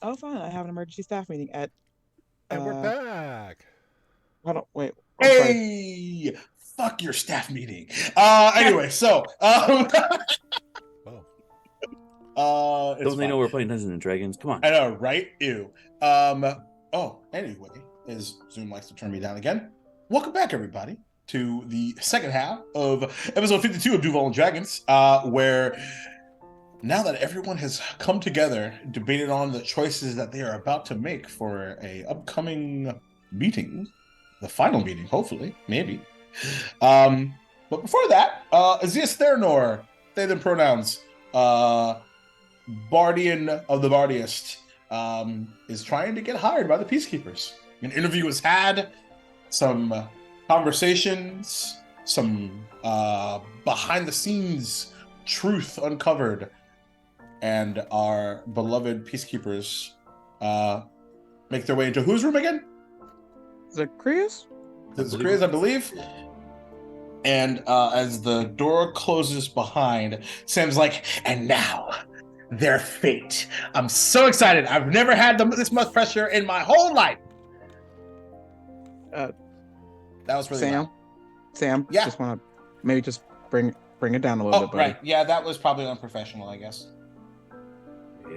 Oh, fine. I have an emergency staff meeting at. And we're back. Hold on. Wait. I'm sorry. Hey, fuck your staff meeting. Anyway, so Oh. it's Don't they fine. know we're playing Dungeons and Dragons? Come on. I know, right? Ew. Anyway, as Zoom likes to turn me down again. Welcome back, everybody, to the second half of episode 52 of Duval Dragons, where now that everyone has come together, debated on the choices that they are about to make for a upcoming meeting, the final meeting, hopefully, maybe. But before that, Azias Thernor, they them pronouns, Bardian of the Bardiest, is trying to get hired by the Peacekeepers. An interview was had, some conversations, some behind-the-scenes truth uncovered, and our beloved Peacekeepers make their way into whose room again? Zacchaeus? Zacchaeus, I believe. And as the door closes behind, Sam's like, and now, their fate. I'm so excited. I've never had this much pressure in my whole life. That was really loud. Sam, Yeah. just want to maybe just bring it down a little bit, buddy. Right. Yeah, that was probably unprofessional, I guess.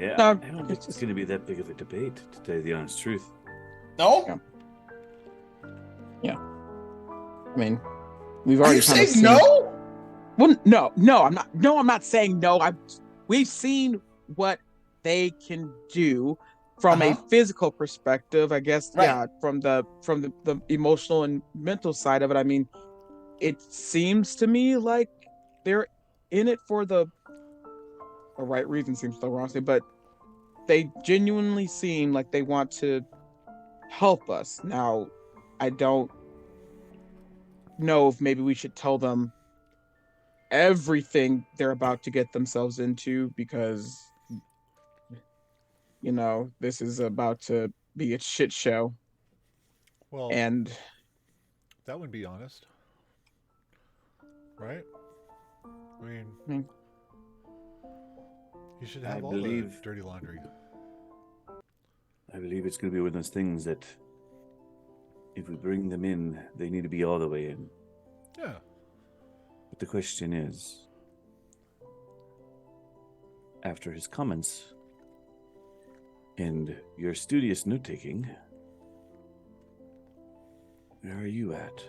Yeah. No, I don't think it's going to be that big of a debate, to tell you the honest truth. No? Yeah. I mean, we've Are already you kind of saying seen. no? Well, no, I'm not. No, I'm not saying no. We've seen what they can do from a physical perspective, I guess. Right. Yeah, from the emotional and mental side of it. I mean, it seems to me like they're in it for the right reason. Seems the wrong thing, but they genuinely seem like they want to help us. Now, I don't know if maybe we should tell them everything they're about to get themselves into, because this is about to be a shit show. Well, and that would be honest, right? I mean, you should have the dirty laundry. I believe it's going to be one of those things that if we bring them in, they need to be all the way in. Yeah. But the question is, after his comments and your studious note-taking, where are you at?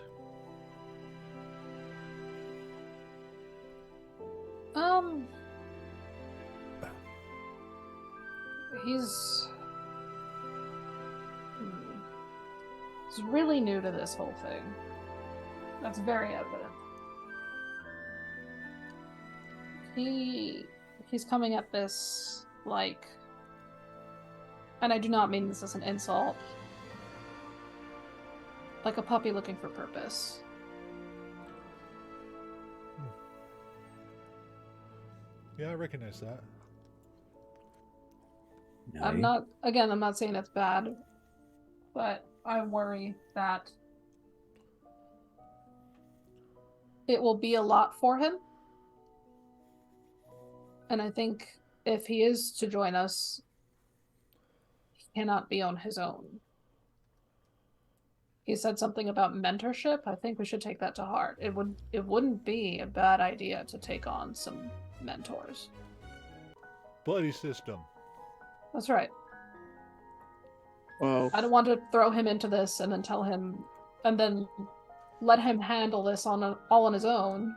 He's really new to this whole thing. That's very evident. He's coming at this like, and I do not mean this as an insult, like a puppy looking for purpose. Yeah, I recognize that. I'm not saying it's bad, but I worry that it will be a lot for him. And I think if he is to join us, he cannot be on his own. He said something about mentorship. I think we should take that to heart. It wouldn't be a bad idea to take on some mentors. Buddy system. That's right. Well, I don't want to throw him into this and then tell him, and then let him handle this all on his own,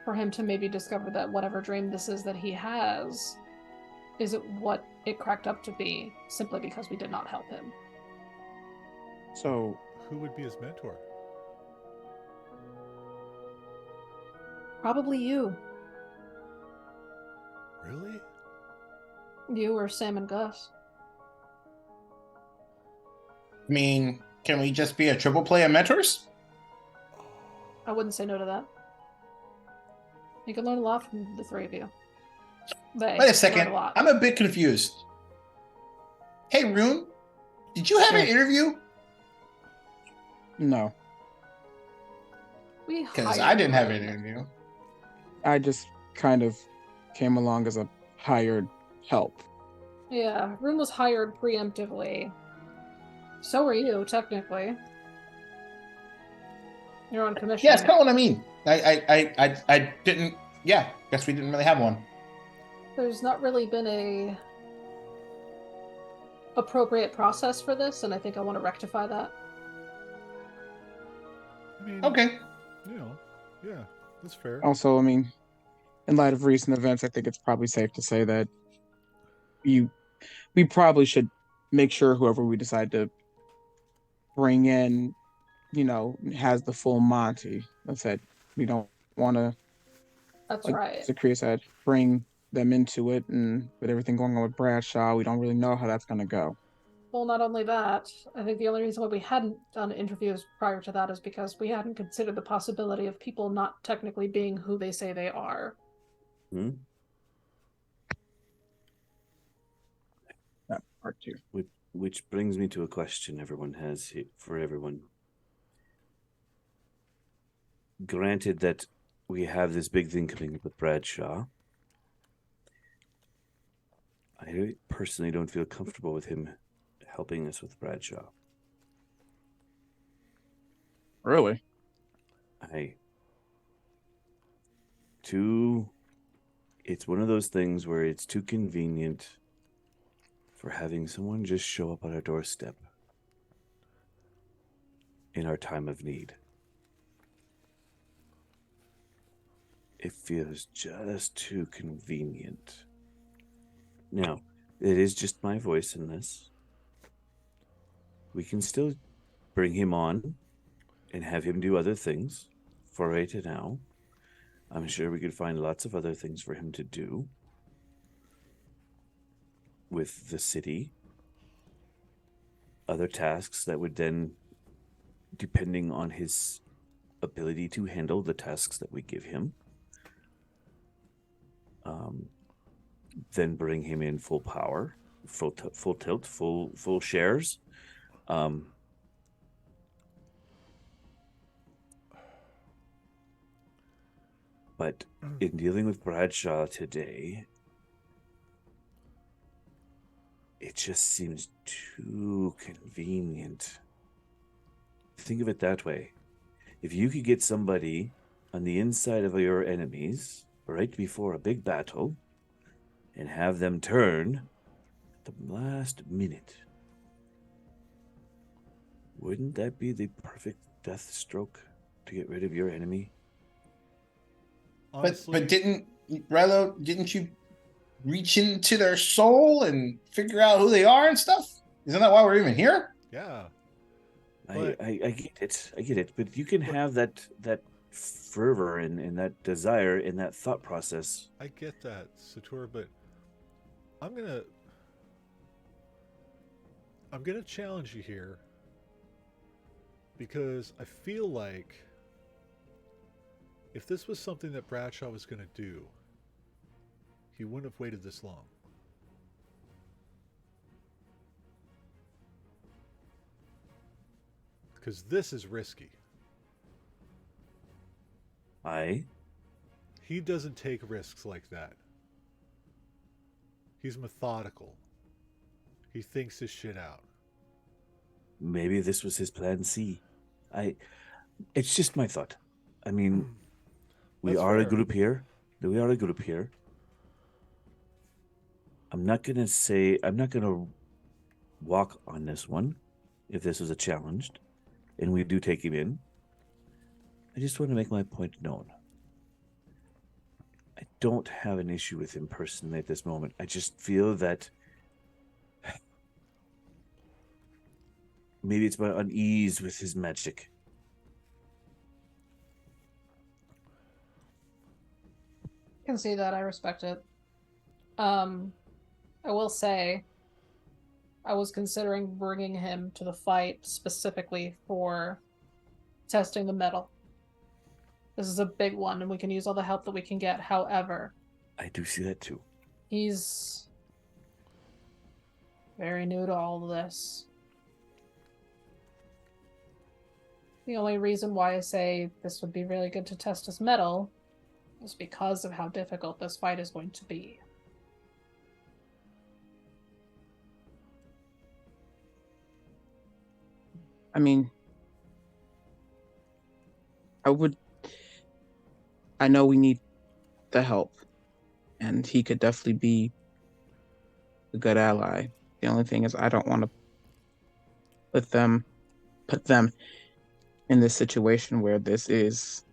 for him to maybe discover that whatever dream this is that he has isn't what it cracked up to be, simply because we did not help him. So, who would be his mentor? Probably you. Really? You or Sam and Gus. I mean, can we just be a triple play of mentors? I wouldn't say no to that. You can learn a lot from the three of you. Wait a second. I'm a bit confused. Hey, Rune, did you have an interview? No. Because I didn't have an interview. I just kind of came along as a hired help. Yeah, Rune was hired preemptively. So were you, technically. You're on commission. Yeah, it's kind of what I mean. I didn't. Yeah, guess we didn't really have one. There's not really been a appropriate process for this, and I think I want to rectify that. I mean, Okay. Yeah, that's fair. Also, I mean, in light of recent events, I think it's probably safe to say that we probably should make sure whoever we decide to bring in, has the full Monty. That's it. We don't want to, That's like right. Zakria said, bring them into it, and with everything going on with Bradshaw, we don't really know how that's going to go. Well, not only that, I think the only reason why we hadn't done interviews prior to that is because we hadn't considered the possibility of people not technically being who they say they are. That part too. Which brings me to a question everyone has for everyone. Granted that we have this big thing coming up with Bradshaw, I personally don't feel comfortable with him helping us with Bradshaw. Really? It's one of those things where it's too convenient for having someone just show up on our doorstep in our time of need. It feels just too convenient. Now, it is just my voice in this. We can still bring him on and have him do other things for right now. I'm sure we could find lots of other things for him to do with the city. Other tasks that would then, depending on his ability to handle the tasks that we give him, then bring him in full power, full tilt, full shares. But in dealing with Bradshaw today, it just seems too convenient. Think of it that way. If you could get somebody on the inside of your enemies right before a big battle and have them turn at the last minute, wouldn't that be the perfect death stroke to get rid of your enemy? Honestly, But didn't Rilo? Didn't you reach into their soul and figure out who they are and stuff? Isn't that why we're even here? yeah. I get it, but you can have that fervor and that desire and that thought process. I get that, Sator, but I'm gonna challenge you here because I feel like if this was something that Bradshaw was gonna do, he wouldn't have waited this long. Because this is risky. He doesn't take risks like that. He's methodical. He thinks his shit out. Maybe this was his plan C. It's just my thought. I mean, we That's are a fair. group here. I'm not gonna walk on this one if this was a challenge and we do take him in. I just want to make my point known. I don't have an issue with him personally at this moment. I just feel that maybe it's my unease with his magic. I can see that. I respect it. I will say, I was considering bringing him to the fight specifically for testing the metal. This is a big one, and we can use all the help that we can get. However, I do see that too. he's very new to all of this. The only reason why I say this would be really good to test his metal is because of how difficult this fight is going to be. I mean, I know we need the help, and he could definitely be a good ally. The only thing is I don't want to put them in this situation where this is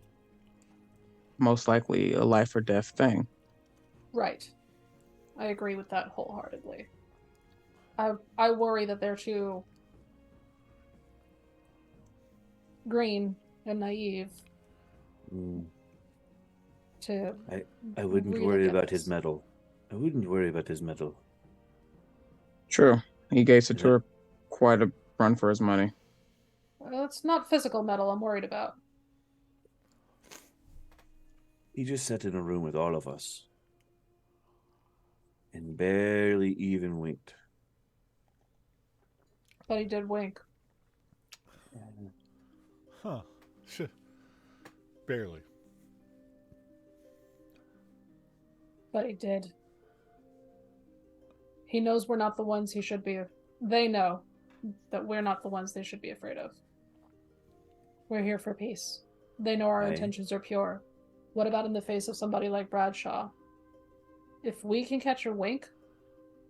most likely a life or death thing. Right. I agree with that wholeheartedly. I worry that they're too green and naive Mm, to I wouldn't really worry get about his this. medal. I wouldn't worry about his medal. True. He gave Is that- Satur quite a run for his money. Well, it's not physical metal I'm worried about. He just sat in a room with all of us and barely even winked. But he did wink. Huh. Barely. But he did. He knows we're not the ones he should be. They know that we're not the ones they should be afraid of. We're here for peace. They know our Aye. intentions are pure. What about in the face of somebody like Bradshaw? If we can catch a wink,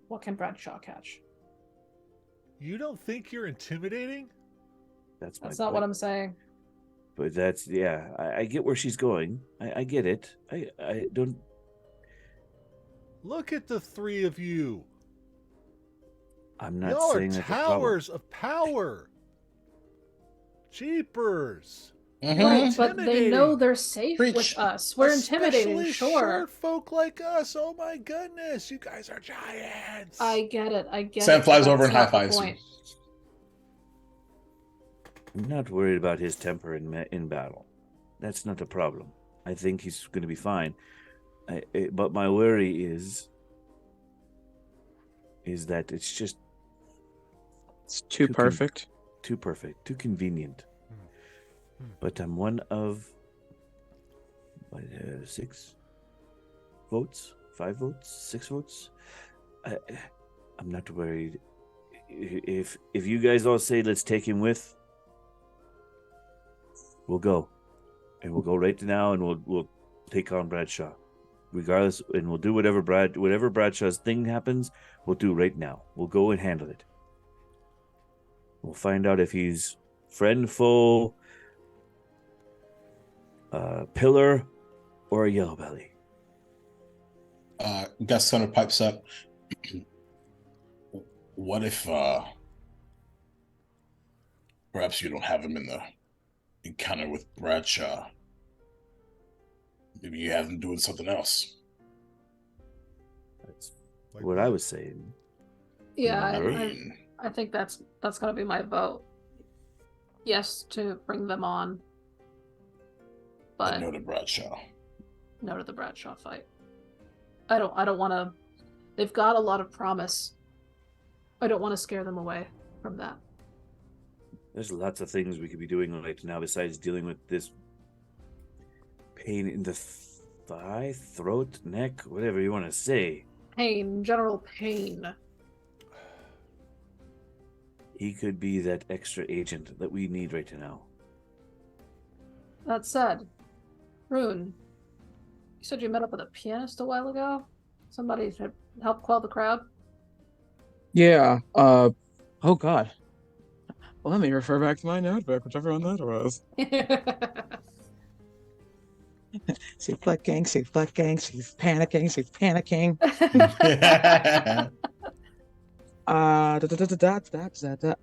what can Bradshaw catch? You don't think you're intimidating? That's my That's not point. what I'm saying. But that's, yeah, I get where she's going. I get it. I don't. Look at the three of you. I'm not Y'all are saying that's a problem. towers of power. Jeepers. Mhm. Right, but they Intimidating. know they're safe Preach. with us. We're intimidating, Especially sure. short folk like us. Oh my goodness, you guys are giants. I get it. Sam it, flies but over and that's high not the fives you. point. I'm not worried about his temper in battle. That's not a problem. I think he's going to be fine. But my worry is that it's just It's too Too perfect. too perfect, too convenient. Hmm. But I'm one of 6 votes, 5 votes, 6 votes. I'm not worried. If you guys all say let's take him with, we'll go, and we'll go right now, and we'll take on Bradshaw, regardless, and we'll do whatever Bradshaw's thing happens. We'll do right now. We'll go and handle it. We'll find out if he's friend, foe, pillar, or a yellow belly. Gus Center pipes up. What if perhaps you don't have him in the encounter with Bradshaw? Maybe you have him doing something else. That's Like what I was saying. Yeah, I I mean, think that's gonna be my vote. Yes, to bring them on, but no to Bradshaw. no to the Bradshaw fight. I don't want to. They've got a lot of promise. I don't want to scare them away from that. There's lots of things we could be doing right now besides dealing with this pain in the thigh, throat, neck, whatever you want to say. Pain, general pain. He could be that extra agent that we need right now. That said, Rune, you said you met up with a pianist a while ago? Somebody to help quell the crowd? Yeah. Oh God. Well, let me refer back to my notebook, whichever one that was. She's flicking, she's panicking, she's panicking.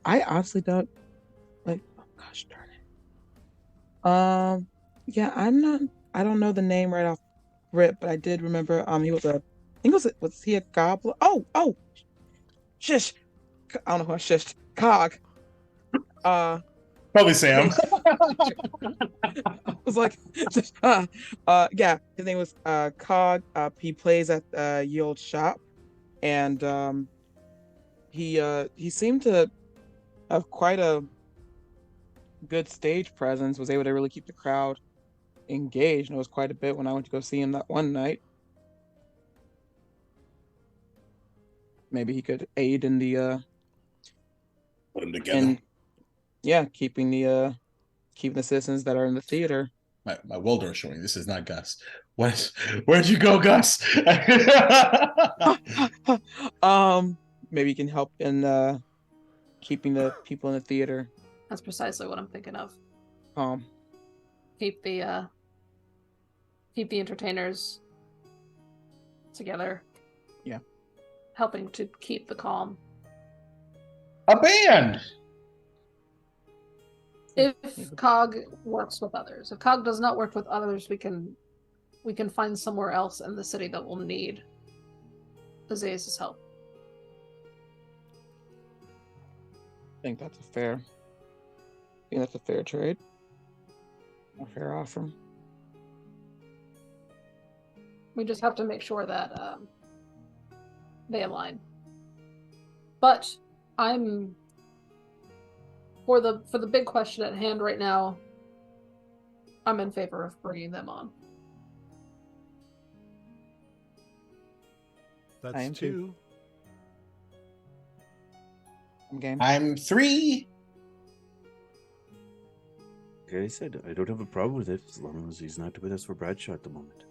I honestly don't like. Oh gosh, darn it. Yeah, I don't know the name right off rip, but I did remember. He was a. I think was he a goblin? Oh, shish. I don't know who I shished. Cog. Probably Sam. I was like, yeah, his name was Cog. He plays at Ye Old Shop, and he seemed to have quite a good stage presence. Was able to really keep the crowd engaged, and it was quite a bit when I went to go see him that one night. Maybe he could aid in the Put them together. yeah, keeping the citizens that are in the theater. My welder is showing. This is not Gus. Where'd you go, Gus? Maybe you can help in keeping the people in the theater That's precisely what I'm thinking of. calm. Keep the entertainers together. Yeah. Helping to keep the calm. A band. If Cog works with others. If Cog does not work with others, we can find somewhere else in the city that will need Azaz's help. I think that's a fair trade. A fair offer. We just have to make sure that they align. But I'm for the big question at hand right now, I'm in favor of bringing them on. I That's am 2. too. I'm game. I'm 3. Like I said, I don't have a problem with it as long as he's not with us for Bradshaw at the moment.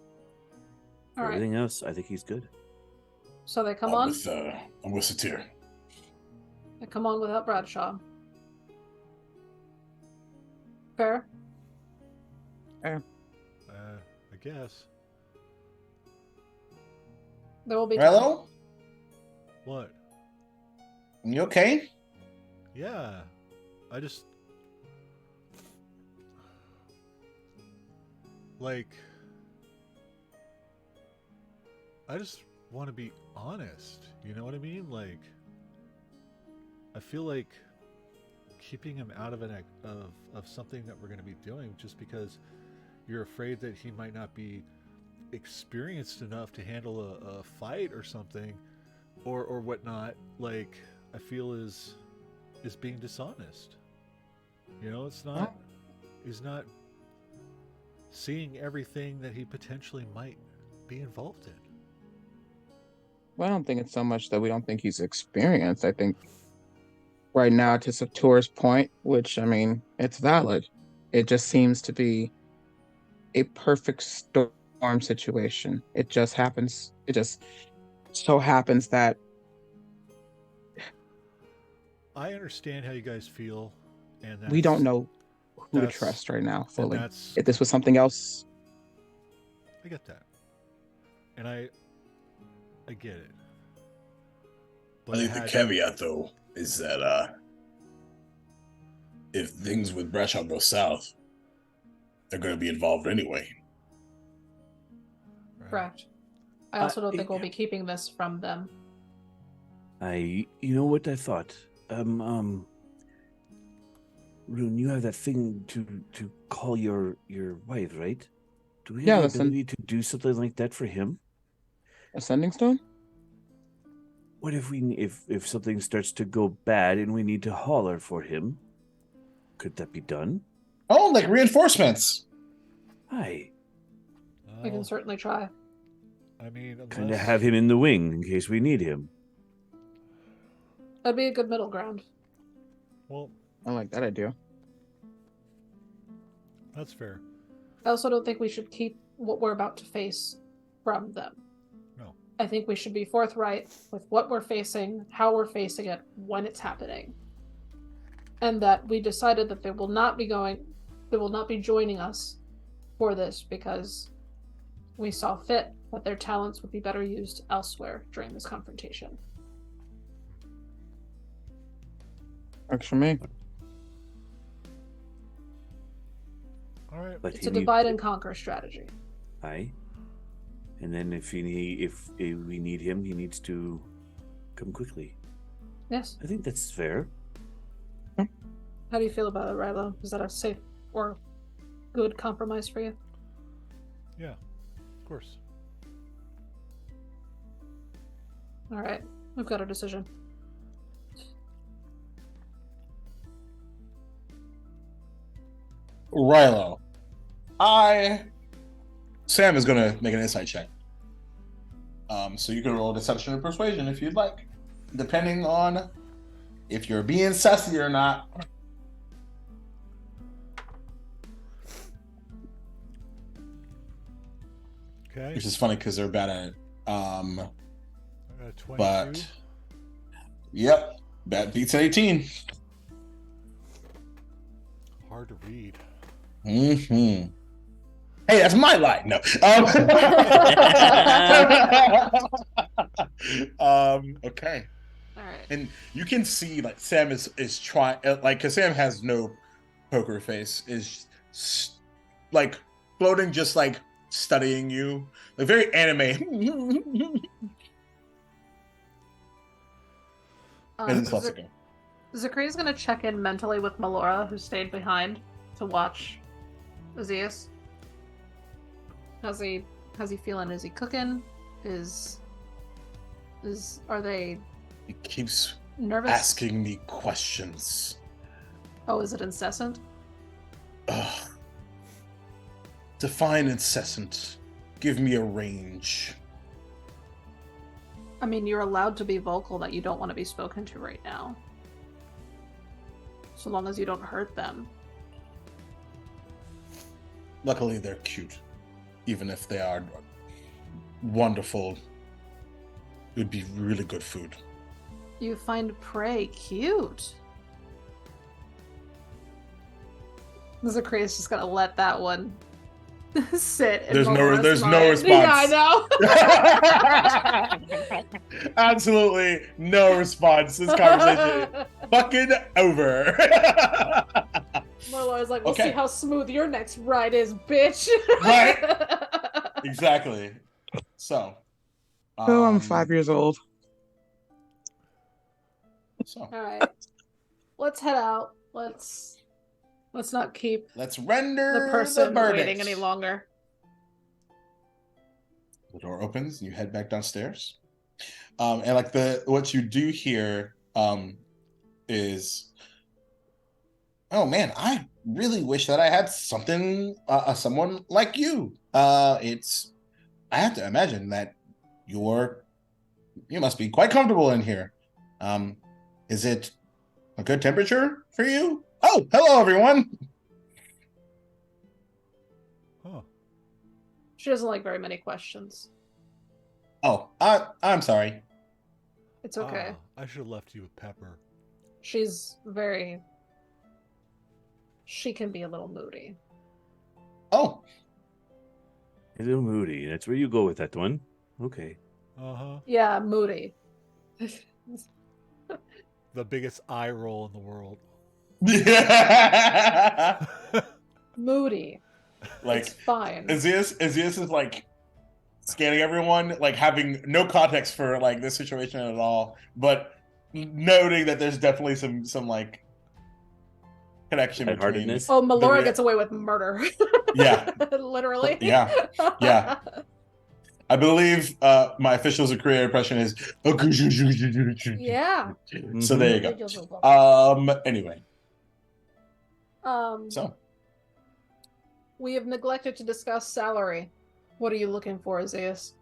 For All right. everything else, I think he's good. So they come on. I'm with Satir. They come on without Bradshaw. Fair? I guess. There will be Rello, What? you okay? Yeah. I just I just want to be honest. You know what I mean? Like, I feel like keeping him out of of something that we're going to be doing just because you're afraid that he might not be experienced enough to handle a fight or something or whatnot, like, I feel is being dishonest. You know, it's not he's not seeing everything that he potentially might be involved in. Well, I don't think it's so much that we don't think he's experienced. I think right now, to Sator's point, which, I mean, it's valid, it just seems to be a perfect storm situation. It just so happens that I understand how you guys feel, and we don't know who to that's- trust right now fully. that's If this was something else, I get that, and I get it. But I think the caveat, though, is that if things with Bradshaw go south, they're going to be involved anyway. Right. Correct. I also don't think we'll be keeping this from them. You know what I thought? Rune, you have that thing to call your wife, right? Do we have the ability to do something like that for him? Ascending Stone? What if if something starts to go bad and we need to holler for him? Could that be done? Oh, like reinforcements. Aye. We can certainly try. I mean, Kind of have him in the wing in case we need him. That'd be a good middle ground. Well, I like that idea. that's fair. I also don't think we should keep what we're about to face from them. No. I think we should be forthright with what we're facing, how we're facing it, when it's happening. And that we decided that they will not be joining us for this because we saw fit that their talents would be better used elsewhere during this confrontation. Works for me. All right. But It's a divide and conquer strategy. Aye. And then if we need him, he needs to come quickly. Yes. I think that's fair. How do you feel about it, Rilo? Is that a safe or good compromise for you? Yeah, of course. All right. We've got a decision. Rilo. Sam is gonna make an insight check. So you can roll deception or persuasion if you'd like, depending on if you're being sassy or not. Okay. which is funny because they're bad at it. I got a 22. But yep, that beats an 18. Hard to read. Mm-hmm. Hey, that's my line. No. Okay. All right. And you can see like Sam is trying like because Sam has no poker face like floating just like studying you like very anime. And it's lets it go. Zakri's gonna check in mentally with Melora, who stayed behind to watch Azias. How's he feeling? Is he cooking? Are they He keeps nervous? asking me questions. Oh, is it incessant? Ugh. Define incessant. Give me a range. I mean, you're allowed to be vocal that you don't want to be spoken to right now. So long as you don't hurt them. Luckily, they're cute. Even if they are wonderful, it would be really good food. You find prey cute. Zakri is just gonna let that one sit. In There's no Melora's response. mind. Yeah, I know. Absolutely no response. This conversation is fucking over. Melora's like, we'll Okay. see how smooth your next ride is, bitch. Right? Exactly. So. I'm 5 years old. So All right, let's head out. Let's not keep let's render the person verdict. waiting any longer. The door opens and you head back downstairs. And like what you do here is, oh man, I really wish that I had someone like you. I have to imagine that you must be quite comfortable in here. Is it a good temperature for you? Oh, hello everyone. Huh. She doesn't like very many questions. Oh, I'm sorry. It's okay. I should have left you with Pepper. She can be a little moody. Oh, A little moody. That's where you go with that one. Okay. Uh-huh. Yeah, moody. The biggest eye roll in the world. yeah. Moody. Like It's fine. Azias is like scanning everyone, like having no context for like this situation at all, but noting that there's definitely some like connection between. Lightheartedness. Oh, Melora rea- gets away with murder. Yeah. Literally. Yeah. Yeah. I believe my official Zakria impression is. Yeah. So there you go. Anyway, so we have neglected to discuss salary. What are you looking for, Azias?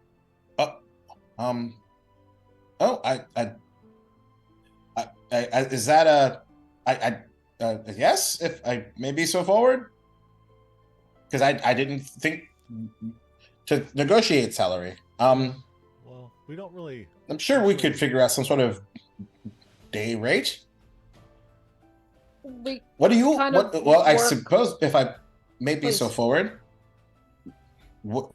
Is that a yes? If I may be so forward, because I didn't think to negotiate salary. Well, we don't really. I'm sure we could figure out some sort of day rate. We What do you? kind of Well, I work- suppose if I may be so Please. forward, what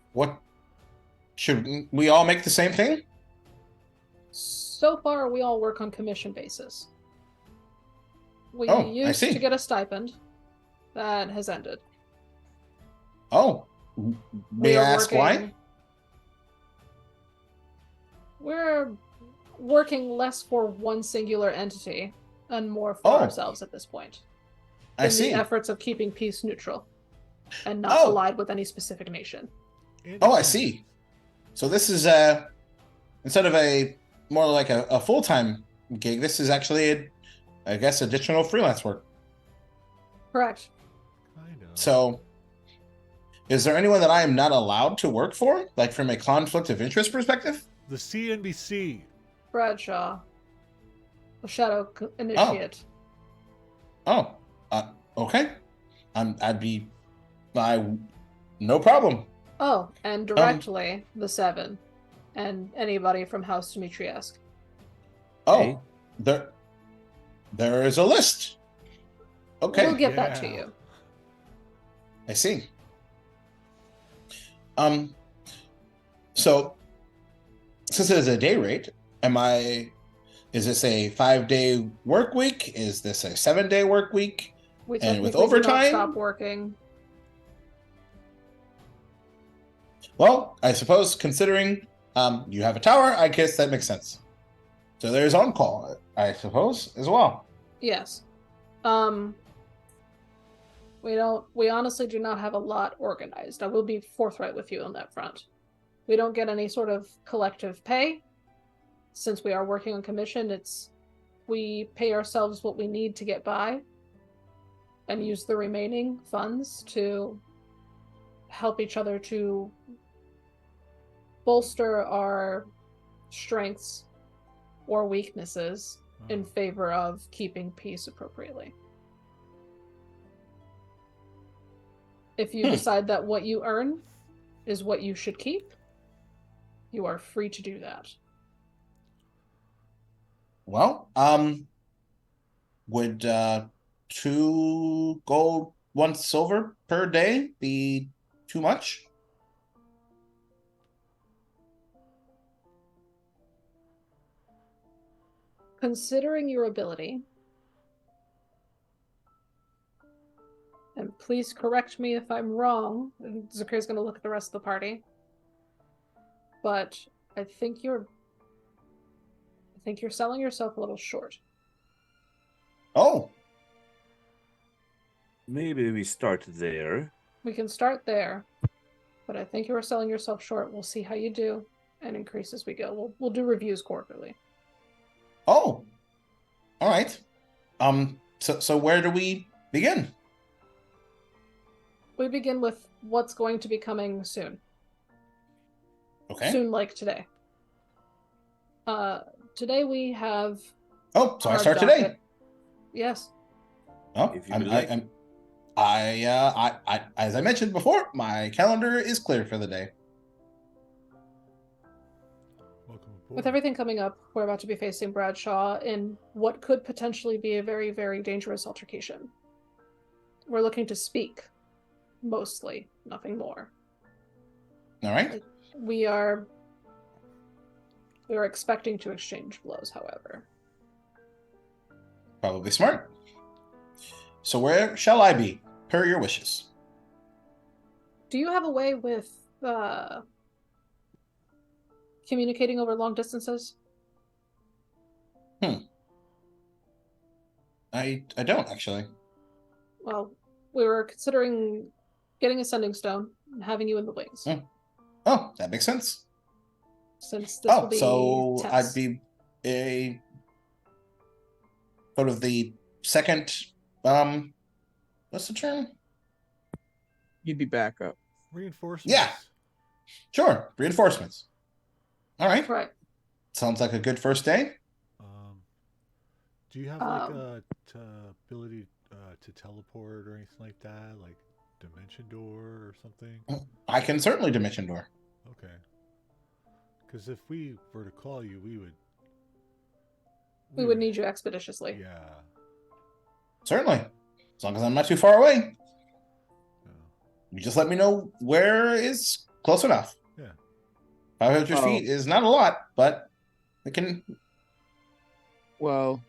should we all make the same thing? So far, we all work on commission basis. We Oh, I used see. to get a stipend. That has ended. Oh, may I ask why? We're working less for one singular entity and more for Oh. ourselves at this point. I in see. the efforts of keeping peace neutral and not Oh. allied with any specific nation. Oh, I see. So this is instead of more like a full-time gig, this is actually I guess additional freelance work. Correct. Kind of. So is there anyone that I am not allowed to work for, like from a conflict of interest perspective? The CNBC. Bradshaw. The Shadow Initiate. Oh, okay. No problem. Oh, and directly the 7. And anybody from House Dimitriesque. Okay. Oh, there is a list. Okay, We'll get that to Yeah. you. I see. So since it is a day rate, is this a 5-day work week? Is this a 7-day work week? We And with technically do not overtime? stop working. Well, I suppose considering you have a tower, I guess that makes sense. So there's on call, I suppose, as well. Yes. We honestly do not have a lot organized. I will be forthright with you on that front. We don't get any sort of collective pay. Since we are working on commission, we pay ourselves what we need to get by and use the remaining funds to help each other to bolster our strengths or weaknesses in favor of keeping peace appropriately. If you decide that what you earn is what you should keep, you are free to do that. Well, would 2 gold, 1 silver per day be too much? Considering your ability, and please correct me if I'm wrong, and Zakir's going to look at the rest of the party, but I think you're selling yourself a little short. Oh, Maybe we start there. We can start there, but I think you are selling yourself short. We'll see how you do and increase as we go. We'll do reviews quarterly. all right. So where do we begin? We begin with what's going to be coming soon. Okay. Soon, like today. Today we have. Oh, so I our start docket. today. Yes. Oh, If you would like. as I mentioned before, my calendar is clear for the day. Welcome aboard. With everything coming up, we're about to be facing Bradshaw in what could potentially be a very, very dangerous altercation. We're looking to speak, mostly, nothing more. All right. We are expecting to exchange blows, however. Probably smart. So where shall I be, per your wishes? Do you have a way with communicating over long distances? I don't actually. Well, we were considering getting a sending stone and having you in the wings. Oh, that makes sense. Since this will be so tense. I'd be a sort of the second. What's the term? You'd be back up. Reinforcements. Yeah. Sure, reinforcements. All right. Right. Sounds like a good first day. Do you have like a ability to teleport or anything like that, like dimension door or something? I can certainly dimension door. Okay. Because if we were to call you, We would need you expeditiously. Yeah. Certainly, as long as I'm not too far away. Yeah. You just let me know where is close enough. Yeah. 500 feet is not a lot, but it can. Well,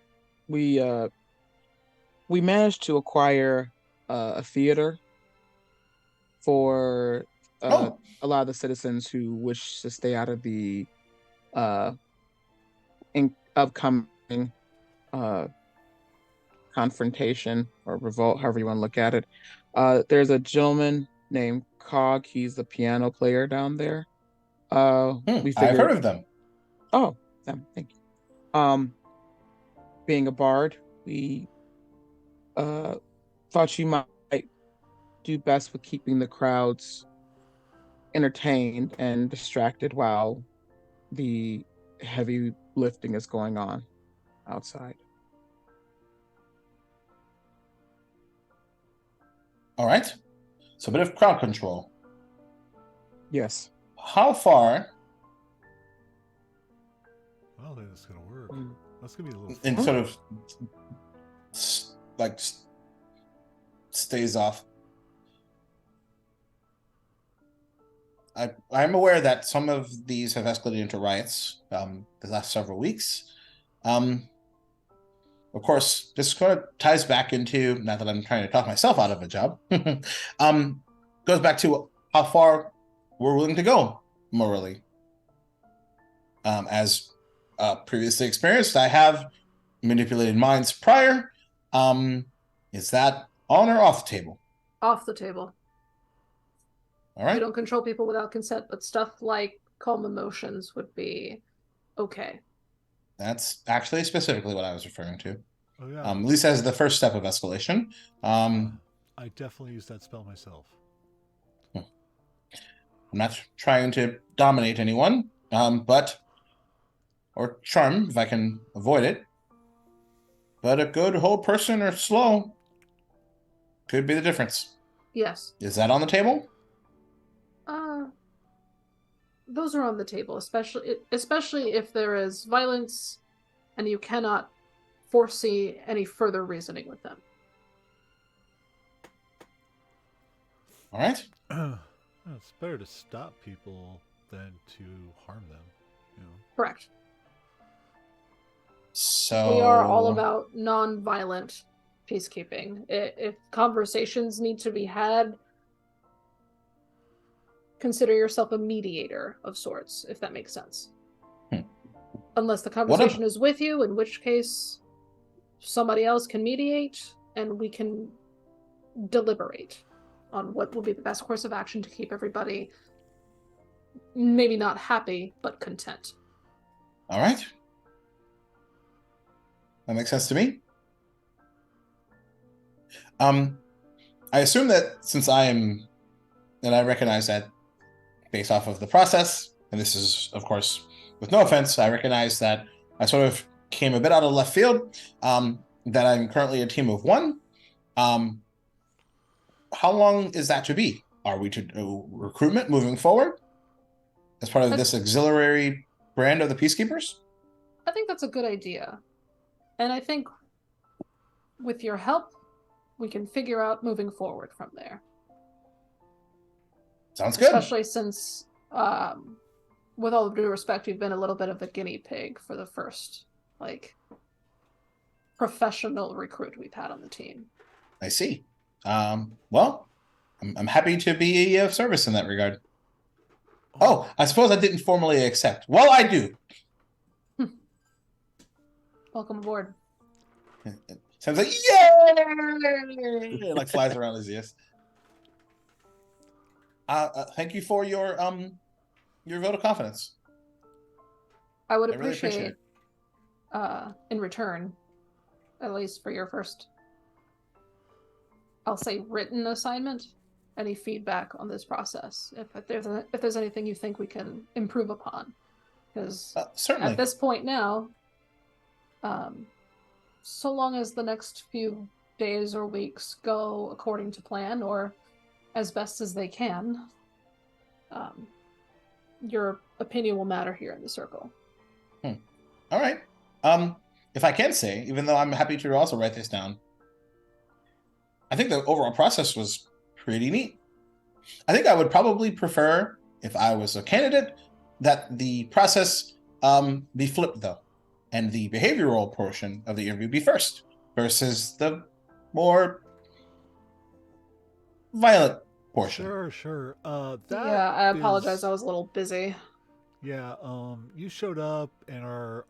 we managed to acquire a theater for a lot of the citizens who wish to stay out of the upcoming confrontation or revolt, however you want to look at it. There's a gentleman named Cog. He's the piano player down there. We figured, I've heard of them. Oh, them. Thank you. Being a bard, we thought you might do best with keeping the crowds entertained and distracted while the heavy lifting is going on outside. All right. So a bit of crowd control. Yes. How far I don't think that's gonna work. Mm. That's gonna be a little. and far. sort of stays off? I'm aware that some of these have escalated into riots the last several weeks. Of course, this kind of ties back into, not that I'm trying to talk myself out of a job, goes back to how far we're willing to go morally. As previously experienced, I have manipulated minds prior. Is that on or off the table? Off the table. All right. You don't control people without consent, but stuff like calm emotions would be okay. That's actually specifically what I was referring to. Oh yeah. At least as the first step of escalation. I definitely use that spell myself. I'm not trying to dominate anyone, or charm if I can avoid it. But a good whole person or slow could be the difference. Yes. Is that on the table? Those are on the table, especially if there is violence and you cannot foresee any further reasoning with them. All right. It's better to stop people than to harm them. You know. Correct. So We are all about non-violent peacekeeping. If conversations need to be had, consider yourself a mediator of sorts, if that makes sense. Unless the conversation is with you, in which case somebody else can mediate and we can deliberate on what will be the best course of action to keep everybody maybe not happy, but content. All right. That makes sense to me. I assume that since I recognize that based off of the process, and this is, of course, with no offense, I recognize that I sort of came a bit out of left field, that I'm currently a team of one. How long is that to be? Are we to do recruitment moving forward as part of this auxiliary brand of the Peacekeepers? I think that's a good idea. And I think with your help, we can figure out moving forward from there. Sounds good. Especially since, with all due respect, you've been a little bit of the guinea pig for the first, professional recruit we've had on the team. I see. Well, I'm happy to be of service in that regard. Oh, I suppose I didn't formally accept. Well, I do. Welcome aboard. Sounds like, yay! It like flies around his ears. Thank you for your vote of confidence. I would really appreciate it. In return, at least for your first, I'll say, written assignment, any feedback on this process. If there's anything you think we can improve upon, because certainly at this point now, so long as the next few days or weeks go according to plan or as best as they can, your opinion will matter here in the circle. All right. If I can say, even though I'm happy to also write this down, I think the overall process was pretty neat. I think I would probably prefer, if I was a candidate, that the process be flipped, though, and the behavioral portion of the interview be first versus the more violent portion. Sure. Yeah, I apologize. I was a little busy. Yeah, you showed up, and our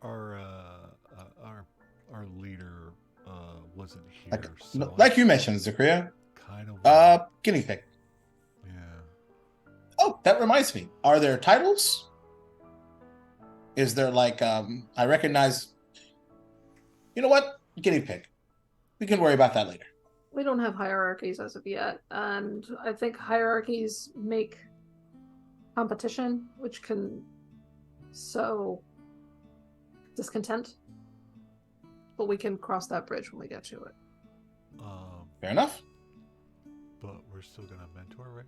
leader wasn't here. Like you mentioned, Zakria. Kind of. Guinea pig. Yeah. Oh, that reminds me. Are there titles? Is there I recognize? You know what? Guinea pig. We can worry about that later. We don't have hierarchies as of yet, and I think hierarchies make competition, which can sow discontent. But we can cross that bridge when we get to it. Fair enough. But we're still gonna mentor, right?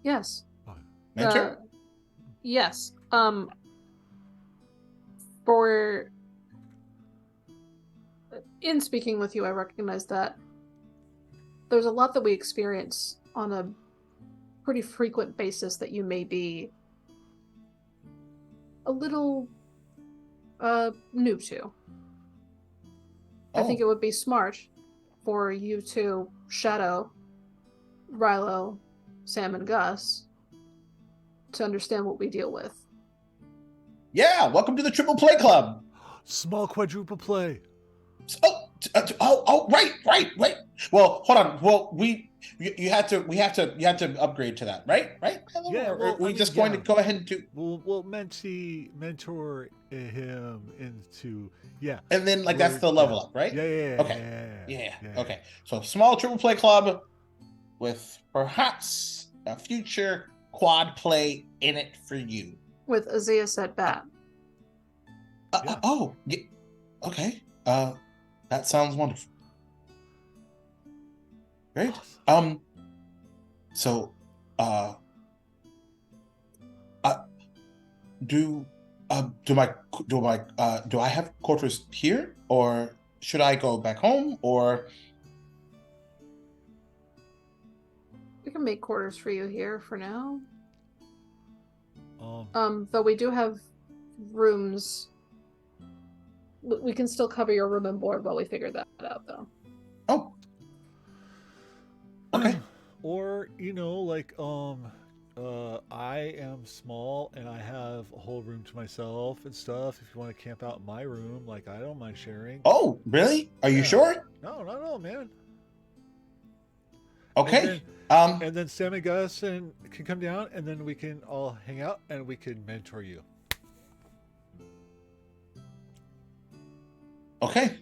Yes. Oh, Mentor? Yes. For in speaking with you, I recognize that there's a lot that we experience on a pretty frequent basis that you may be a little new to. I think it would be smart for you to shadow Rilo, Sam, and Gus to understand what we deal with. Yeah, welcome to the Triple Play Club. Small quadruple play. Right. Well, hold on. Well, we have to upgrade to that, right? Yeah, Or are we just going to go ahead and do? We'll mentor him into And then that's the level up, right? Yeah. Okay. Okay. So small Triple Play Club with perhaps a future quad play in it for you. With Azias at bat. Okay. That sounds wonderful. Great. Awesome. So, do I have quarters here, or should I go back home, or? We can make quarters for you here for now. Um, Though we do have rooms. We can still cover your room and board while we figure that out, though. Oh. Okay. Or I am small and I have a whole room to myself and stuff. If you want to camp out in my room, I don't mind sharing. Oh, really? Are you Yeah. sure? No, not at all, man. Okay. And then Sam and Gus can come down, and then we can all hang out and we can mentor you. Okay.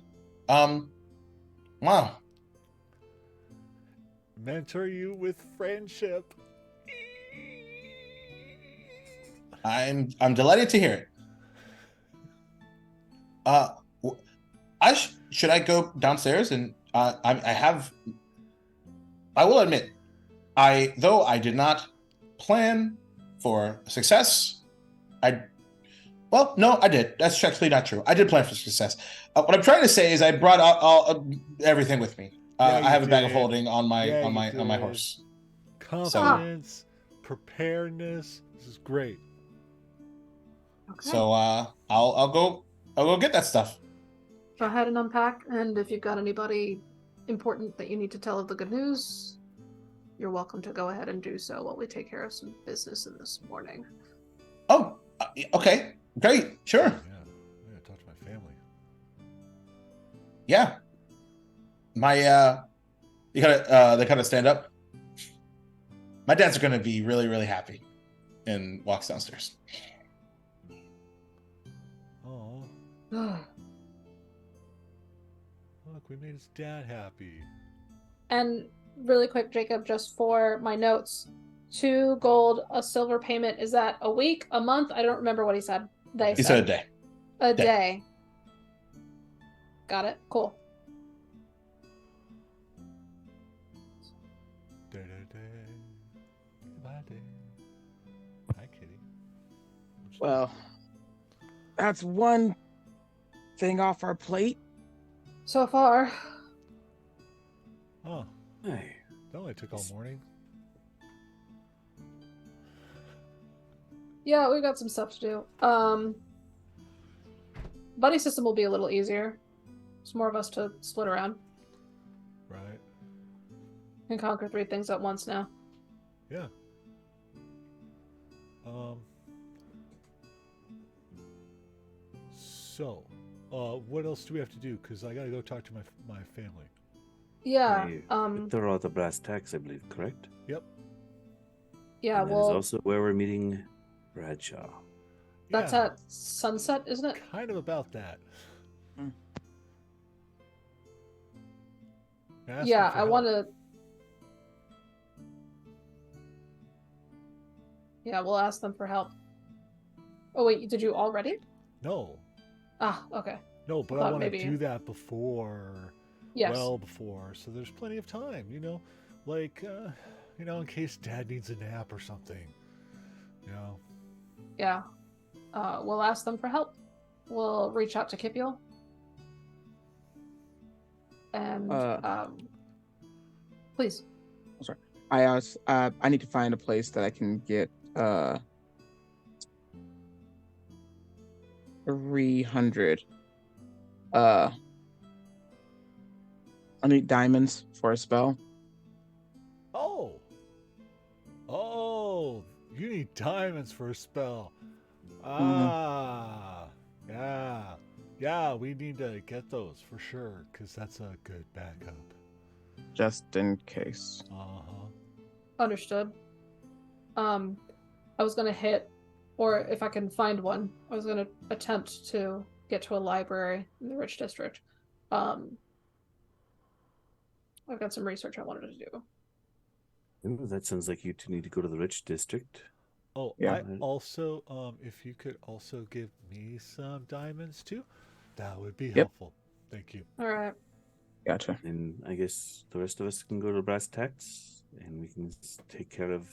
Wow. Mentor you with friendship. I'm delighted to hear it. Should I go downstairs and I will admit, though I did not plan for success. No, I did. That's actually not true. I did plan for success. What I'm trying to say is I brought all everything with me. I have a bag of holding on my horse. Confidence, preparedness. This is great. Okay. So I'll go get that stuff. Go ahead and unpack, and if you've got anybody important that you need to tell of the good news, you're welcome to go ahead and do so while we take care of some business in this morning. Oh, okay. Great. Sure. Yeah, I'm gonna talk to my family. Yeah. They kind of stand up. My dad's gonna be really, really happy, and walks downstairs. Oh, look, we made his dad happy. And really quick, Jacob, just for my notes, 2 gold, a silver payment. Is that a week, a month? I don't remember what he said. He said a day. A day. Got it. Cool. Goodbye, day. Hi, kitty. Well, that's one thing off our plate. So far. Oh, Hey. that only took all morning. Yeah, we've got some stuff to do. Buddy system will be a little easier. It's more of us to split around. Right. Can conquer 3 things at once now. Yeah. So, what else do we have to do? Because I gotta go talk to my family. Yeah. Hey, they're all the brass tacks, I believe, correct? Yep. Yeah, And that is well, also where we're meeting Bradshaw. that's Yeah, at sunset, isn't it? kind of about that. Mm. Ask Yeah, them for I help. want to. Yeah, we'll ask them for help. Oh, wait, did you already? No, Ah, okay. no, but I Thought want to maybe- do that before. Yes. Well before, so there's plenty of time. In case Dad needs a nap or something. Yeah. We'll ask them for help. We'll reach out to Kipiel. And please. Sorry. I need to find a place that I can get 300. I need diamonds for a spell. Oh, you need diamonds for a spell. Yeah, we need to get those for sure, because that's a good backup. Just in case. Understood. I was gonna hit, or if I can find one, I was gonna attempt to get to a library in the Rich District. I've got some research I wanted to do. Ooh, that sounds like you two need to go to the rich district. Oh, Yeah. I also, if you could also give me some diamonds too, that would be helpful. Thank you. All right. Gotcha. And I guess the rest of us can go to brass tacks, and we can take care of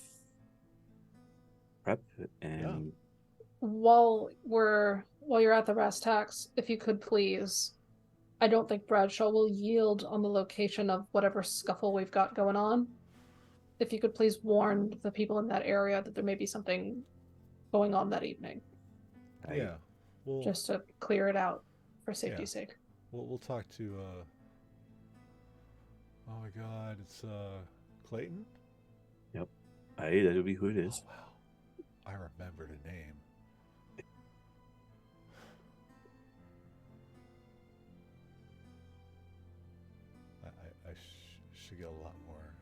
prep. And While you're at the brass tacks, if you could please, I don't think Bradshaw will yield on the location of whatever scuffle we've got going on. If you could please warn the people in that area that there may be something going on that evening. Yeah, Just to clear it out for safety's sake. We'll talk to. Oh my God, it's Clayton. Yep, that'll be who it is. Oh, wow, I remembered a name. I should get a lot more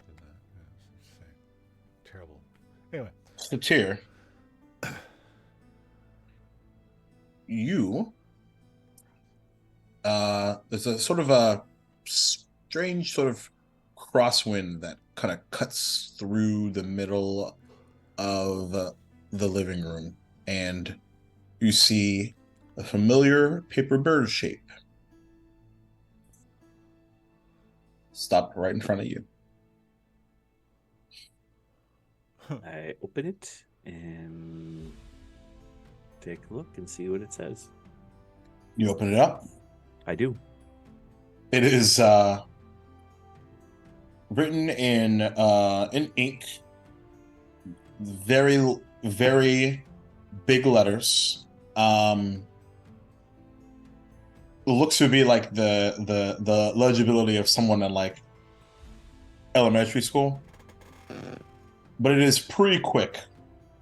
than that. Yeah, it's insane. Terrible. Anyway. Satir, you there's a sort of a strange sort of crosswind that kind of cuts through the middle of the living room, and you see a familiar paper bird shape stop right in front of you. I open it and take a look and see what it says. You open it up. I do. It is written in ink, very, very big letters. Looks to be like the legibility of someone in like elementary school, but it is pretty quick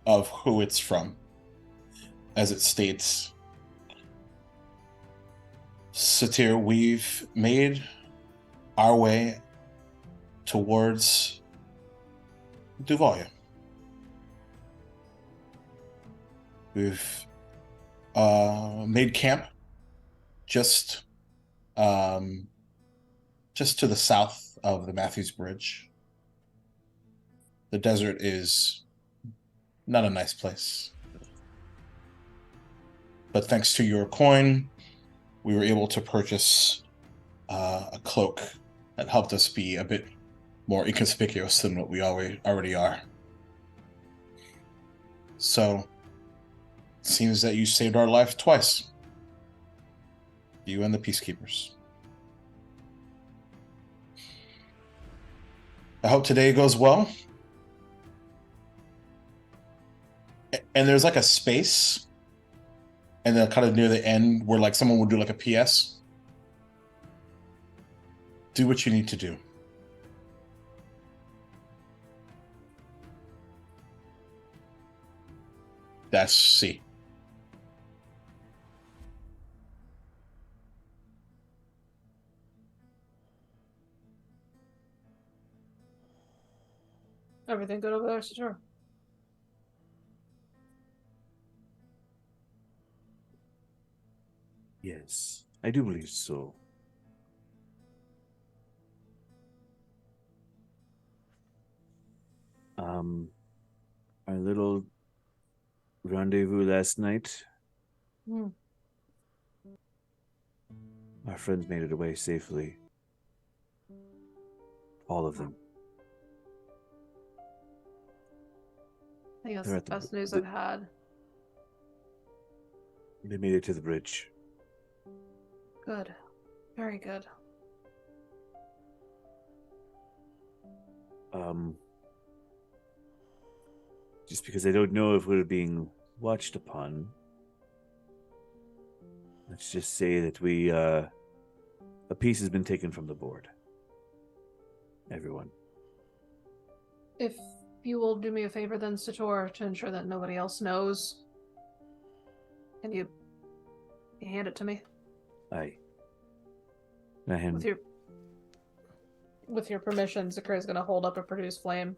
of who it's from, as it states. Satir, we've made our way towards Duval. We've made camp just to the south of the Matthews Bridge. The desert is not a nice place, but thanks to your coin, we were able to purchase a cloak that helped us be a bit more inconspicuous than what we already are. So, it seems that you saved our life twice. You and the peacekeepers. I hope today goes well. And there's like a space, and then kind of near the end where like someone would do like a PS. Do what you need to do. That's C. Everything good over there, Satur? Yes, I do believe so. Our little rendezvous last night. Our friends made it away safely. All of them. think that's They're the at the best bo- news the- I've had. They made it to the bridge. Good. Very good. Just because I don't know if we're being watched upon. Let's just say that a piece has been taken from the board. Everyone. If you will do me a favor then, Sator, to ensure that nobody else knows, can you hand it to me? Aye. And With your permission, Zakir is going to hold up a produce flame.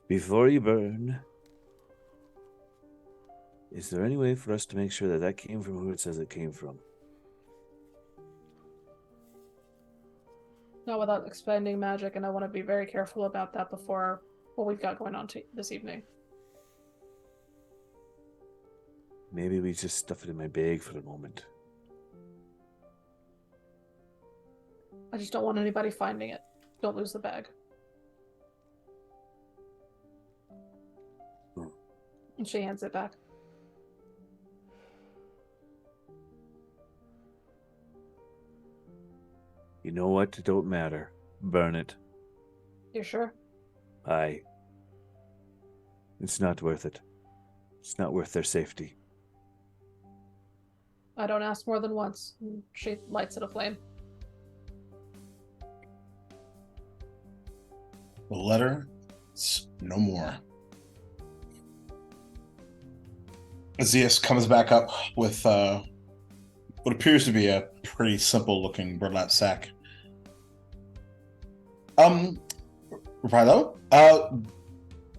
before you burn, is there any way for us to make sure that that came from who it says it came from? Not without expending magic, and I want to be very careful about that before what we've got going on this evening. Maybe we just stuff it in my bag for a moment. I just don't want anybody finding it. Don't lose the bag. And she hands it back. You know what? It don't matter. Burn it. You sure? Aye. It's not worth it. It's not worth their safety. I don't ask more than once. And she lights it aflame. The letter is no more. Azias comes back up with what appears to be a pretty simple-looking burlap sack. Rilo,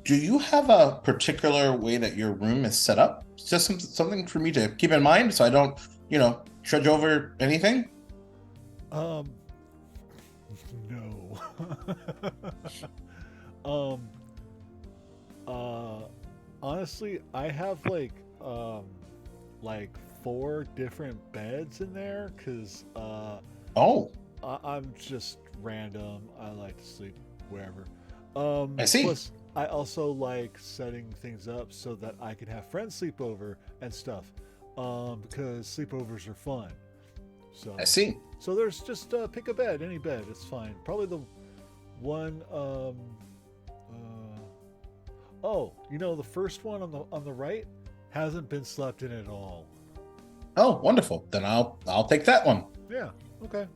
do you have a particular way that your room is set up? It's just something for me to keep in mind so I don't, trudge over anything? No. Honestly, I have like 4 different beds in there because I'm just random. I like to sleep wherever. I see. Plus, I also like setting things up so that I can have friends sleep over and stuff. Because sleepovers are fun. So I see. So there's just pick a bed, any bed, it's fine. Probably the one. The first one on the right hasn't been slept in at all. Oh, wonderful. Then I'll take that one. Yeah. Okay.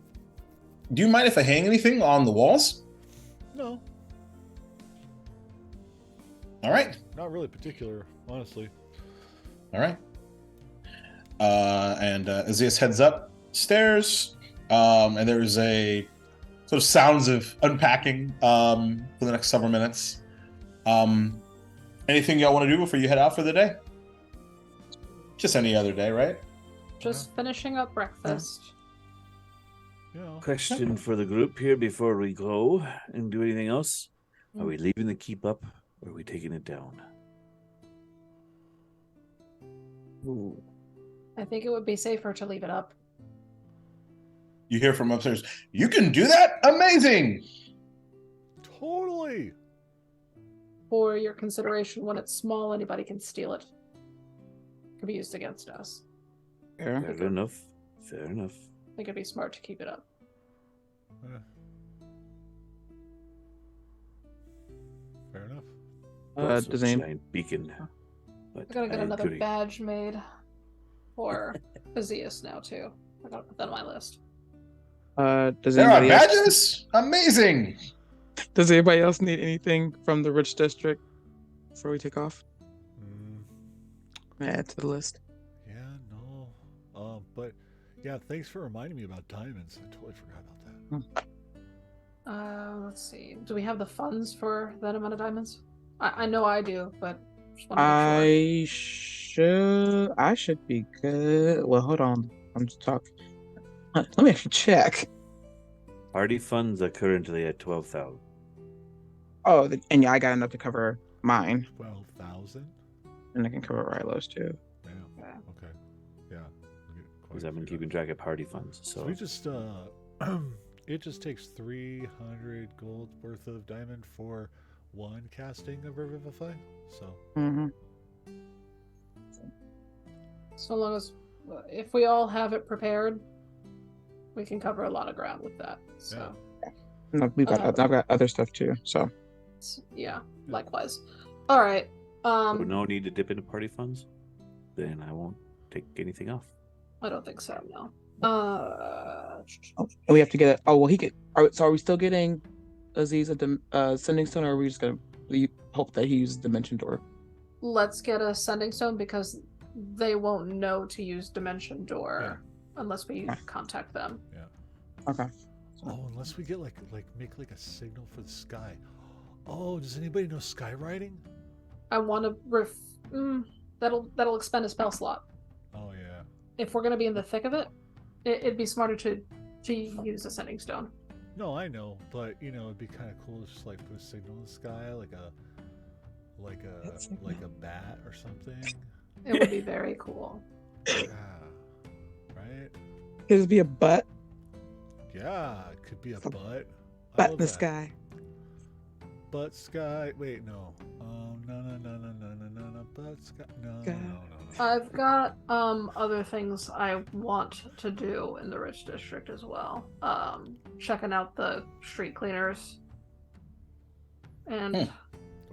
Do you mind if I hang anything on the walls? No, All right. not really particular, honestly. All right. And Azias heads upstairs, and there's a sort of sounds of unpacking for the next several minutes. Anything y'all want to do before you head out for the day? Just any other day, right? Just finishing up breakfast. Question for the group here before we go and do anything else. Are we leaving the keep up or are we taking it down? Ooh. I think it would be safer to leave it up. You hear from upstairs, you can do that? Amazing! Totally. For your consideration, when it's small, anybody can steal it. It could be used against us. Yeah. Fair enough. Fair enough. I think it'd be smart to keep it up. Fair enough. Also Does a any- giant beacon. But I gotta get I another agree. badge made for Azias now too. I gotta put that on my list. Does There are anybody else, badges? Amazing! does anybody else need anything from the rich district before we take off? Add to the list. Yeah, no. But yeah, thanks for reminding me about diamonds. I totally forgot about that. Let's see. Do we have the funds for that amount of diamonds? I know I do, but just want to make sure. I should be good. Well, hold on. I'm just talking. Let me actually check. Party funds are currently at 12,000. Oh, and yeah, I got enough to cover mine, 12,000. and I can cover Rilo's too. Yeah. Yeah. Okay. Yeah. Because I've been keeping track of party funds. So So we just It just takes 300 gold worth of diamond for one casting of Revivify. So. Mm-hmm. So long as, if we all have it prepared, we can cover a lot of ground with that. So. No, I've got other stuff too. So. Yeah. Likewise. All right. No need to dip into party funds. Then I won't take anything off. I don't think so. No. And we have to get it. Oh well, he could. So are we still getting Aziz a sending stone, or are we just gonna hope that he uses Dimension Door? Let's get a sending stone because they won't know to use Dimension Door unless we contact them. Yeah. Okay. Oh, unless we get like make like a signal for the sky. Oh, does anybody know skywriting? I want to that'll expend a spell slot. Oh yeah. If we're gonna be in the thick of it, it'd be smarter to use a sending stone. No, I know, but it'd be kind of cool to just like put a signal in the sky, like a bat or something. It would be very cool. Yeah. Right? Could it be a butt? Yeah, it could be a butt. Butt in the sky. Butt sky. Wait, no. No. Butt sky. No. I've got other things I want to do in the Rich District as well. Checking out the street cleaners and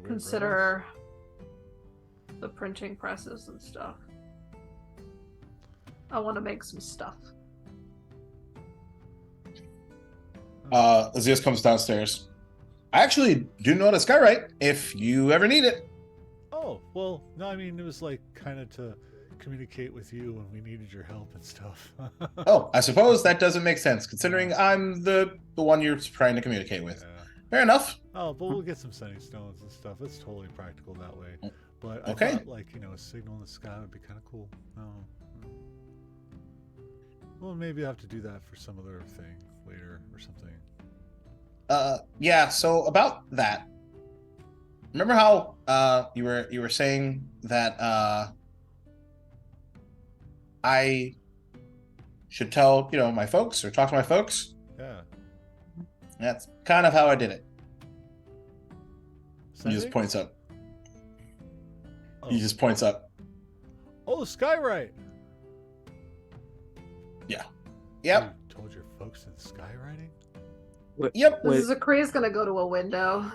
consider the printing presses and stuff. I want to make some stuff. Aziz comes downstairs. I actually do know how to skywrite if you ever need it. Oh, well, no, I mean, it was like kind of to communicate with you when we needed your help and stuff. Oh, I suppose that doesn't make sense, considering I'm the one you're trying to communicate with. Yeah. Fair enough. Oh, but we'll get some sending stones and stuff. It's totally practical that way. But I Okay. thought, like, a signal in the sky would be kind of cool. Oh. Well, maybe I have to do that for some other thing later or something. Yeah, so about that. Remember how you were saying that I should tell, my folks or talk to my folks? Yeah. That's kind of how I did it. He just Sending? points up. Oh. He just points up. Oh, skywrite. Yeah. Yep. You told your folks in skywriting? Yep. Wait. Zakriya's gonna go to a window.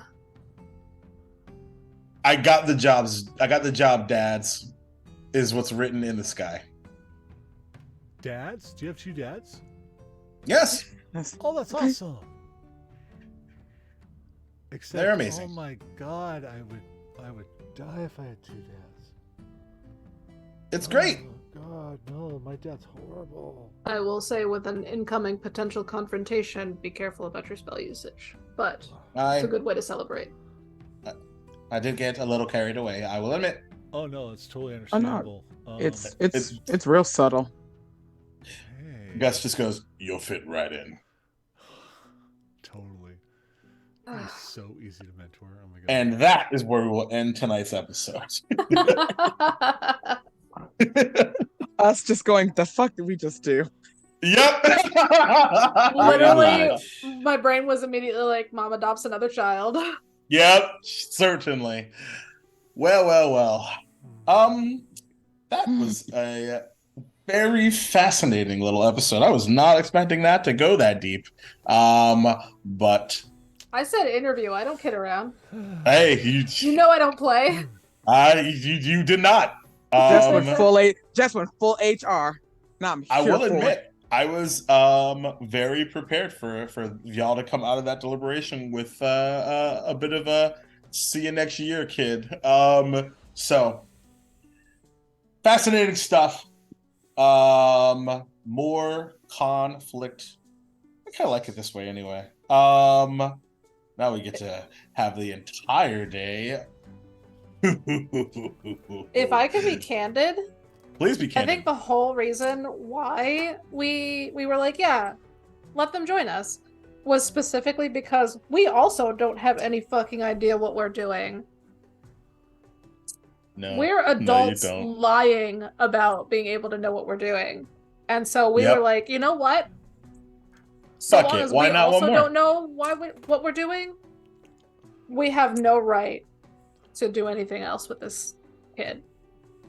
I got the job, dads, is what's written in the sky. Dads? Do you have two dads? Yes. Oh, that's Okay. awesome. Except, They're amazing. Oh my god, I would die if I had two dads. It's great. Oh god, no, my dad's horrible. I will say with an incoming potential confrontation, be careful about your spell usage. But it's a good way to celebrate. I did get a little carried away, I will admit. Oh no, it's totally no. understandable. It's real subtle. Hey, Gus just goes, "You'll fit right in." totally. He's so easy to mentor. Oh my god. And that is where we will end tonight's episode. Us just going, the fuck did we just do? Yep. Literally, my brain was immediately like, Mom adopts another child. Yep, certainly. Well. That was a very fascinating little episode. I was not expecting that to go that deep. But I said interview. I don't kid around. hey, You know I don't play. you did not. Just went full HR. Now I'm here I will for admit, it. I was very prepared for y'all to come out of that deliberation with a bit of a see you next year, kid. So fascinating stuff. More conflict. I kind of like it this way anyway. Now we get to have the entire day. If I could be candid, Please be I candid. think the whole reason why we were like, yeah, let them join us, was specifically because we also don't have any fucking idea what we're doing. No, We're no, you adults don't. lying about being able to know what we're doing. And so we Yep. were like, you know what? So Fuck long it, as why we not one also more? don't know what we're doing, we have no right to do anything else with this kid.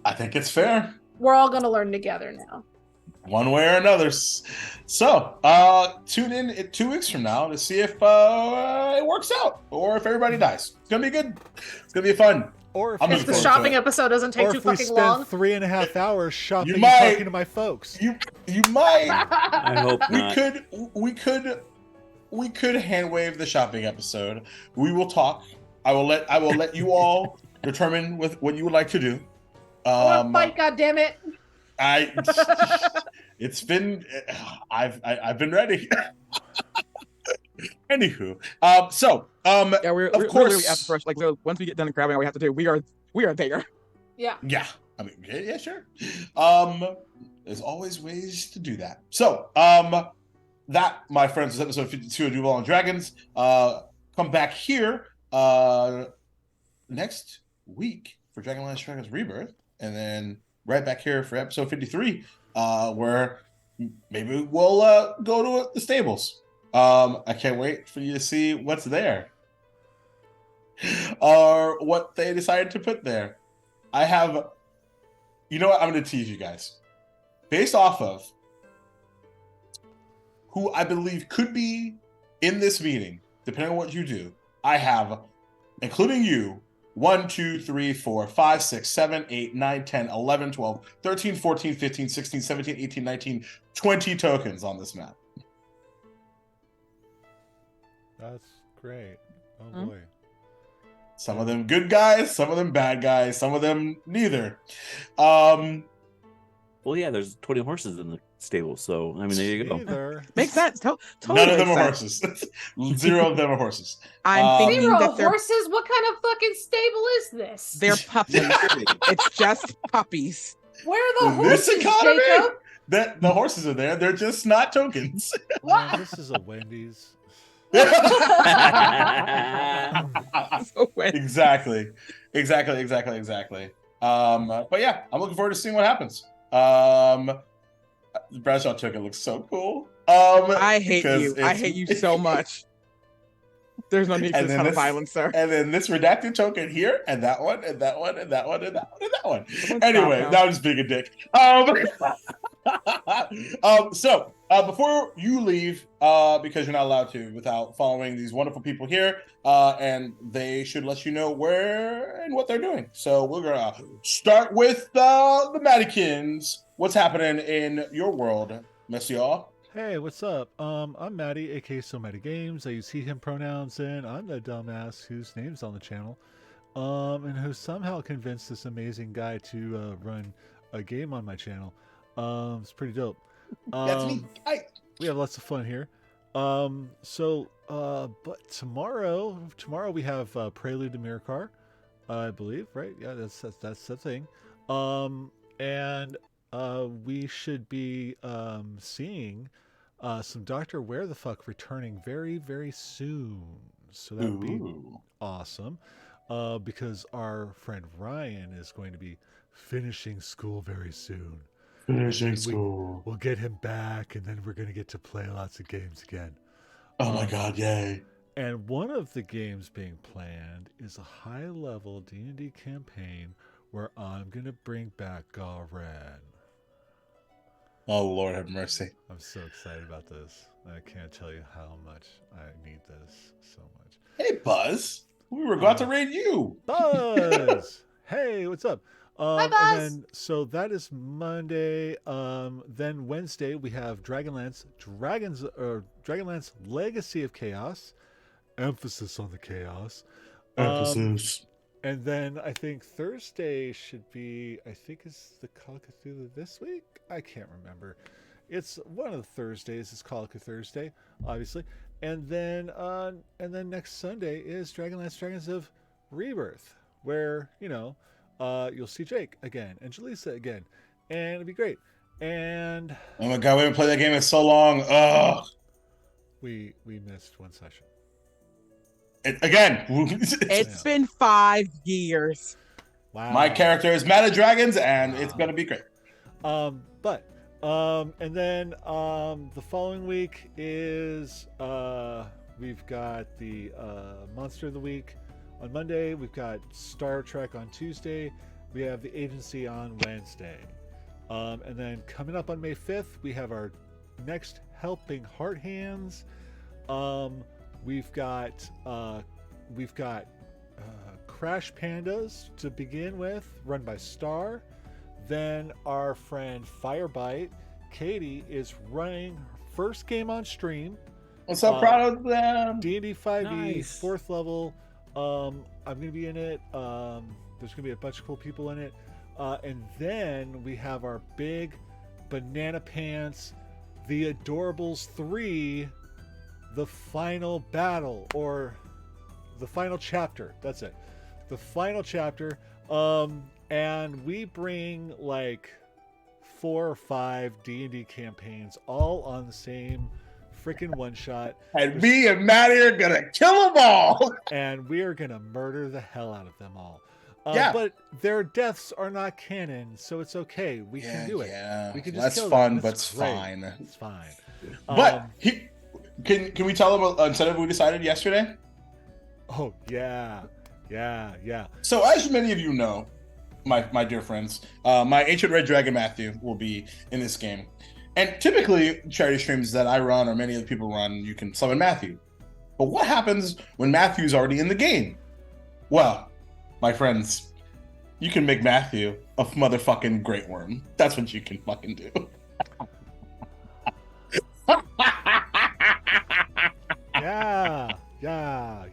I think it's fair. We're all gonna learn together now. One way or another. So, tune in 2 weeks from now to see if it works out or if everybody dies. It's gonna be good. It's gonna be fun. Or if, I'm we If the looking spend, forward to shopping it. episode doesn't take or too if we fucking spend long. 3.5 hours shopping and might. talking to my folks. You might. I hope not. We could hand wave the shopping episode. We will talk. I will let you all determine what you would like to do. I want to fight, goddammit. It's been I've been ready. Anywho, Yeah, we're of we're course, literally at the first. Like, so once we get done grabbing all we have to do, we are there. Yeah. yeah. I mean, yeah, sure. There's always ways to do that. So, that, my friends, is episode 52 of Duval Dragons. Come back here next week for Dragonlance Dragons Rebirth, and then right back here for episode 53, where maybe we'll go to the stables. I can't wait for you to see what's there, or what they decided to put there. I have, you know what? I'm going to tease you guys based off of who I believe could be in this meeting, depending on what you do. I have, including you, 1, 2, 3, 4, 5, 6, 7, 8, 9, 10, 11, 12, 13, 14, 15, 16, 17, 18, 19, 20 tokens on this map. That's great. Oh Hmm? boy. Some of them good guys, some of them bad guys, some of them neither. Well, yeah, there's 20 horses in the stable, so I mean, there you go. Either. Makes sense. Totally None of them makes are sense. horses. 0 of them are horses. I'm thinking Zero that they're horses? What kind of fucking stable is this? they're puppies. It's just puppies. Where are the In this horses, economy? Jacob? That the horses are there. They're just not tokens. What? Man, this is a Wendy's. So when- Exactly. But yeah, I'm looking forward to seeing what happens. The Bradshaw token looks so cool. I hate because you. I it's- hate you so much. There's no need for And this then kind of this- violence, sir. And then this redacted token here, and that one, and that one, and that one, and that one, and that one. Someone Anyway, stop now I'm just being a dick. So before you leave, because you're not allowed to without following these wonderful people here, and they should let you know where and what they're doing. So we're gonna start with the Maddykins. What's happening in your world, Monsieur? Hey, what's up? I'm Maddie, aka So Maddie Games. I use he, him pronouns, and I'm the dumbass whose name's on the channel, and who somehow convinced this amazing guy to run a game on my channel. It's pretty dope. That's me. We have lots of fun here. But tomorrow we have Prelude to Mirakar, I believe, right? Yeah, that's the thing. And we should be seeing some Dr. Where the Fuck returning very, very soon. So that would be awesome. Because our friend Ryan is going to be finishing school very soon. Finishing school. We'll get him back, and then we're going to get to play lots of games again. Oh my God! Yay! And one of the games being planned is a high-level D&D campaign where I'm going to bring back Garen. Oh Lord, have mercy. I'm so excited about this. I can't tell you how much I need this so much. Hey, Buzz. We were about to raid you. Buzz! Hey, what's up? Hi, And Buzz! then, so that is Monday. Then Wednesday we have Dragonlance Legacy of Chaos. Emphasis on the chaos. Emphasis. And then I think Thursday should be, I think is the Call of Cthulhu this week? I can't remember. It's one of the Thursdays is Call of Cthulhu Thursday, obviously. And then next Sunday is Dragonlance Dragons of Rebirth, where, you'll see Jake again and Jaleesa again. And it'll be great. And Oh my God, we haven't played that game in so long. Ugh. we missed one session. Again. It's been 5 years. Wow. My character is Mad at Dragons, and it's gonna be great. But And then the following week is we've got the Monster of the Week on Monday. We've got Star Trek on Tuesday. We have the Agency on Wednesday. And then coming up on May 5th, we have our next Helping Heart Hands. We've got Crash Pandas to begin with, run by Star. Then our friend Firebite, Katie, is running her first game on stream. I'm so proud of them. D&D 5e, Nice. 4th level. I'm going to be in it. There's going to be a bunch of cool people in it. And then we have our big Banana Pants, The Adorables 3, the final battle, or the final chapter. That's it. The final chapter. And we bring like 4 or 5 D&D campaigns all on the same freaking one shot. And me and Maddie are gonna kill them all. And we are gonna murder the hell out of them all. Yeah. But their deaths are not canon, so it's okay. We can do it. Yeah, We can just that's kill fun, them. but That's it's great. fine. It's fine. But can we tell them instead of what we decided yesterday? Oh yeah. So as many of you know, my dear friends, my ancient red dragon Matthew will be in this game. And typically, charity streams that I run or many other people run, you can summon Matthew. But what happens when Matthew's already in the game? Well, my friends, you can make Matthew a motherfucking great worm. That's what you can fucking do.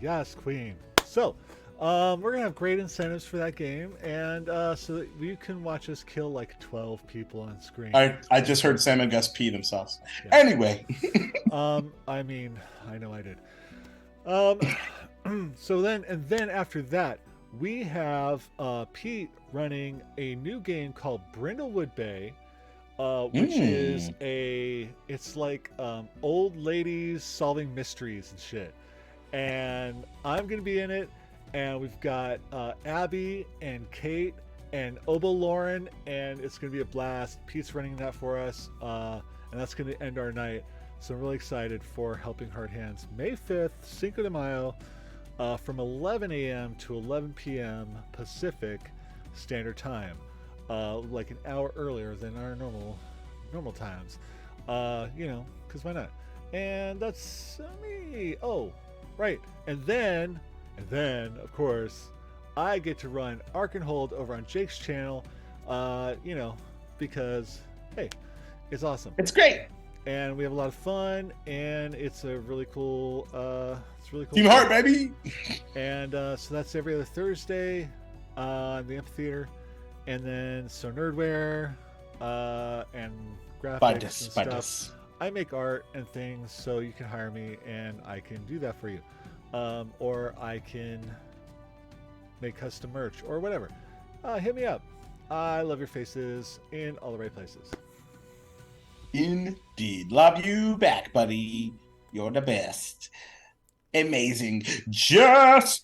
Yes, Queen. So, we're gonna have great incentives for that game, and so that you can watch us kill like 12 people on screen. I just heard Sam and Gus pee themselves. Yeah. Anyway. I mean, I know I did. So then after that, we have Pete running a new game called Brindlewood Bay, which is it's like old ladies solving mysteries and shit. And I'm gonna be in it, and we've got Abby and Kate and Obo Lauren, and it's gonna be a blast. Pete's running that for us, and that's gonna end our night. So I'm really excited for Helping Heart Hands. May 5th, Cinco de Mayo, from 11 a.m. to 11 p.m. Pacific Standard Time, like an hour earlier than our normal times. Because why not? And that's me. Oh, right. And then, of course, I get to run Arkenhold over on Jake's channel, because, hey, it's awesome. It's great. And we have a lot of fun, and it's a really cool, Team Heart, baby. And so that's every other Thursday in the amphitheater. And then so Nerdware and graphics and stuff. I make art and things, so you can hire me and I can do that for you. Or I can make custom merch or whatever. Hit me up. I love your faces in all the right places. Indeed. Love you back, buddy. You're the best. Amazing. Jess!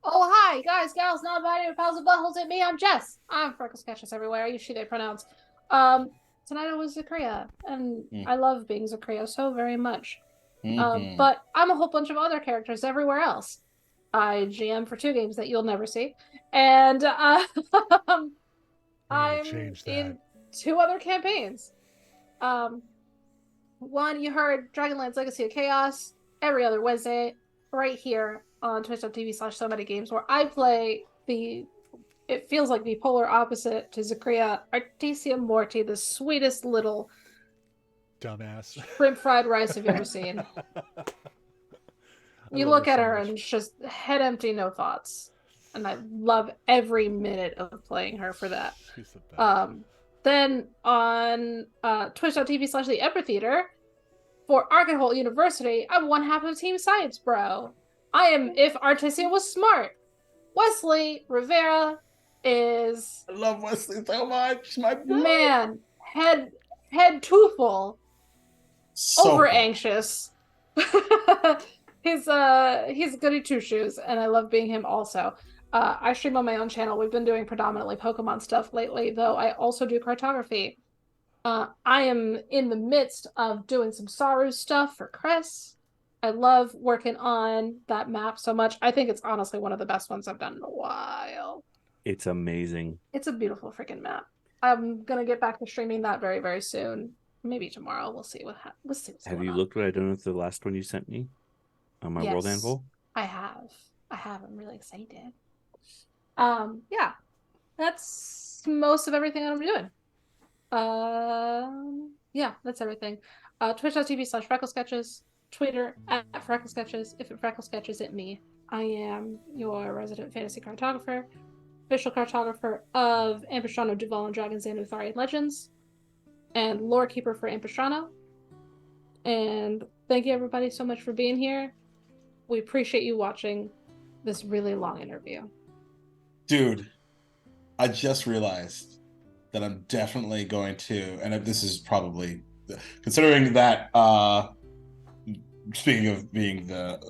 Oh, hi, guys, gals, non-binary pals and buttholes at me. I'm Jess. I'm Freckles Catches everywhere. I use she, they pronouns. Tonight I was Zakria, and I love being Zakria so very much. But I'm a whole bunch of other characters everywhere else. I GM for 2 games that you'll never see. And I'm in 2 other campaigns. One, you heard Dragonlance Legacy of Chaos every other Wednesday, right here on twitch.tv/SoManyGames, where I play it feels like the polar opposite to Zakria, Artesia Morty, the sweetest little dumbass shrimp fried rice you've ever seen. You look at her and it's just head empty, no thoughts. And I love every minute of playing her for that. She's the best. Then on twitch.tv/the Amphitheater for Arkenhold University, I'm one half of Team Science Bro. I am if Artesia was smart. Wesley Rivera is I love Wesley so much. My bro. man, head too full. So Over cool. anxious. He's goody two shoes, and I love being him also. I stream on my own channel. We've been doing predominantly Pokemon stuff lately, though I also do cartography. I am in the midst of doing some Saru stuff for Chris. I love working on that map so much. I think it's honestly one of the best ones I've done in a while. It's amazing. It's a beautiful freaking map. I'm gonna get back to streaming that very, very soon. Maybe tomorrow. We'll see we'll see what's Have going you on. looked what I done with the last one you sent me on my World Yes, Anvil? I have. I'm really excited. Yeah. That's most of everything that I'm doing. Yeah, that's everything. Twitch.tv/FreckleSketches, Twitter @FreckleSketches. If it Freckle Sketches at me, I am your resident fantasy cartographer, official cartographer of Ampistrano, Duval Dragons, and Utharian Legends, and lore keeper for Ampistrano. And thank you everybody so much for being here. We appreciate you watching this really long interview. Dude, I just realized that I'm definitely going to, and this is probably, considering that, speaking of being the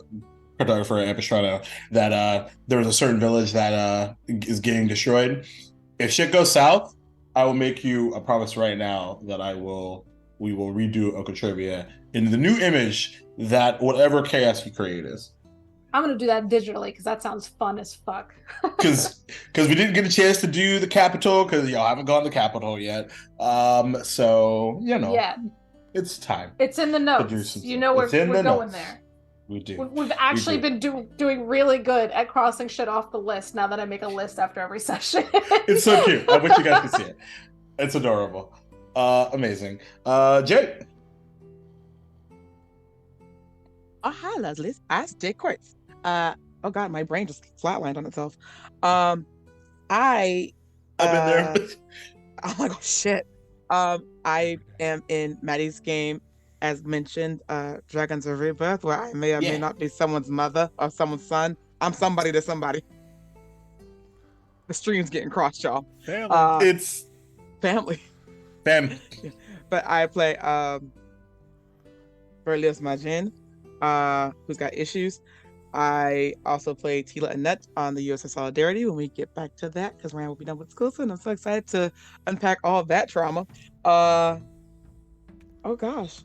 cartographer at Ampistrano, that there was a certain village that is getting destroyed. If shit goes south, I will make you a promise right now that we will redo Okeechobee in the new image that whatever chaos you create is. I'm gonna do that digitally because that sounds fun as fuck. Because we didn't get a chance to do the Capitol because y'all haven't gone to the Capitol yet. So yeah, it's time. it's in the notes. You know we're going notes. There. We do. We've actually been doing really good at crossing shit off the list now that I make a list after every session. It's so cute. I wish you guys could see it. It's adorable. Amazing. Jay. Oh, hi, Leslie. Ask Jay Quartz. Oh God, my brain just flatlined on itself. I've been there. Oh my god, shit. I am in Maddie's game, as mentioned, Dragons of Rebirth, where I may or may not be someone's mother or someone's son. I'm somebody to somebody. The stream's getting crossed, y'all. Family. It's family. Family. But I play Berlioz Majin, who's got issues. I also play Tila Annette on the USS Solidarity when we get back to that, because Ryan will be done with school soon. I'm so excited to unpack all of that trauma. Oh gosh.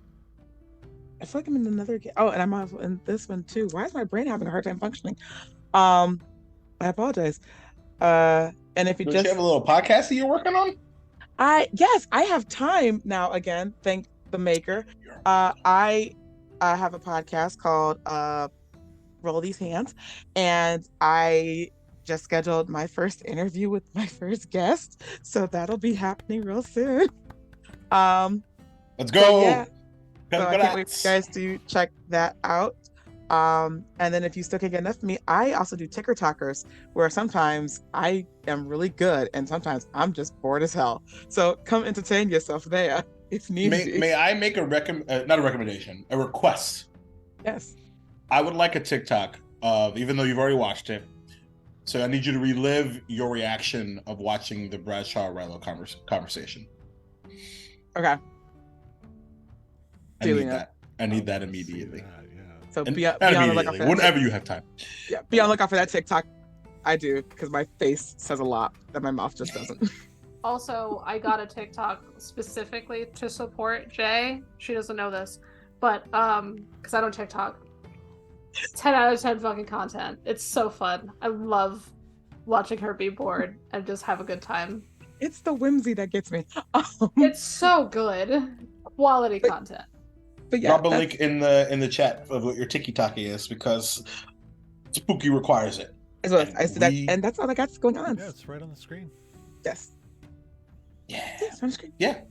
I feel like I'm in another game. Oh, and I'm also in this one too. Why is my brain having a hard time functioning? I apologize. And if you Don't you have a little podcast that you're working on? Yes, I have time now again. Thank the maker. I have a podcast called Roll These Hands, and I just scheduled my first interview with my first guest, so that'll be happening real soon. Let's go. Yeah. So I can't wait for you guys to check that out. And then if you still can't get enough of me, I also do Ticker Talkers, where sometimes I am really good and sometimes I'm just bored as hell. So come entertain yourself there if need be. May I make a not a recommendation, a request? Yes. I would like a TikTok of, even though you've already watched it, so I need you to relive your reaction of watching the Bradshaw Rilo conversation. Okay. I need that immediately. So be on the lookout for whenever you have time. Yeah, be on the lookout for that TikTok. I do, because my face says a lot that my mouth just doesn't. Also, I got a TikTok specifically to support Jay. She doesn't know this, but because I don't TikTok. 10 out of 10 fucking content. It's so fun. I love watching her be bored and just have a good time. It's the whimsy that gets me. It's so good. Quality content. But yeah, drop a link in the chat of what your TikTok is, because Spooky requires it. And that's all I got going on. Yeah, it's right on the screen. Yes. Yeah. It's on the screen. Yeah.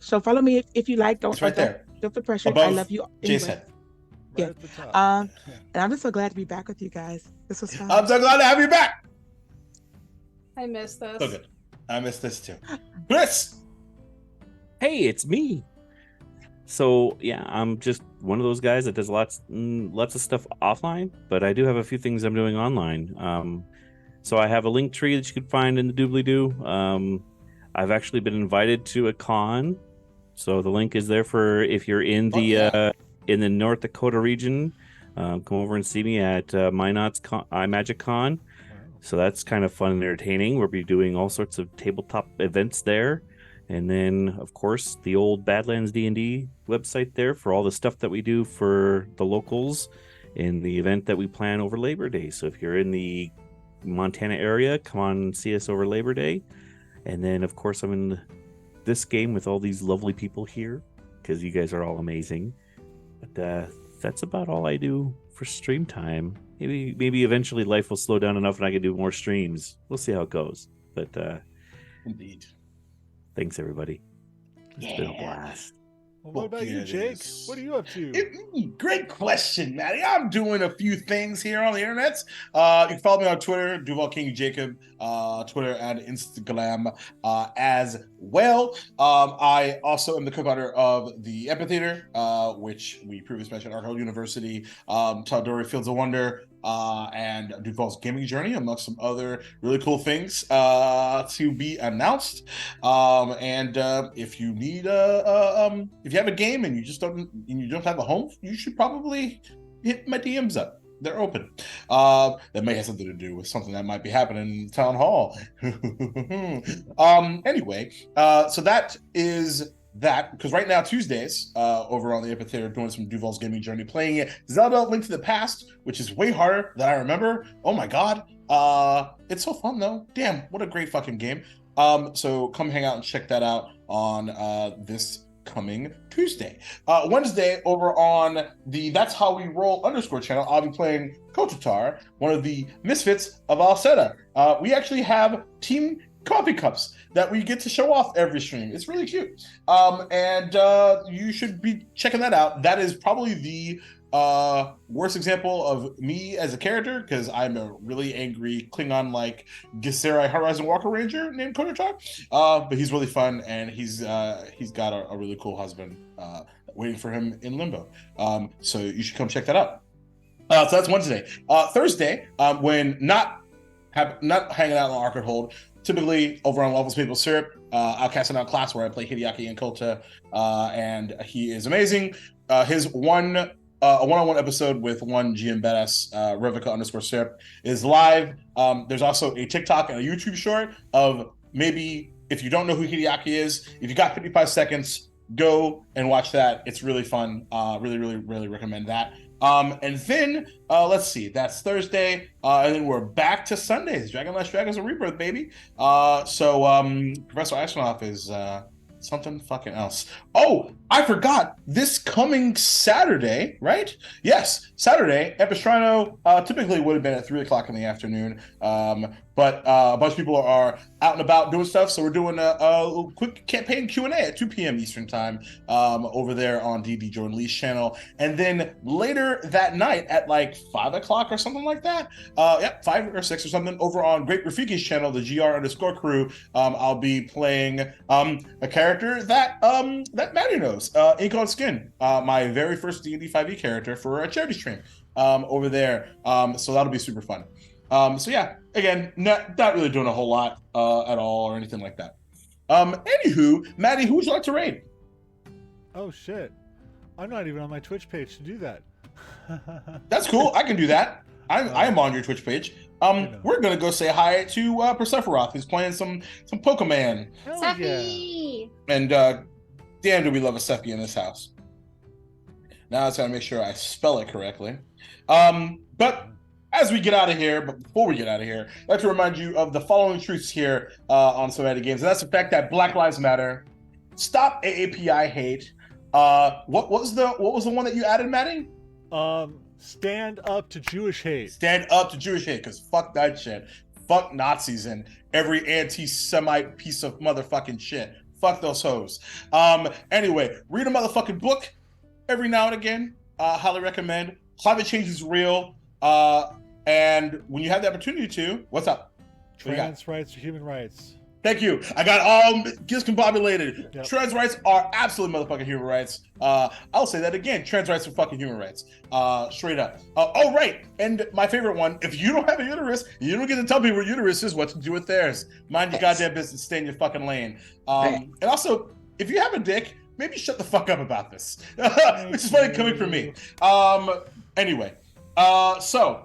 So follow me if you like. Don't it's right there. Don't feel pressure. Above I love you. Jay's Anyway. head. Right at the top. And I'm just so glad to be back with you guys. This was fun. I'm so glad to have you back. I miss this. So good. I miss this too. Chris. Hey, it's me. So yeah, I'm just one of those guys that does lots of stuff offline, but I do have a few things I'm doing online. So I have a link tree that you can find in the doobly-doo. I've actually been invited to a con, so the link is there for if you're in the North Dakota region. Come over and see me at iMagic Con. So that's kind of fun and entertaining. We'll be doing all sorts of tabletop events there. And then, of course, the old Badlands D&D website there for all the stuff that we do for the locals in the event that we plan over Labor Day. So if you're in the Montana area, come on and see us over Labor Day. And then, of course, I'm in this game with all these lovely people here because you guys are all amazing. But that's about all I do for stream time. Maybe eventually life will slow down enough and I can do more streams. We'll see how it goes. But Indeed. thanks, everybody. It's been a blast. Well, what about you, Jake? What are you up to? Great question, Maddie. I'm doing a few things here on the internet. You can follow me on Twitter, Duval King Jacob, Twitter and Instagram as well. I also am the co-founder of the Amphitheater, which we previously mentioned, Arcade University, Tal'Dorei Fields of Wonder, and Duval's Gaming Journey, amongst some other really cool things to be announced. And if you need if you have a game and you don't have a home, you should probably hit my DMs up. They're open. That may have something to do with something that might be happening in town hall. Anyway, so that is that, because right now Tuesdays over on the Amphitheater doing some Duval's Gaming Journey, playing Zelda Link to the Past, which is way harder than I remember. Oh my god. It's so fun though. Damn, what a great fucking game. So come hang out and check that out on this coming Tuesday. Wednesday over on the That's How We Roll _ channel, I'll be playing Kotatar, one of the misfits of Alceta. We actually have team coffee cups that we get to show off every stream. It's really cute. And you should be checking that out. That is probably the worst example of me as a character, because I'm a really angry Klingon-like Githzerai Horizon Walker Ranger named Kotatar. But he's really fun, and he's got a really cool husband waiting for him in Limbo. So you should come check that out. So that's Wednesday. Thursday, when not hanging out on Arcade Hold, typically over on Levels Maple Syrup, I'll cast it out class where I play Hideaki and Kota, and he is amazing. His a one-on-one episode with one GM Badass, Revica _Syrup, is live. There's also a TikTok and a YouTube short of, maybe if you don't know who Hideaki is, if you got 55 seconds, go and watch that. It's really fun. Really recommend that. And then let's see, that's Thursday, and then we're back to Sundays. Dragon Last Dragons and Rebirth, baby. So Professor Astronaut is something fucking else. Oh, I forgot, this coming Saturday, right? Yes, Saturday, Epistrano typically would have been at 3 o'clock in the afternoon, but a bunch of people are out and about doing stuff, so we're doing a quick campaign Q&A at 2 p.m. Eastern time over there on D.D. Jordan Lee's channel. And then later that night at like 5 o'clock or something like that, 5 or 6 or something, over on Great Rafiki's channel, the GR_crew, I'll be playing a character that Maddie knows, Ink on Skin, my very first D&D 5e character for a charity stream over there. So that'll be super fun. So yeah, again, not really doing a whole lot at all or anything like that. Anywho, Maddie, who would you like to raid? Oh shit, I'm not even on my Twitch page to do that. That's cool. I can do that. I am on your Twitch page. We're gonna go say hi to Persephoroth, who's playing some Pokemon. Seppi! And damn, do we love a Seppi in this house. Now I just gotta make sure I spell it correctly. But as we get out of here, but before we get out of here, I'd like to remind you of the following truths here on So Many Games, and that's the fact that Black Lives Matter. Stop AAPI hate. What was the one that you added, Maddie? Stand up to Jewish hate. Stand up to Jewish hate, because fuck that shit. Fuck Nazis and every anti-Semite piece of motherfucking shit. Fuck those hoes. Anyway, read a motherfucking book every now and again. Highly recommend. Climate change is real. And when you have the opportunity to, what's up? Trans rights are human rights. Thank you. I got all discombobulated. Yep. Trans rights are absolutely motherfucking human rights. I'll say that again. Trans rights are fucking human rights. Straight up. Oh, right. And my favorite one, if you don't have a uterus, you don't get to tell people what uterus is, what to do with theirs. Mind your goddamn business. Stay in your fucking lane. And also, if you have a dick, maybe shut the fuck up about this. Which is funny coming from me. Anyway. So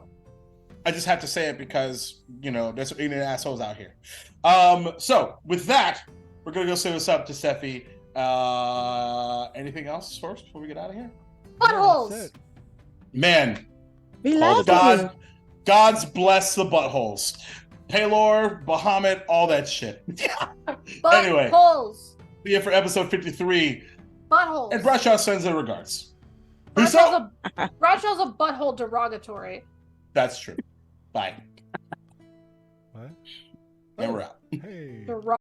I just have to say it because, there's some ignorant assholes out here. So with that, We're gonna go say what's up to Steffi. Anything else first before we get out of here? Buttholes. That's it. Man, We All love the you. God's bless the buttholes. Paylor, Bahamut, all that shit. Anyway. Buttholes. See you for episode 53. Buttholes. And Bradshaw sends their regards. Peace Bradshaw's out. Bradshaw's a butthole derogatory. That's true. Bye. What? And we're out. Hey. Derog-